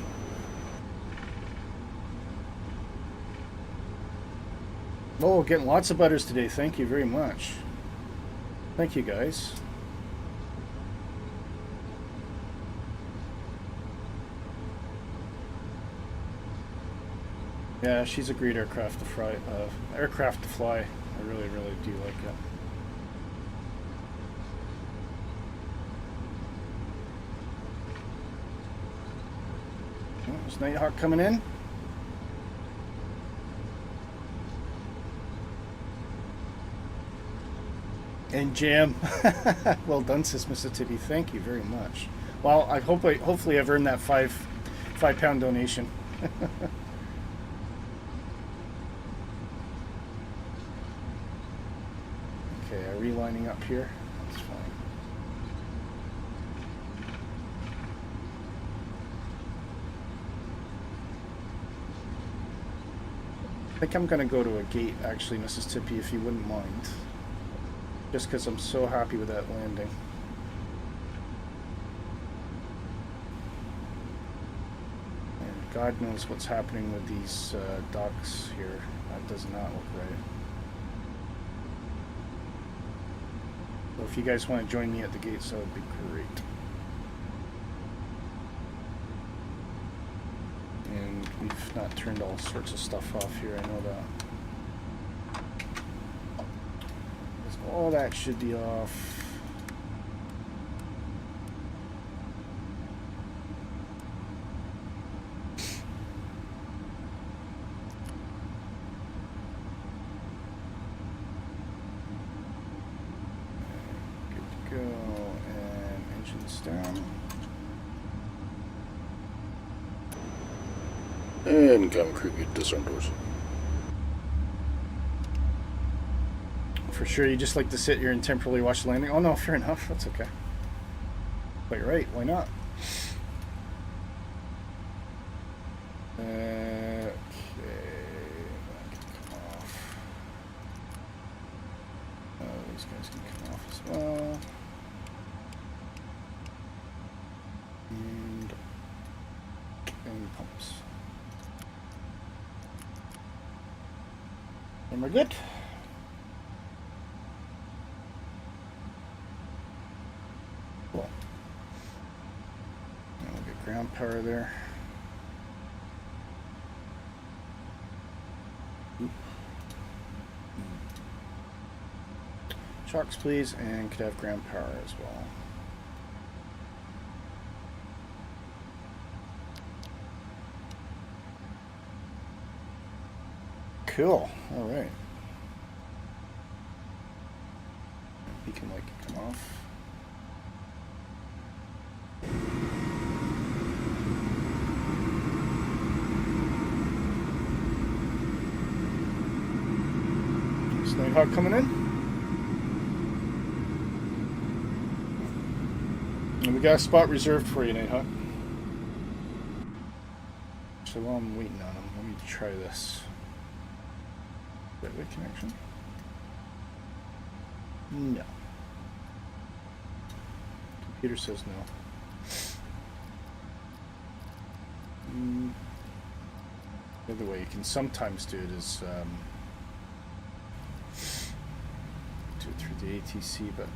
Oh, getting lots of butters today. Thank you very much. Thank you, guys. Yeah, she's a great aircraft to fly. I really, really do like it. Oh, there's Nighthawk coming in. And Jam. Well done, Sis Mississippi. Thank you very much. Well, hopefully I've earned that £5 donation. Okay, are we lining up here? That's fine. I think I'm going to go to a gate, actually, Mississippi, if you wouldn't mind. Just because I'm so happy with that landing. And God knows what's happening with these docks here. That does not look right. So if you guys want to join me at the gates, that would be great. And we've not turned all sorts of stuff off here, I know that. All that should be off. Good to go. And engines down. And cabin crew, get disarm doors. For sure, you just like to sit here and temporarily watch the landing. Oh no, fair enough, that's okay. But you're right, why not? Okay, that can come off. Oh, these guys can come off as well. And pumps. And we're good. Cool. And we'll get ground power there. Chocks, please, and could have ground power as well. Cool. All right. Beacon light can come off. Is Nighthawk coming in? And we got a spot reserved for you, Nighthawk. So while I'm waiting on him, let me try this. Gateway connection? No. Computer says no. The other way you can sometimes do it is do it through the ATC, but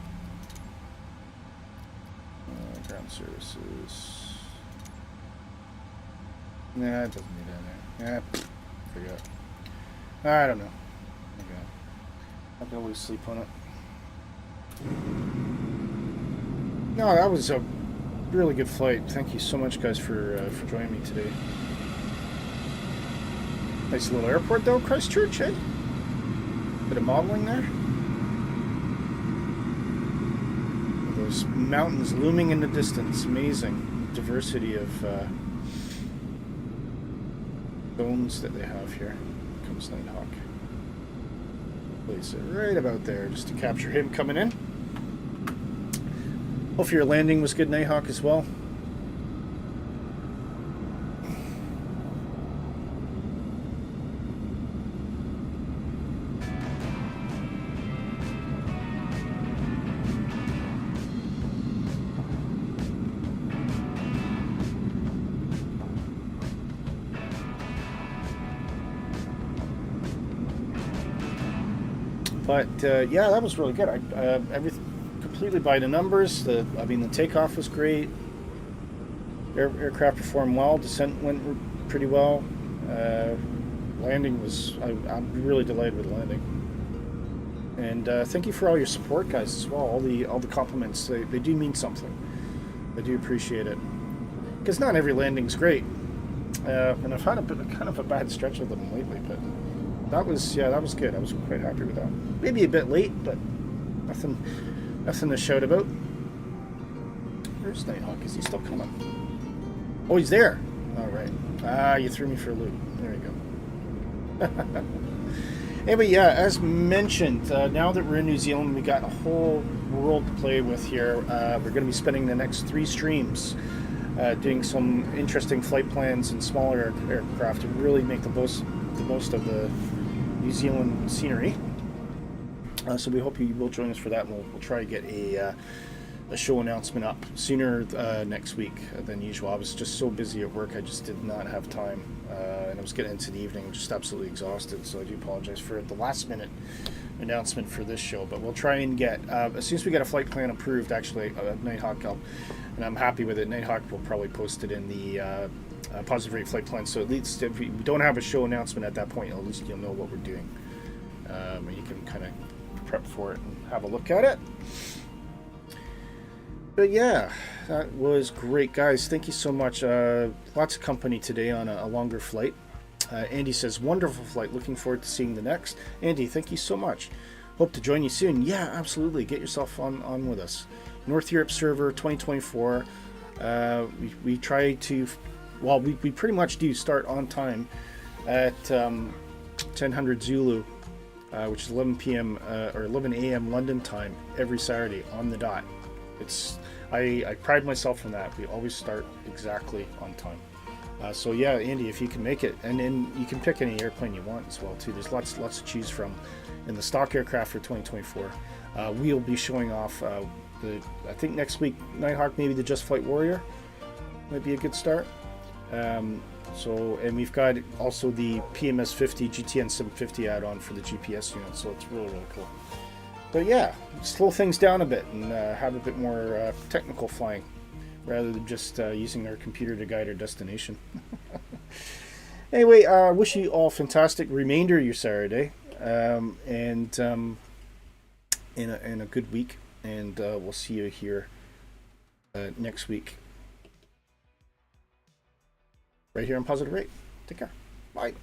ground services. Nah, it doesn't need that. Nah, forget. I don't know. Okay. I'll go lose sleep on it. No, that was a really good flight. Thank you so much, guys, for joining me today. Nice little airport, though, Christchurch, eh? Bit of modeling there. Those mountains looming in the distance. Amazing diversity of zones that they have here. Comes Nighthawk. Place it right about there just to capture him coming in. Hope your landing was good, Nighthawk, as well. But yeah, that was really good. Everything completely by the numbers. The takeoff was great. Aircraft performed well. Descent went pretty well. landing was, I'm really delighted with the landing. And thank you for all your support, guys, as well. All the compliments, they do mean something. I do appreciate it. Because not every landing's great. And I've had a bit of kind of a bad stretch with them lately, but that was good. I was quite happy with that. Maybe a bit late, but nothing to shout about. Where's Nighthawk? Is he still coming? Oh, he's there. All right. Ah, you threw me for a loop. There you go. Anyway, yeah, as mentioned, now that we're in New Zealand, we got a whole world to play with here. We're going to be spending the next 3 streams doing some interesting flight plans and smaller aircraft to really make the most of the New Zealand scenery. So we hope you will join us for that, and we'll try to get a show announcement up sooner next week than usual. I was just so busy at work, I just did not have time, and I was getting into the evening just absolutely exhausted, so I do apologize for the last minute announcement for this show, but we'll try and get, as soon as we get a flight plan approved, actually, Nighthawk, and I'm happy with it, Nighthawk will probably post it in the positive rate flight plan, so at least if we don't have a show announcement at that point, at least you'll know what we're doing, and you can kind of prep for it and have a look at it. But yeah, that was great, guys. Thank you so much. Lots of company today on a longer flight. Andy says, wonderful flight. Looking forward to seeing the next. Andy, thank you so much. Hope to join you soon. Yeah, absolutely. Get yourself on with us. North Europe server 2024. We try to, well, we pretty much do start on time at 1000 Zulu, which is 11 p.m. Or 11 a.m. London time every Saturday on the dot. I pride myself on that. We always start exactly on time. So yeah, Andy, if you can make it, and then you can pick any airplane you want as well too. There's lots to choose from in the stock aircraft for 2024. We'll be showing off I think next week, Nighthawk, maybe the Just Flight Warrior might be a good start. And we've got also the PMS-50 GTN 750 add-on for the GPS unit, so it's really cool. But yeah, slow things down a bit and have a bit more technical flying rather than just using our computer to guide our destination. Anyway, wish you all fantastic remainder of your Saturday and in a good week. And we'll see you here next week. Right here on Positive Rate. Take care. Bye.